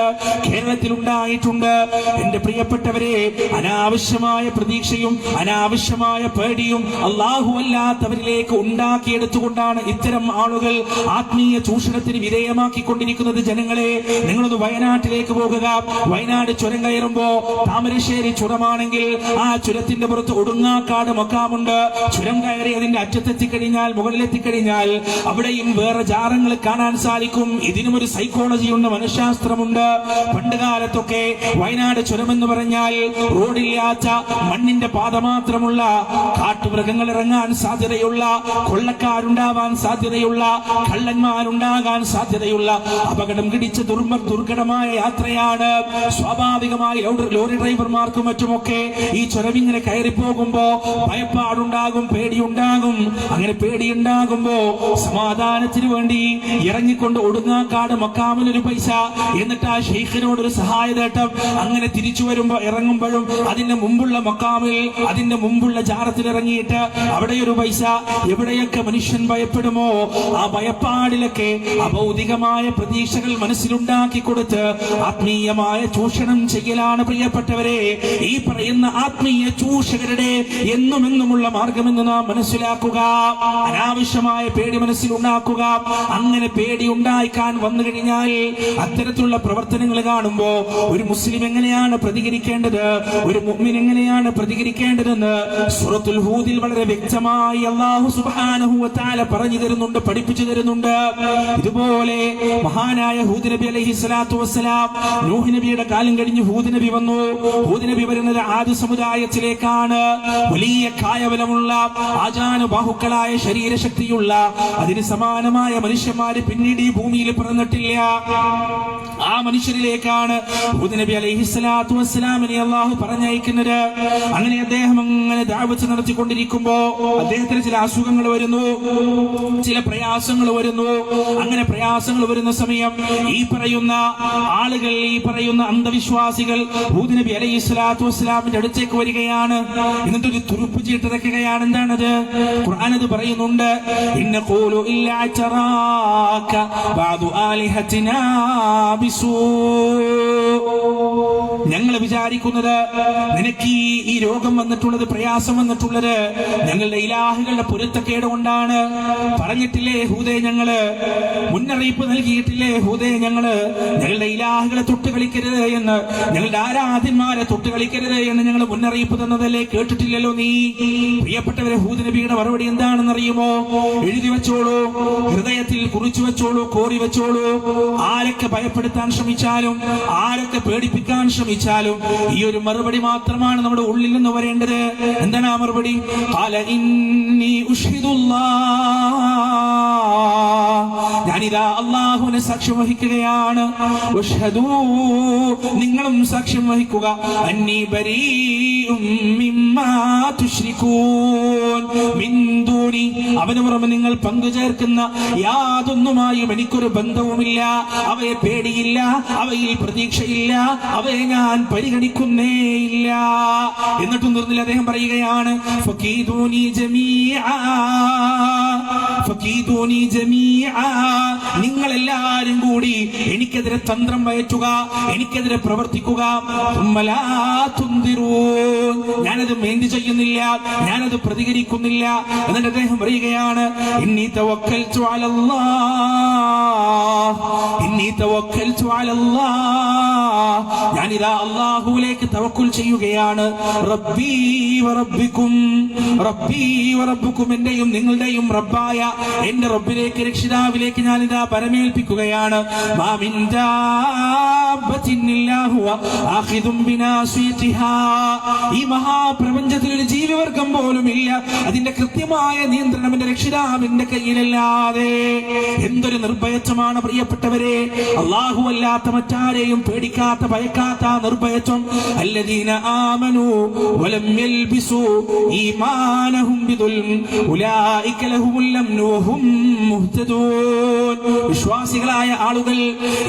എന്റെ പ്രിയപ്പെട്ടവരെ, അനാവശ്യമായ പ്രതീക്ഷയും അനാവശ്യമായ പേടിയും അല്ലാഹു അല്ലാത്തവരിലേക്ക് ഉണ്ടാക്കിയെടുത്തുകൊണ്ടാണ് ഇത്തരം ആളുകൾ ആത്മീയ ചൂഷണത്തിന് വിധേയമാക്കിക്കൊണ്ടിരിക്കുന്നത്. ജനങ്ങളെ, നിങ്ങളൊന്ന് വയനാട്ടിലേക്ക് പോകുക. വയനാട് ചുരം കയറുമ്പോ താമരശ്ശേരി ചുരമാണെങ്കിൽ ആ ചുരത്തിന്റെ പുറത്ത് ഒടുങ്ങാക്കാട് മക്കാമുണ്ട്. ചുരം കയറി അതിന്റെ അറ്റത്തെത്തിക്കഴിഞ്ഞാൽ, മുകളിലെത്തിക്കഴിഞ്ഞാൽ അവിടെയും വേറെ ജാറങ്ങൾ കാണാൻ സാധിക്കും. ഇതിനും ഒരു സൈക്കോളജി ഉണ്ട്, മനഃശാസ്ത്രമുണ്ട്. പണ്ട് കാലത്തൊക്കെ വയനാട് ചുരം എന്ന് പറഞ്ഞാൽ റോഡില്ലാത്ത മണ്ണിന്റെ പാത മാത്രമുള്ള, കാട്ടുമൃഗങ്ങൾ ഇറങ്ങാൻ സാധ്യതയുള്ള, കൊള്ളക്കാരുണ്ടാവാൻ സാധ്യതയുള്ള, കള്ളന്മാരുണ്ടാകാൻ സാധ്യതയുള്ള അപകടം പിടിച്ച ദുർഘടമായ യാത്രയാണ്. സ്വാഭാവികമായി ലോറി ഡ്രൈവർമാർക്കും മറ്റുമൊക്കെ ഈ ചുരമിങ്ങനെ കയറി പോകുമ്പോ ഭയപ്പാടുണ്ടാകും, പേടിയുണ്ടാകും. അങ്ങനെ പേടിയുണ്ടാകുമ്പോ സമാധാനത്തിന് വേണ്ടി ഇറങ്ങിക്കൊണ്ട് ഒടുങ്ങാക്കാട് മക്കാമിലൊരു പൈസ, എന്നിട്ട് ആ ഷെയ്ഖിനോടൊരു സഹായതേട്ടം. അങ്ങനെ തിരിച്ചു വരുമ്പോ ഇറങ്ങുമ്പോഴും അതിന്റെ മുമ്പുള്ള മക്കാമിൽ, അതിന്റെ മുമ്പുള്ള ജാറത്തിൽ ഇറങ്ങിയിട്ട് അവിടെ ഒരു പൈസ. എവിടെയൊക്കെ മനുഷ്യൻ ഭയപ്പെടുമോ ആ ഭയപ്പാടിലൊക്കെ അഭൗതികമായ പ്രതീക്ഷകൾ മനസ്സിലുണ്ടാക്കി കൊടുത്ത് ആത്മീയമായ ചൂഷണം ചെയ്യലാണ് പ്രിയപ്പെട്ടവരെ ഈ പറയുന്ന ആത്മീയ ചൂഷകരുടെ എന്നുമെന്നുമുള്ള മാർഗമെന്ന് നാം മനസ്സിലാക്കുക. അനാവശ്യമായ പേടി മനസ്സിലുണ്ടാക്കുക. അങ്ങനെ പേടി ഉണ്ടായിക്കാൻ വന്നു കഴിഞ്ഞാൽ അത്തരത്തിലുള്ള പ്രവർത്തനങ്ങൾ കാണുമ്പോ ഒരു മുസ്ലിം എങ്ങനെയാണ് പ്രതികരിക്കേണ്ടത്, ഒരു മുഅ്മിൻ എങ്ങനെയാണ് പ്രതികരിക്കേണ്ടതെന്ന് സൂറത്തുൽ ഹൂദിൽ വളരെ വ്യക്തമായി അല്ലാഹു സുബ്ഹാനഹു വ തആല പറഞ്ഞു തരുന്നുണ്ട്, പഠിപ്പിച്ചു തരുന്നുണ്ട്. ഇതുപോലെ മഹാനായ ഹൂദ് നബി അലൈഹി സ്വലാത്തു വസ്സലാം, നൂഹ് നബിയുടെ കാലം കഴിഞ്ഞ് ഹൂദ് നബി വന്നു. ഹൂദ് നബി വരുന്നത് ആദ് സമുദായത്തിലേക്കാണ്. വലിയ കായബലമുള്ള ആജാനുബാഹുക്കളായ ശരീരശക്തിയുള്ള അതിന് സമാനമായ മനുഷ്യന്മാര് പിന്നീട് ഈ ഭൂമിയിൽ പിറന്നിട്ടില്ല. ആ മനുഷ്യരിലേക്കാണ് ഹൂദ് നബി അലൈഹി സ്വലാത്തു വസ്സലാമിനെ അല്ലാഹു പറഞ്ഞയക്കുന്നത്. അങ്ങനെ അദ്ദേഹം അങ്ങനെ ദഅവത്ത് നടത്തിക്കൊണ്ടിരിക്കുമ്പോ അദ്ദേഹത്തിന് ചില അസുഖങ്ങൾ വരുന്നു, ചില പ്രയാസങ്ങൾ വരുന്നു. അങ്ങനെ പ്രയാസങ്ങൾ വരുന്ന സമയം ഈ പറയുന്ന ആളുകൾ, ഈ പറയുന്ന അന്ധവിശ്വാസികൾ ഹൂദ് നബി അലൈഹി സ്വലാത്തു വസ്സലാമിന്റെ അടുത്തേക്ക് വരികയാണ്. എന്നിട്ടൊരു തുറുപ്പ് ചീട്ടിറക്കുകയാണ്. എന്താണത്? ഖുർആൻ അത് പറയുന്നുണ്ട്. ഇന്നഖൂലു ഇല്ലാ തറാക ബഅദു ആലിഹതിനാ ബിസൂ. ഞങ്ങൾ വിചാരിക്കുന്നത് നിനക്ക് ഈ രോഗം വന്നിട്ടുള്ളത്, പ്രയാസം വന്നിട്ടുള്ളത് ഞങ്ങളുടെ ഇലാഹുകളുടെ പൊരുത്തക്കേട് കൊണ്ടാണ്. പറഞ്ഞിട്ടില്ലേ ഹൂദേ, ഞങ്ങള് മുന്നറിയിപ്പ് നൽകിയിട്ടില്ലേ ഹൂദേ, ഞങ്ങളുടെ ഇലാഹുകളെ തൊട്ടുകളിക്കരുത് എന്ന്, ഞങ്ങളുടെ ആരാധ്യന്മാരെ തൊട്ടുകളിക്കരുത് എന്ന് ഞങ്ങൾ മുന്നറിയിപ്പ് തന്നതല്ലേ, കേട്ടിട്ടില്ലല്ലോ നീ? പ്രിയപ്പെട്ടവരെ, ഹൂദ് നബിയുടെ മറുപടി എന്താണെന്നറിയുമോ? എഴുതി വെച്ചോളൂ, ഹൃദയത്തിൽ കുറിച്ചു വെച്ചോളൂ, കോറി വെച്ചോളൂ. ആരൊക്കെ ഭയപ്പെടുത്താൻ ശ്രമിച്ചാലും, ആരൊക്കെ പേടിപ്പിക്കാൻ ശ്രമിച്ചാലും ഈ ഒരു മറുപടി മാത്രമാണ് നമ്മുടെ ഉള്ളിൽ നിന്ന് വരേണ്ടത്. എന്താണ് ആ മറുപടി? ഖാല ഇന്നി ഉഷ്ഹിദുല്ലാഹ്, ഞാനിതാ അല്ലാഹുവിനെ സാക്ഷ്യം വഹിക്കുകയാണ്. ഉഷ്ഹദൂ, നിങ്ങളും സാക്ഷ്യം വഹിക്കുക. അന്നി ബരീഉം മിമ്മാ തുശ്രികൂൻ മിൻ ദൂനി, അവന് പുറമെ നിങ്ങൾ പങ്കുചേർക്കുന്ന യാതൊന്നുമായും എനിക്കൊരു ബന്ധവുമില്ല. അവയെ പേടിയില്ല, അവയിൽ പ്രതീക്ഷയില്ല, അവയെ ഞാൻ പരിഗണിക്കുന്നേയില്ല. എന്നിട്ടും നിർന്നില്ല, അദ്ദേഹം പറയുകയാണ് ഫകീദൂനി ജമീഅ, ഫകീദൂനി ജമീഅ, നിങ്ങൾ എല്ലാവരും കൂടി എനിക്കെതിരെ തന്ത്രം വയറ്റുക, എനിക്കെതിരെ പ്രവർത്തിക്കുക. ഉമ്മലാ തുന്ദിറൂൻ, ഞാനത് മെയിൻ ചെയ്യുന്നില്ല, ഞാനത് പ്രതികരിക്കുന്നില്ല. എന്നിട്ട് അദ്ദേഹം പറയുകയാണ് ഇന്നി തവക്കൽതു അലല്ലാഹ്, ഇന്നി തവക്കൽതു അലല്ലാഹ്, ഞാനിതാ അല്ലാഹുവിലേക്ക് തവക്കുൽ ചെയ്യുകയാണ്. റബ്ബി വറബ്ബിക്കും, റബ്ബി വറബ്ബുക്കും, എന്റെയും നിങ്ങളുടെയും റബ്ബായ എന്റെ റബ്ബിലേക്ക്, രക്ഷിതാവിലേക്ക് ഞാനിതാ പരമേൽപ്പിക്കുകയാണ്. മാ മിൻ ദാബത്തിൻ ഇല്ലാ ഹുവ ആഖിദും ബിനാസിയതിഹാ, ഈ മഹാപ്രപഞ്ചത്തിൽ ഒരു ജീവിവർഗം പോലും ഇല്ല, അതിന്റെ കൃത്യമായ നിയന്ത്രണം എന്റെ രക്ഷിതാവിന്റെ കയ്യിലല്ലാതെ. എന്തൊരു നിർഭയത്വമാണ് പ്രിയപ്പെട്ടവരെ! അല്ലാഹു അല്ലാത്ത മറ്റാരെയും പേടിക്കാത്ത, ഭയക്കാത്ത നിർഭയത്വം. അല്ലദീന ആമനു വലം യൽബിസു ഈമാനഹും ബിദുൽം ഉലൈക ലഹുമുൽ അംനു വഹും മുഹ്തദൂൻ. വിശ്വാസികളായ ആളുകൾ,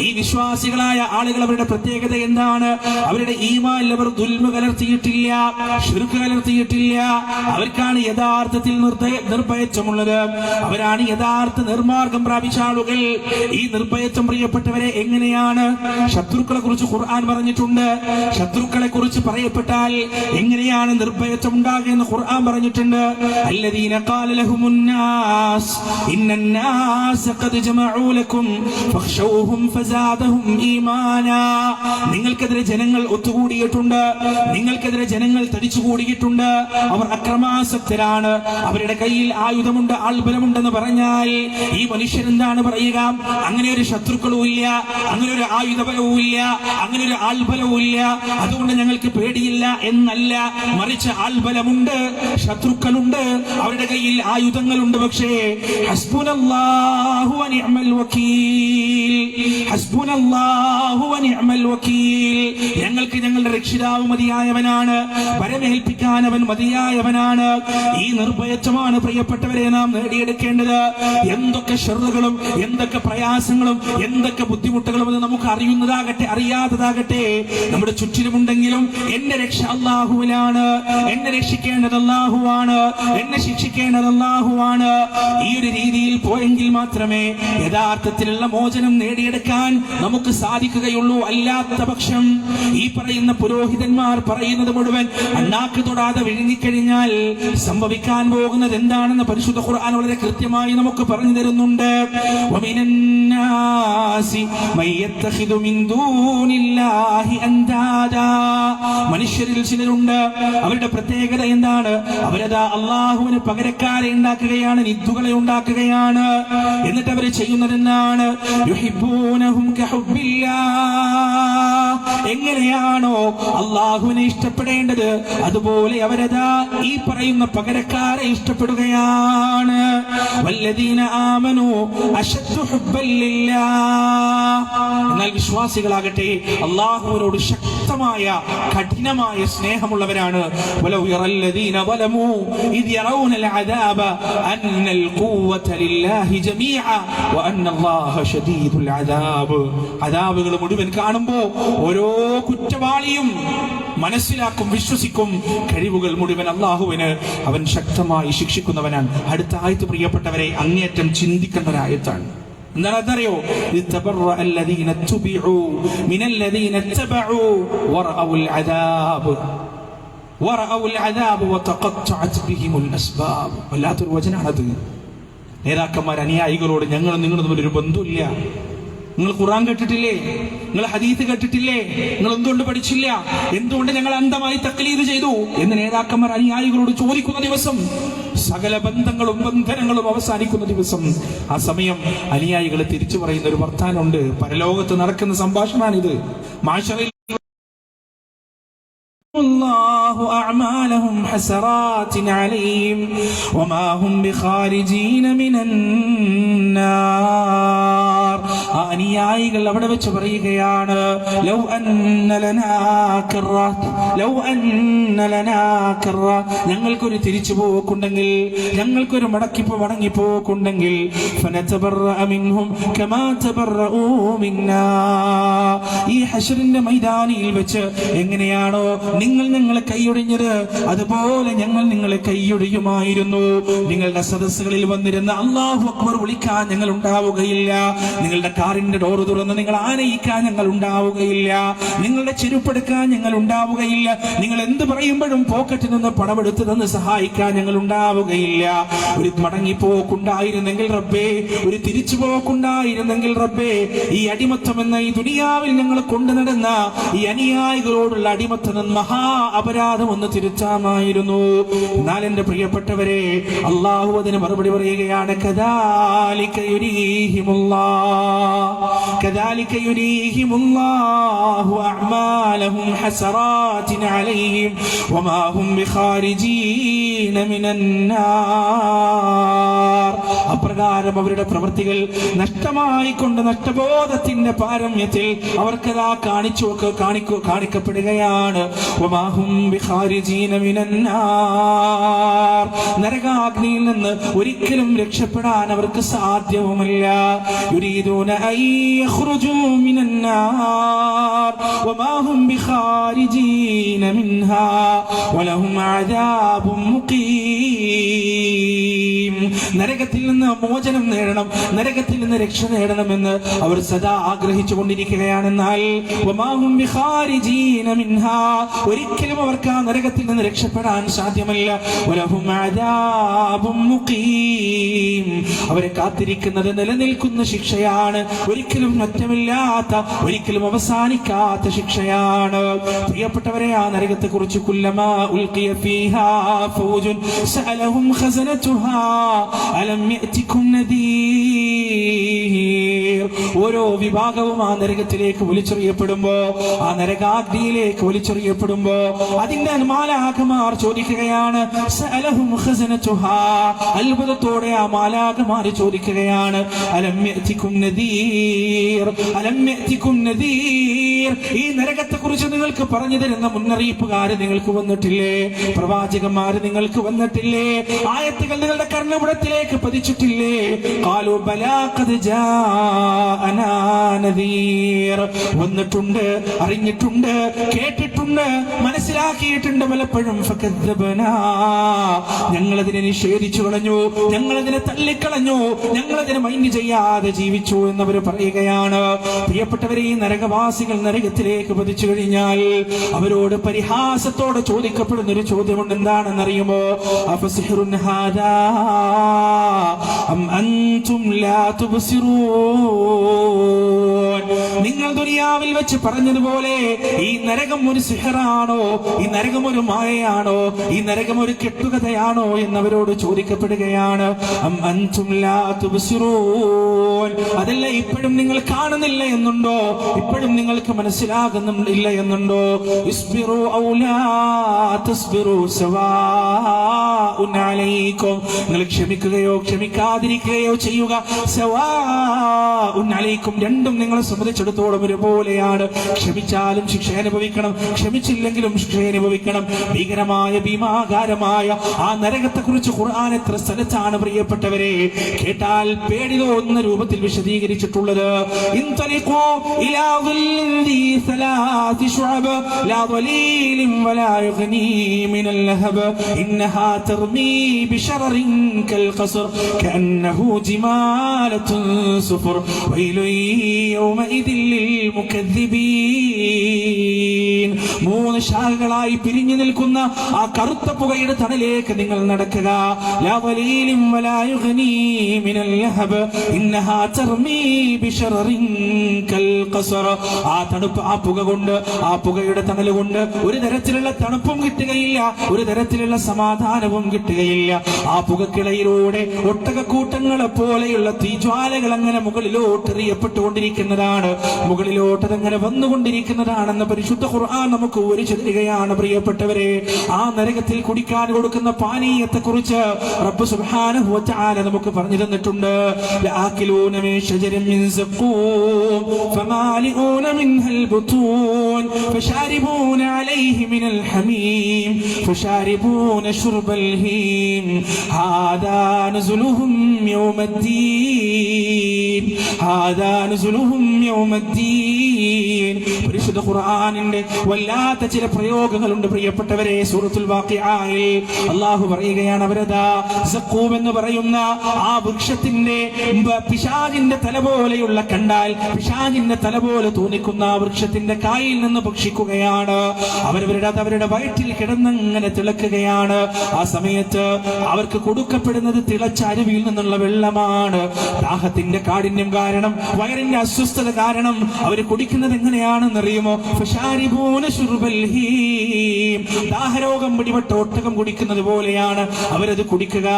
ഈ വിശ്വാസികളായ ആളുകൾ അവരുടെ പ്രത്യേകത എന്താണ്? അവരുടെ ഈമാനിൽ അവർ ദുൽമ കലർത്തിയിട്ടില്ല, ശിർക്ക് കലർത്തിയിട്ടില്ല. അവർക്കാണ് യഥാർത്ഥത്തിൽ നിർഭയത്വമുള്ളത്. അവരാണ് യഥാർത്ഥ നിർമാർഗം പ്രാപിച്ച ആളുകൾ. ഈ നിർഭയത്വം പ്രിയപ്പെട്ടവരെ എങ്ങനെയാണ്? ശത്രുക്കളെ കുറിച്ച് ഖുർആൻ പറഞ്ഞിട്ടുണ്ട്. ശത്രുക്കളെ കുറിച്ച് പറയപ്പെട്ടാൽ എങ്ങനെയാണ് നിർഭയത്വം ഉണ്ടാകുക എന്ന് ഖുർആൻ പറഞ്ഞിട്ടുണ്ട്. അല്ലദീന ഖാല ലഹുമുന്നാസ് ഇന്നന്നാസ ഖദ് ജമഉ ലക്കും ഫഖ്ശൗഹും ഫസാദഹും ഈമാനാ. നിങ്ങൾക്കെതിരെ ജനങ്ങൾ ഒത്തുകൂടിയിട്ടുണ്ട്, നിങ്ങൾക്കെതിരെ ജനങ്ങൾ തടിച്ചുകൂടിയിട്ടുണ്ട്, അവർ അക്രമാസക്തരാണ്, അവരുടെ കയ്യിൽ ആയുധമുണ്ട്, ആൾബലമുണ്ടെന്ന് പറഞ്ഞാൽ ഈ മനുഷ്യൻ എന്താണ് പറയുക? അങ്ങനെ ഒരു ശത്രുക്കളും ഇല്ല, അങ്ങനെ ഒരു ആയുധബലവും ഇല്ല, അങ്ങനെ ഒരു ആൾബലം ആൾബലവുമില്ല, അതുകൊണ്ട് ഞങ്ങൾക്ക് പേടിയില്ല എന്നല്ല, മറിച്ച് ആൾബലമുണ്ട്, ശത്രുക്കളുണ്ട്, അവരുടെ കയ്യിൽ ആയുധങ്ങളുണ്ട്. പക്ഷേ ഹസ്ബുനല്ലാഹു വ നിഅമൽ വകീൽ, ഹസ്ബുനല്ലാഹു വ നിഅമൽ വകീൽ, ഞങ്ങൾക്ക് ഞങ്ങളുടെ രക്ഷിതാവ് മതിയായവനാണ്, പരമേൽപ്പിക്കാൻ അവൻ മതിയായവനാണ്. ഈ നിർഭയത്വമാണ് പ്രിയപ്പെട്ടവരെ നാം നേടിയെടുക്കേണ്ടത്. എന്തൊക്കെ ഷർറുകളും എന്തൊക്കെ പ്രയാസങ്ങളും എന്തൊക്കെ ബുദ്ധിമുട്ടുകളും അത് നമുക്ക് അറിയുന്നതാകട്ടെ അറിയാത്തതാകട്ടെ നമ്മുടെ ചുറ്റിലുമുണ്ടെങ്കിലും എന്റെ രക്ഷ അല്ലാഹുവിലാണ്, എന്നെ രക്ഷിക്കേണ്ടത് അല്ലാഹുവാണ്, എന്നെ ശിക്ഷിക്കേണ്ടത് അല്ലാഹുവാണ്. ഈ ഒരു രീതിയിൽ പോയെങ്കിൽ മാത്രമേ യഥാർത്ഥത്തിലുള്ള മോചനം നേടിയെടുക്കാൻ നമുക്ക് സാധിക്കുകയുള്ളൂ. അല്ലാത്ത പക്ഷം ഈ പറയുന്ന പുരോഹിതന്മാർ പറയുന്നത് മുഴുവൻ അണ്ണാക്ക് തൊടാതെ വിഴുങ്ങിക്കഴിഞ്ഞാൽ സംഭവിക്കാൻ പോകുന്നത് എന്താണെന്ന് പരിശുദ്ധ ഖുർആൻ വളരെ കൃത്യമായി നമുക്ക് പറഞ്ഞു തരുന്നുണ്ട്. മനുഷ്യരിൽ ചിലരുണ്ട്, അവരുടെ പ്രത്യേകത എന്താണ്? അവരതാ അള്ളാഹുവിന് പകരക്കാരെ ഉണ്ടാക്കുകയാണ്, നിദ്ദുകളെ ഉണ്ടാക്കുകയാണ്. എന്നിട്ട് അവർ ചെയ്യുന്നത് എന്താണ്? യുഹിബ്ബൂനഹും കഹുബ്ബില്ലാഹ്. എങ്ങനെയാണോ അള്ളാഹുവിനെ ഇഷ്ടപ്പെടേണ്ടത് അതുപോലെ അവരതാ ഈ പറയുന്ന പകരക്കാരെ ഇഷ്ടപ്പെടുകയാണ്. വല്ലദീന ആമനു അശദ്ദു ഹുബ്ബൻ ലില്ലാഹ്. എന്നാൽ വിശ്വാസികളാകട്ടെ അള്ളാഹുവിനോട് ശക്തമായ കഠിനമായ സ്നേഹമുള്ളവരാണ്. വലൗ യറല്ലദീന ളലമു ഇദ് യറൗനൽ അദാബ അന്നൽ ഖുവത ലില്ലാഹി ജമീഅ വഅന്നല്ലാഹ ശദീദുൽ അദാബ്. അദാബുകൾ മുഴുവൻ കാണുമ്പോൾ ഓരോ കുറ്റവാളിയും മനസ്സിലാക്കും, വിശ്വസിക്കും, കഴിവുകൾ മുഴുവൻ അള്ളാഹുവിന്, അവൻ ശക്തമായി ശിക്ഷിക്കുന്നവനാണ്. അടുത്ത ആയത്ത് പ്രിയപ്പെട്ടവരെ അങ്ങേയറ്റം ചിന്തിക്കേണ്ട ഒരു ആയത്താണ്. എന്താണ് അതറിയോ? വല്ലാത്തൊരു വചനാണത്. നേതാക്കന്മാർ അനുയായികളോട് ഞങ്ങളും നിങ്ങളും തമ്മിൽ ഒരു ബന്ധമില്ല, നിങ്ങൾ ഖുർആൻ കേട്ടിട്ടില്ലേ, നിങ്ങൾ ഹദീസ് കേട്ടിട്ടില്ലേ, നിങ്ങൾ എന്തുകൊണ്ട് പഠിച്ചില്ല, എന്തുകൊണ്ട് ഞങ്ങൾ അന്ധമായി തഖ്ലീദ് ചെയ്തു എന്ന് നേതാക്കന്മാർ അനുയായികളോട് ചോദിക്കുന്ന ദിവസം, സകല ബന്ധങ്ങളും ബന്ധനങ്ങളും അവസാനിക്കുന്ന ദിവസം, ആ സമയം അനുയായികൾ തിരിച്ചു പറയുന്ന ഒരു വർത്താനമുണ്ട്. പരലോകത്ത് നടക്കുന്ന സംഭാഷണമാണിത്. മാശറിൽ അല്ലാഹു അഅമാലഹും ഹസറാത്തിൻ അലൈഹിം വമാ ഹും ബിഖാരിജീന മിനന്നാർ. അനുയായികൾ അവിടെ വെച്ച് പറയുകയാണ്, ലൗ അന്ന ലനാ കറ, ലൗ അന്ന ലനാ കറ, ഞങ്ങൾക്കൊരു തിരിച്ചു പോക്കുണ്ടെങ്കിൽ, ഞങ്ങൾക്കൊരു മടങ്ങിപ്പോക്കുണ്ടെങ്കിൽ, ഫനതബറഅ മിൻഹും കമാ തബറഊ മിന്നാ. ഈ ഹശ്റിന്റെ മൈതാനിയിൽ വെച്ച് എങ്ങനെയാണോ നിങ്ങൾ ഞങ്ങളെ കൈയൊടിഞ്ഞത് അതുപോലെ ഞങ്ങൾ നിങ്ങളെ കൈയൊടിയുമായിരുന്നു. നിങ്ങളുടെ സദസ്സുകളിൽ വന്നിരുന്ന അല്ലാഹു അക്ബർ വിളിക്കാൻ ഞങ്ങൾ ഉണ്ടാവുകയില്ല, നിങ്ങളുടെ കാറിന്റെ ഡോറ് തുറന്ന് നിങ്ങൾ ആനയിക്കാൻ ഞങ്ങൾ ഉണ്ടാവുകയില്ല, നിങ്ങളുടെ ചെരുപ്പെടുക്കാൻ ഞങ്ങൾ ഉണ്ടാവുകയില്ല, നിങ്ങൾ എന്ത് പറയുമ്പോഴും പോക്കറ്റിൽ നിന്ന് പണമെടുത്ത് തന്ന് സഹായിക്കാൻ ഞങ്ങൾ ഉണ്ടാവുകയില്ല. ഒരു മടങ്ങിപ്പോക്കുണ്ടായിരുന്നെങ്കിൽ റബ്ബേ, ഒരു തിരിച്ചു പോക്കുണ്ടായിരുന്നെങ്കിൽ റബ്ബേ, ഈ അടിമത്തം എന്ന ഈ ദുനിയാവിൽ ഞങ്ങൾ കൊണ്ടു നടന്ന ഈ അനുയായികളോടുള്ള അടിമത്തം മഹാ അപരാധം ഒന്ന് തിരുത്താമായിരുന്നു. എന്നാൽ എന്റെ പ്രിയപ്പെട്ടവരെ, അള്ളാഹു അതിന് മറുപടി പറയുകയാണ്, കദാലിക യുരീഹിമുല്ലാഹു അഅമാലഹും ഹസറാത്തിൻ അലൈഹിം വമാ ഹും ബിഖാരിജീന മിനന്നാർ. അപ്രകാരം അവരുടെ പ്രവൃത്തികൾ നഷ്ടമായിക്കൊണ്ട് നഷ്ടബോധത്തിന്റെ പാരമ്യത്തിൽ അവർക്കതാ കാണിക്കപ്പെടുകയാണ്. വമാ ഹും ബിഖാരിജീന മിനന്നാർ. നരകാഗ്നിയിൽ നിന്ന് ഒരിക്കലും രക്ഷപ്പെടാൻ അവർക്ക് സാധ്യവുമില്ല. യുരീദൂന അൻ യഖ്റുജൂ മിനന്നാർ വമാ ഹും ബിഖാരിജീന മിൻഹാ വലഹും അദാബും മുഖീം. നരകത്തിൽ നിന്ന് മോചനം നേടണം, നരകത്തിൽ നിന്ന് രക്ഷ നേടണമെന്ന് അവർ സദാ ആഗ്രഹിച്ചു കൊണ്ടിരിക്കുകയാണെന്നാൽ വമാ ഹും ബിഖാരിജീന മിൻഹാ, ഒരിക്കലും അവർക്ക് ആ നരകത്തിൽ നിന്ന് രക്ഷപ്പെടാൻ സാധ്യമല്ല. വലഹും അദാബും മുഖീം, അവരെ കാത്തിരിക്കുന്നത് നിലനിൽക്കുന്ന ശിക്ഷയാണ്, ഒരിക്കലും മാറ്റമില്ലാത്ത, ഒരിക്കലും അവസാനിക്കാത്ത ശിക്ഷയാണ്. പ്രിയപ്പെട്ടവരെ, ആ നരകത്തെ കുറിച്ച് കുല്ലമാ ഉൽഖിയ ഫീഹാ ഫൗജുൻ സഅലഹും ഖസനതുഹാ അലം യഅതികും നദീർ. ഓരോ വിഭാഗവും ആ നരകത്തിലേക്ക് വലിച്ചെറിയപ്പെടുമ്പോ, ആ നരകാഗ്നിയിലേക്ക് വലിച്ചെറിയപ്പെടുമ്പോ അതിന്റെ മാലാഖമാർ ചോദിക്കുകയാണ്, സഅലഹും ഖസനതുഹാ, അത്ഭുതത്തോടെ ആ മാലാഖമാർ ചോദിക്കുകയാണ്, അലം യഅതികും നദീർ, അലം യഅതികും നദീർ, ഈ നരകത്തെ കുറിച്ച് നിങ്ങൾക്ക് പറഞ്ഞു തരുന്ന മുന്നറിയിപ്പുകാര് നിങ്ങൾക്ക് വന്നിട്ടില്ലേ? പ്രവാചകന്മാര് നിങ്ങൾക്ക് വന്നിട്ടില്ലേ? ആയത്തുകൾ നിങ്ങളുടെ കർണപുടത്തിലേക്ക് പതിച്ചിട്ടില്ലേ? ഖാലു ബലാ ഖദ് ജാഅനാ നദീർ, വന്നിട്ടുണ്ട്, അറിഞ്ഞിട്ടുണ്ട്, കേട്ടിട്ടുണ്ട്, മനസ്സിലാക്കിയിട്ടുണ്ട്. പലപ്പോഴും ഫകദ്ദബനാ, ഞങ്ങളതിനെ നിഷേധിച്ചു കളഞ്ഞു, ഞങ്ങളതിനെ തള്ളിക്കളഞ്ഞു, ഞങ്ങളതിനെ മൈൻഡ് ചെയ്യാതെ ജീവിച്ചു എന്നവർ പറയുകയാണ്. പ്രിയപ്പെട്ടവരെ, ഈ നരകവാസികൾ നരകത്തിലേക്ക് പതിച്ചു കഴിഞ്ഞാൽ അവരോട് പരിഹാസത്തോടെ ചോദിക്കപ്പെടുന്ന ഒരു ചോദ്യമുണ്ട്. എന്താണെന്നറിയുമോ? അഫസിഹ്റുൻ ഹാദാ അം അൻതും ലാ തുബ്സിറൂൻ, നിങ്ങൾ ദുനിയാവിൽ വെച്ച് പറഞ്ഞതുപോലെ ഈ നരകം ഒരു സിഹറാണോ, ഈ നരകം ഒരു മായയാണോ, ഈ നരകം ഒരു കെട്ടുകഥയാണോ എന്നവരോട് ചോദിക്കപ്പെടുകയാണ്. അം അൻതും ലാ തുബ്സിറൂൻ, അതല്ല ഇപ്പോഴും നിങ്ങൾ കാണുന്നില്ല എന്നുണ്ടോ? ഇപ്പോഴും നിങ്ങൾക്ക് മനസ്സിലാകുന്നില്ല എന്നുണ്ടോ? ഇസ്ബിറു ഔ ലാ തസ്ബിറു സവാഉൻ അലൈക്കും, നിങ്ങൾ ക്ഷമിക്കുകയോ ക്ഷമിക്കാതിരിക്കുകയോ ചെയ്യുക, സവാഉൻ അലൈക്കും, രണ്ടും നിങ്ങളെ സംബന്ധിച്ചിടത്തോളം ഒരുപോലെയാണ്. ക്ഷമിച്ചാലും ശിക്ഷ അനുഭവിക്കണം, ക്ഷമിച്ചില്ലെങ്കിലും ശിക്ഷ അനുഭവിക്കണം. ഭീകരമായ ഭീമാകാരമായ ആ നരകത്തെ കുറിച്ച് ഖുർആൻ എത്ര സ്ഥലത്താണ് പ്രിയപ്പെട്ടവരെ കേട്ടാൽ പേടി തോന്നുന്ന രൂപത്തിൽ വിശദീകരിച്ചിട്ടുള്ളത്. ഇൻതലിഖൂ ഇലാ ളിൻ ദീ സലാസി ശുഅബ് ലാ ളലീലിൻ വലാ യുഗ്നീ മിനൽ ലഹബ് ഇന്നഹാ തർമീ ബിശററിൻ കൽ ഖസ്ർ കഅന്നഹു ജിമാലത്തുൻ സുഫർ വൈലു യൗമഇദിൻ ലിൽ മുകദ്ദിബീൻ. മൂന്ന് ശാഖകളായി പിരിഞ്ഞു നിൽക്കുന്ന ആ കറുത്ത പുകയുടെ തണലേക്ക് നിങ്ങൾ നടക്കുക. ലാ ളലീലിൻ വലാ യുഗ്നീ മിനൽ ലഹബ് ഇന്നഹാ തർമീ ബിശററിൻ കൽ ഖസ്ർ. ആ തണുപ്പ്, ആ പുക കൊണ്ട്, ആ പുകയുടെ തണൽ കൊണ്ട് ഒരു തരത്തിലുള്ള തണുപ്പും കിട്ടുകയില്ല, ഒരു തരത്തിലുള്ള സമാധാനവും കിട്ടുകയില്ല. ആ പുകക്കിളയിലൂടെ ഒട്ടകക്കൂട്ടങ്ങളെ പോലെയുള്ള തീജ്വാലകൾ അങ്ങനെ മുകളിലോട്ട് എറിയപ്പെട്ടുകൊണ്ടിരിക്കുന്നതാണ്, മുകളിലോട്ടതങ്ങനെ വന്നുകൊണ്ടിരിക്കുന്നതാണെന്ന് പരിശുദ്ധ ഖുർആൻ നമുക്ക് വിവരിച്ചു തരികയാണ്. പ്രിയപ്പെട്ടവരെ, ആ നരകത്തിൽ കുടിക്കാൻ കൊടുക്കുന്ന പാനീയത്തെ കുറിച്ച് റബ്ബ് സുബ്ഹാനഹു വ തആല നമുക്ക് പറഞ്ഞു തന്നിട്ടുണ്ട്. ലആകിലൂന മിൻ ശജരിൻ മിൻ സഖൂം ഫമാലിഊന മിൻഹൽ ബുതൂൻ ഫശാരിബൂന അലൈഹി മിനൽ ഹമീം ഫശാരിബൂന ശുർബൽ ഹീം ഹാദാ നസുലുഹും യൗമദ്ദീൻ, ഹാദാ നസുലുഹും യൗമദ്ദീൻ. പരിശുദ്ധ ഖുർആനിന്റെ വല്ലാത്ത ചില പ്രയോഗങ്ങളുണ്ട് പ്രിയപ്പെട്ടവരെ. സൂറത്തുൽ വാഖിഅയിൽ അല്ലാഹു പറയുകയാണ്, അവരതാ സഖൂം എന്ന് പറയുന്ന ആ വൃക്ഷത്തിന്റെ പിശാചിന്റെ തല പോലെയുള്ള, കണ്ടാൽ പിശാചിന്റെ തല പോലെ തോന്നിക്കുന്ന ആ വൃക്ഷത്തിന്റെ കായിൽ നിന്ന് ഭക്ഷിക്കുകയാണ്. അവരുടെ വയറ്റിൽ കിടന്നങ്ങനെ തിളക്കുകയാണ്. ആ സമയത്ത് അവർക്ക് കൊടുക്കപ്പെടുന്നത് തിളച്ച അരുവിയിൽ നിന്നുള്ള വെള്ളമാണ്. ദാഹത്തിന്റെ കാഠിന്യം കാരണം, വയറിന്റെ അസ്വസ്ഥത കാരണം അവർ കുടിക്കുന്നത് എങ്ങനെയാണെന്നറിയുമോ? ഫശാരിബൂന ശുർബൽ ഹീം, ദാഹരോഗം പിടിപെട്ട ഒട്ടകം കുടിക്കുന്നത് പോലെയാണ് അവരത് കുടിക്കുക.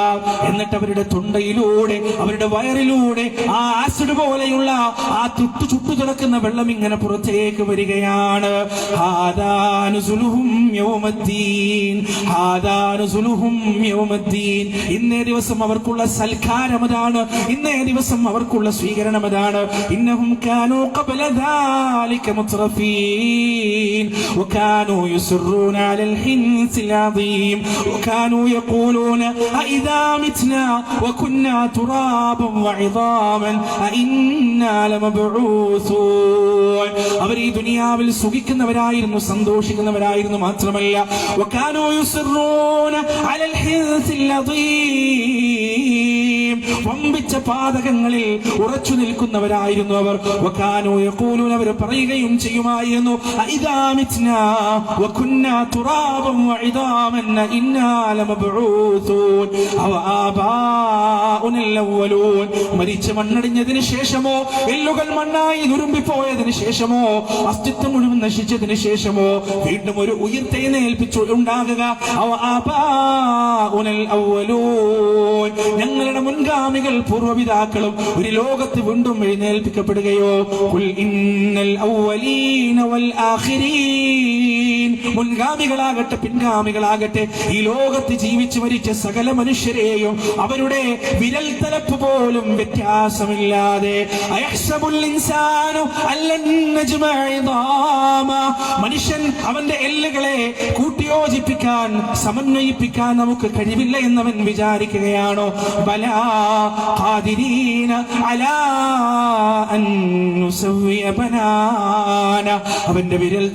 എന്നിട്ട് അവരുടെ തൊണ്ടയിലൂടെ, അവരുടെ വയറിലൂടെ ആ ആസിഡ് പോലെയുള്ള ആ ചുട്ടു തിളക്കുന്ന വെള്ളം ഇങ്ങനെ പുറത്തേക്ക് വരികയാണ്. ഹാദാ നുസുലുഹും യൗമദ്ദീൻ, ഹാദാ നുസുലുഹും യൗമദ്ദീൻ. ഇന്നേ ദിവസം അവർക്കുള്ള സൽക്കാരം അതാണ്, ഇന്നേ ദിവസം അവർക്കുള്ള സ്വീകരണം അതാണ്. ഇന്നഹും കാനൂ ഖബ്ല ദാലിക മുത്റഫീൻ വകാനൂ യുസ്റൂന അലൽ ഹിൻസിൽ അദീം വകാനൂ യഖൂലൂന അഇദാ മിത്നാ വകുന്നാ തുറാബൻ വഇദാമൻ അഇന്നാ ലമബ്ഊസൂൻ. അവർ ഈ ദുനിയാവിൽ സുഖിക്കുന്നവരായിരുന്നു, സന്തോഷിക്കുന്നവരായിരുന്നു. മാത്രമല്ല വകാനൂ യുസ്റൂന അലൽ ഹിൻസിൽ അദീം, വമ്പിച്ച പാതകങ്ങളിൽ ഉറച്ചു നിൽക്കുന്നവരായിരുന്നു അവർ. വകാനൂ യഖൂലൂന, അവർ പറയുകയും ചെയ്യുമായിരുന്നു, അഇദാ മിത്നാ വകുന്നാ തുറാബൻ വഇദാമൻ ഇന്നാ ലമബ്ഊസൂൻ അവ ആബാഉനൽ അവ്വലൂൻ. മരിച്ച് മണ്ണടിഞ്ഞതിന് ശേഷമോ, എല്ലുകൾ മണ്ണായി നുരുമ്പിപ്പോയതിന് ശേഷമോ, അസ്തിത്വം മുഴുവൻ നശിച്ചതിന് ശേഷമോ വീണ്ടും ഒരു ഉയർത്തെഴുന്നേൽപ്പിച്ചു ഉണ്ടാകുക. അവ ആബാഉനൽ അവ്വലൂൻ, ഞങ്ങളുടെ മുൻ മുൻഗാമികൾ പൂർവ്വപിതാക്കളും ഒരു ലോകത്ത് വീണ്ടും എഴുന്നേൽപ്പിക്കപ്പെടുകയോ? ഖുൽ ഇന്നൽ അവ്വലീന വൽ ആഖിരീൻ, മുൻഗാമികളാകട്ടെ പിൻഗാമികളാകട്ടെ ഈ ലോകത്ത് ജീവിച്ചു മരിച്ച സകല മനുഷ്യരെയും അവരുടെ വിരൽ തലപ്പ് പോലും വ്യത്യാസമില്ലാതെ അയഹ്സബുൽ ഇൻസാനു അല്ലൻ നജ്മഅ ഇദാമ, മനുഷ്യൻ അവന്റെ എല്ലുകളെ കൂട്ടിയോജിപ്പിക്കാൻ സമന്വയിപ്പിക്കാൻ നമുക്ക് കഴിവില്ല എന്നവൻ വിചാരിക്കുകയാണോ? ബലാ ഖാദിരീന അലാ അൻ നുസവ്വിയ ബനാന, അവന്റെ വിരൽ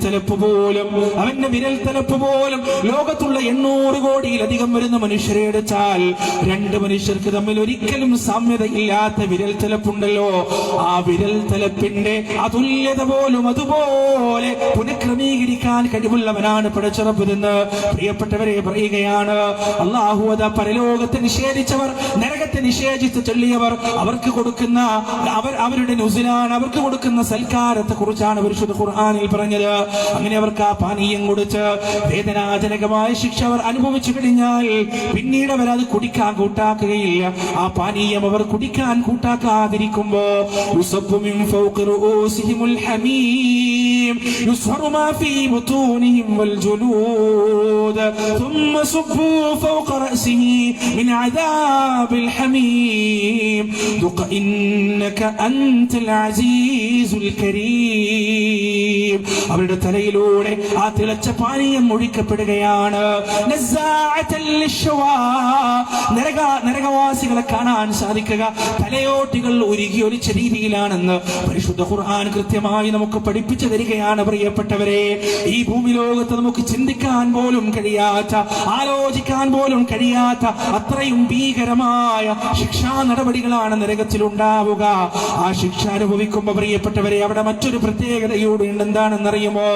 തലപ്പ് പോലും ലോകത്തുള്ള 800 കോടിയിലധികം വരുന്ന മനുഷ്യരെ എടുത്താൽ 2 മനുഷ്യർക്ക് തമ്മിൽ ഒരിക്കലും സാമ്യതയില്ലാത്ത വിരൽ തലപ്പുണ്ടല്ലോ, ആ വിരൽ തലപ്പിന്റെ അതുല്യത പോലും അതുപോലെ പുനഃക്രമീകരിക്കാൻ കഴിവുള്ളവനാണ് പടച്ചറബെന്ന് പ്രിയപ്പെട്ടവരെ പറയുകയാണ്. അല്ലാഹു അതാ പരലോകത്തെ നിഷേധിച്ചവർ, നരകത്തെ നിഷേധിച്ച് ചൊല്ലിയവർ, അവർക്ക് കൊടുക്കുന്ന അവരുടെ നുസിലാണ്, അവർക്ക് കൊടുക്കുന്ന സൽക്കാരത്തെ കുറിച്ചാണ് പരിശുദ്ധ ഖുർആനിൽ പറഞ്ഞത്. അങ്ങനെ അവർക്ക് ആ പാനീയം കൊടുത്ത് വേദനാജനകമായ ശിക്ഷ അവർ അനുഭവിച്ചു കഴിഞ്ഞാൽ പിന്നീട് അവരത് കുടിക്കാൻ കൂട്ടാക്കുകയില്ല. ആ പാനീയം അവർ കുടിക്കാൻ കൂട്ടാക്കാതിരിക്കുമ്പോ യുസബ്ബു മിൻ ഫൗഖി റൂസിഹിമുൽ ഹമീം യുസ്ഹറു മാ ഫീ ബുതൂനിഹിം വൽ ജുലൂദ് ثم صبوا فوق رأسه من عذاب الحميم ذق إنك أنت العزيز الكريم. അവരുടെ തലയിലൂടെ ആ തിളച്ച പാനീയം ഒഴിക്കപ്പെടുകയാണ്. നരകവാസികളെ കാണാൻ സാധിക്കുക തലയോട്ടികൾ ഉരുകി ഒലിച്ച രീതിയിലാണെന്ന് പരിശുദ്ധ ഖുർആൻ കൃത്യമായി നമുക്ക് പഠിപ്പിച്ചു തരികയാണ്. പ്രിയപ്പെട്ടവരെ, ഈ ഭൂമി ലോകത്ത് നമുക്ക് ചിന്തിക്കാൻ പോലും കഴിയാത്ത, ആലോചിക്കാൻ പോലും കഴിയാത്ത അത്രയും ഭീകരമായ ശിക്ഷാ നടപടികളാണ് നരകത്തിലുണ്ടാവുക. ആ ശിക്ഷ അനുഭവിക്കുമ്പോൾ പ്രിയപ്പെട്ടവരെ അവിടെ മറ്റൊരു പ്രത്യേകതയോടെ എന്താണെന്നറിയുമോ?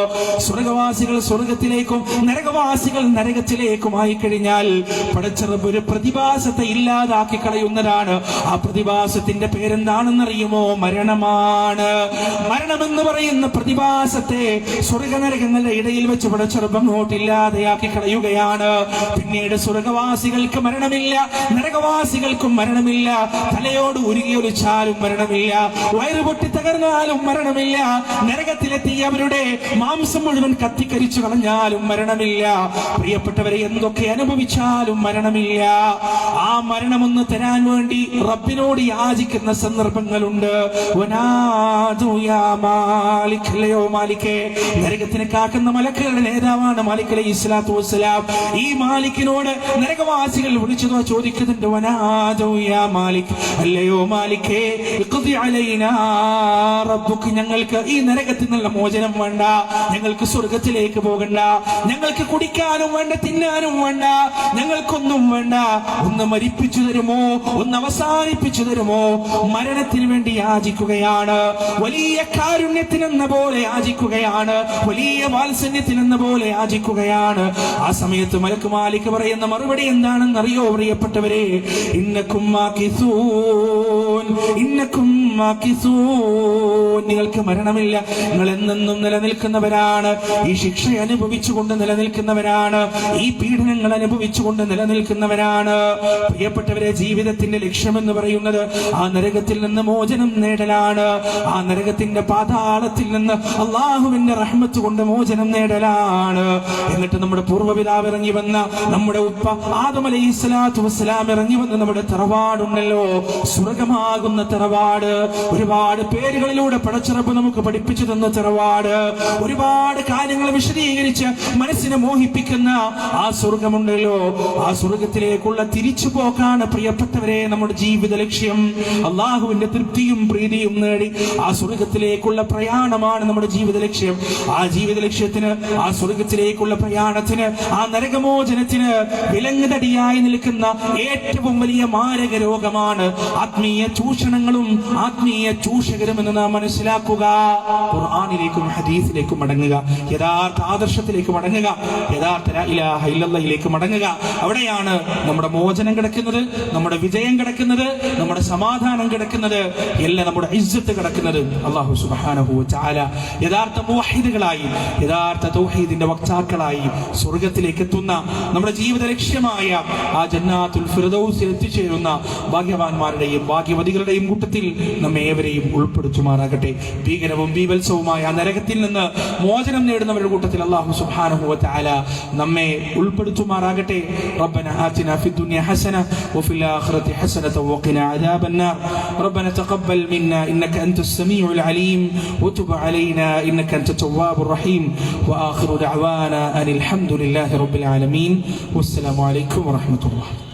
സ്വർഗവാസികൾ സ്വർഗത്തിലേക്കും നരകവാസികൾ നരകത്തിലേക്കുമായി കഴിഞ്ഞാൽ പടച്ചറബ് ഒരു പ്രതിഭാസത്തെ ഇല്ലാതാക്കി കളയുന്നതാണ്. ആ പ്രതിഭാസത്തിന്റെ പേരെന്താണെന്നറിയുമോ? മരണമാണ്. മരണമെന്ന് പറയുന്ന പ്രതിഭാസത്തെ സ്വർഗനരകങ്ങളുടെ ഇടയിൽ വെച്ച് പടച്ചറബ് അങ്ങോട്ട് ഇല്ലാതെയാക്കി കളയുകയാണ്. പിന്നീട് സ്വർഗവാസികൾക്ക് മരണമില്ല, നരകവാസികൾക്കും മരണമില്ല. തലയോട് ഉരുകിയൊലിച്ചാലും മരണമില്ല, വയറുപൊട്ടി തകർന്നാലും മരണമില്ല, നരകത്തിലെത്തി അവരുടെ മാംസം മുഴുവൻ കത്തിക്കരിച്ചു കളഞ്ഞാലും മരണമില്ല. പ്രിയപ്പെട്ടവരെ, എന്തൊക്കെ അനുഭവിച്ചാലും മരണമില്ല. ആ മരണമൊന്ന് തരാൻ വേണ്ടി റബ്ബിനോട് യാചിക്കുന്ന സന്ദർഭങ്ങളുണ്ട്. മാലിക്കേ, നരകത്തിനെ കാക്കുന്ന മലക്കുകളുടെ നേതാവാണ് മാലിക് അലൈഹിസ്സലാത്തു വസ്സലാം. ഈ മാലിക്കിനോട് നരകവാസികൾ വിളിച്ചതോ ചോദിക്കുന്നുണ്ട്, മാലിക്, അല്ലയോ മാലിക്കേ, റബ്ബുക്ക്, ഞങ്ങൾക്ക് ഈ നരകത്തിൽ നിന്നുള്ള മോചനം വേണ്ട, ഞങ്ങൾക്ക് സ്വർഗത്തിലേക്ക് പോകണ്ട, ഞങ്ങൾക്ക് കുടിക്കാനും വേണ്ട, തിന്നാനും വേണ്ട, ഞങ്ങൾക്കൊന്നും വേണ്ട, ഒന്ന് മരിപ്പിച്ചു തരുമോ, ഒന്ന് അവസാനിപ്പിച്ചു തരുമോ? മരണത്തിന് വേണ്ടി യാചിക്കുകയാണ്, വലിയ കാരുണ്യത്തിനെന്ന പോലെ യാചിക്കുകയാണ്, വലിയ വാത്സല്യത്തിനെന്ന പോലെ യാചിക്കുകയാണ്. ആ സമയത്ത് മലക്ക് മാലിക് പറയുന്ന മറുപടി എന്താണെന്ന് അറിയോ പ്രിയപ്പെട്ടവരെ? ഇന്നക്കും മാകിസൂൻ, ഇന്നക്കും മാകിസൂൻ, നിങ്ങൾക്ക് മരണമില്ല, നിങ്ങൾ എന്നെന്നും നിലനിൽക്കുന്നവരാണ്, ഈ ശിക്ഷ അനുഭവിച്ചുകൊണ്ട് നിലനിൽക്കുന്നവരാണ്, ഈ പീഡനങ്ങൾ അനുഭവിച്ചുകൊണ്ട് നിലനിൽക്കുന്നവരാണ്. പ്രിയപ്പെട്ടവരെ, ജീവിതത്തിന്റെ ലക്ഷ്യമെന്ന് പറയുന്നത് ആ നരകത്തിൽ നിന്ന് മോചനം നേടലാണ്. ആ നരകത്തിന്റെ പാതാളത്തിൽ നിന്ന് അള്ളാഹുവിന്റെ റഹ്മത്ത് കൊണ്ട് മോചനം നേടലാണ്. എന്നിട്ട് നമ്മുടെ പൂർവ്വപിതാവ് ഇറങ്ങി വന്ന, നമ്മുടെ ഉപ്പ ആദം അലൈഹിസ്സലാത്തു വസ്സലാം ഇറങ്ങി വന്ന നമ്മുടെ തറവാടുണ്ടല്ലോ, സ്വർഗമാകുന്ന തറവാട്. ഒരുപാട് പേരുകളിലൂടെ പടച്ചിറപ്പ് നമുക്ക് പഠിപ്പിച്ചു തന്ന തറവാട്, ഒരുപാട് കാര്യങ്ങൾ വിശദീകരിച്ച് മനസ്സിനെ മോഹിപ്പിക്കുന്ന ആ സ്വർഗമുണ്ടല്ലോ, ആ സ്വർഗത്തിലേക്കുള്ള തിരിച്ചുപോക്കാണ് പ്രിയപ്പെട്ടവരെ നമ്മുടെ ജീവിത ലക്ഷ്യം. അള്ളാഹുവിന്റെ തൃപ്തിയും പ്രീതിയും നേടി ആ സ്വർഗത്തിലേക്കുള്ള പ്രയാണമാണ് നമ്മുടെ ജീവിത ലക്ഷ്യം. ആ ജീവിത ലക്ഷ്യത്തിന്, ആ സ്വർഗത്തിലേക്കുള്ള പ്രയാണത്തിന്, ആ നരകമോചനത്തിന് വിലങ്ങുതടിയായി നിൽക്കുന്ന ഏറ്റവും വലിയ മാരക രോഗമാണ് ആത്മീയ ചൂഷണങ്ങളും ആത്മീയ ചൂഷകരുമെന്ന് നാം മനസ്സിലാക്കുക. ഖുർആനിലേക്കും ഹദീസിലേക്കും മടങ്ങുക, യഥാർത്ഥ ആദർശത്തിലേക്ക് മടങ്ങുക, യഥാർത്ഥ ലാ ഇലാഹ ഇല്ലല്ലാഹിലേക്ക് മടങ്ങുക. അവിടെയാണ് നമ്മുടെ മോചനം കിടക്കുന്നത്, നമ്മുടെ വിജയം കിടക്കുന്നത്, നമ്മുടെ സമാധാനം കിടക്കുന്നത്, എല്ലാം നമ്മുടെ ഇസ്സത്ത് കിടക്കുന്നത്. അല്ലാഹു സുബ്ഹാനഹു വ തആല യഥാർത്ഥ മുവഹിദുകളായി, യഥാർത്ഥ തൗഹീദിന്റെ വക്താക്കളായി സ്വർഗത്തിലേക്ക് എത്തുന്ന, നമ്മുടെ ജീവിത ലക്ഷ്യമായ ആ ജന്നാത്തുൽ ഫിർദൗസിൽ എത്തിച്ചേരുന്ന ഭാഗ്യവാന്മാരുടെയും ഭാഗ്യവതികളുടെയും കൂട്ടത്തിൽ നമ്മെ ഏവരെയും ഉൾപ്പെടുത്തുമാറാകട്ടെ. ഭീകരവും ബീഭത്സവുമായ നരകത്തിൽ നിന്ന് മോചനം നേടുന്നവരുടെ കൂട്ടത്തിൽ അല്ലാഹു സുബ്ഹാനഹു വ തആല നമ്മെ ഉൾപ്പെടുത്തുമാറാകട്ടെ. റബ്ബന ആതിനാ ഫിദ്ദുനിയ ഹസന വഫിൽ ആഖിറതി ഹസനത വഖിനാ അദാബന്നാർ. റബ്ബന തഖബ്ബൽ മിന്നാ ഇന്നക അൻതസ് സമീഉൽ അലീം വതുബ് അലൈനാ ഇന്നക അൻതത് തവ്വാബുർ റഹീം. വആഖിറു ദഅവാനാ അനിൽ ഹംദുലില്ലാഹി റബ്ബിൽ ആലമീൻ. വസ്സലാമു അലൈക്കും വറഹ്മത്തുള്ളാഹി.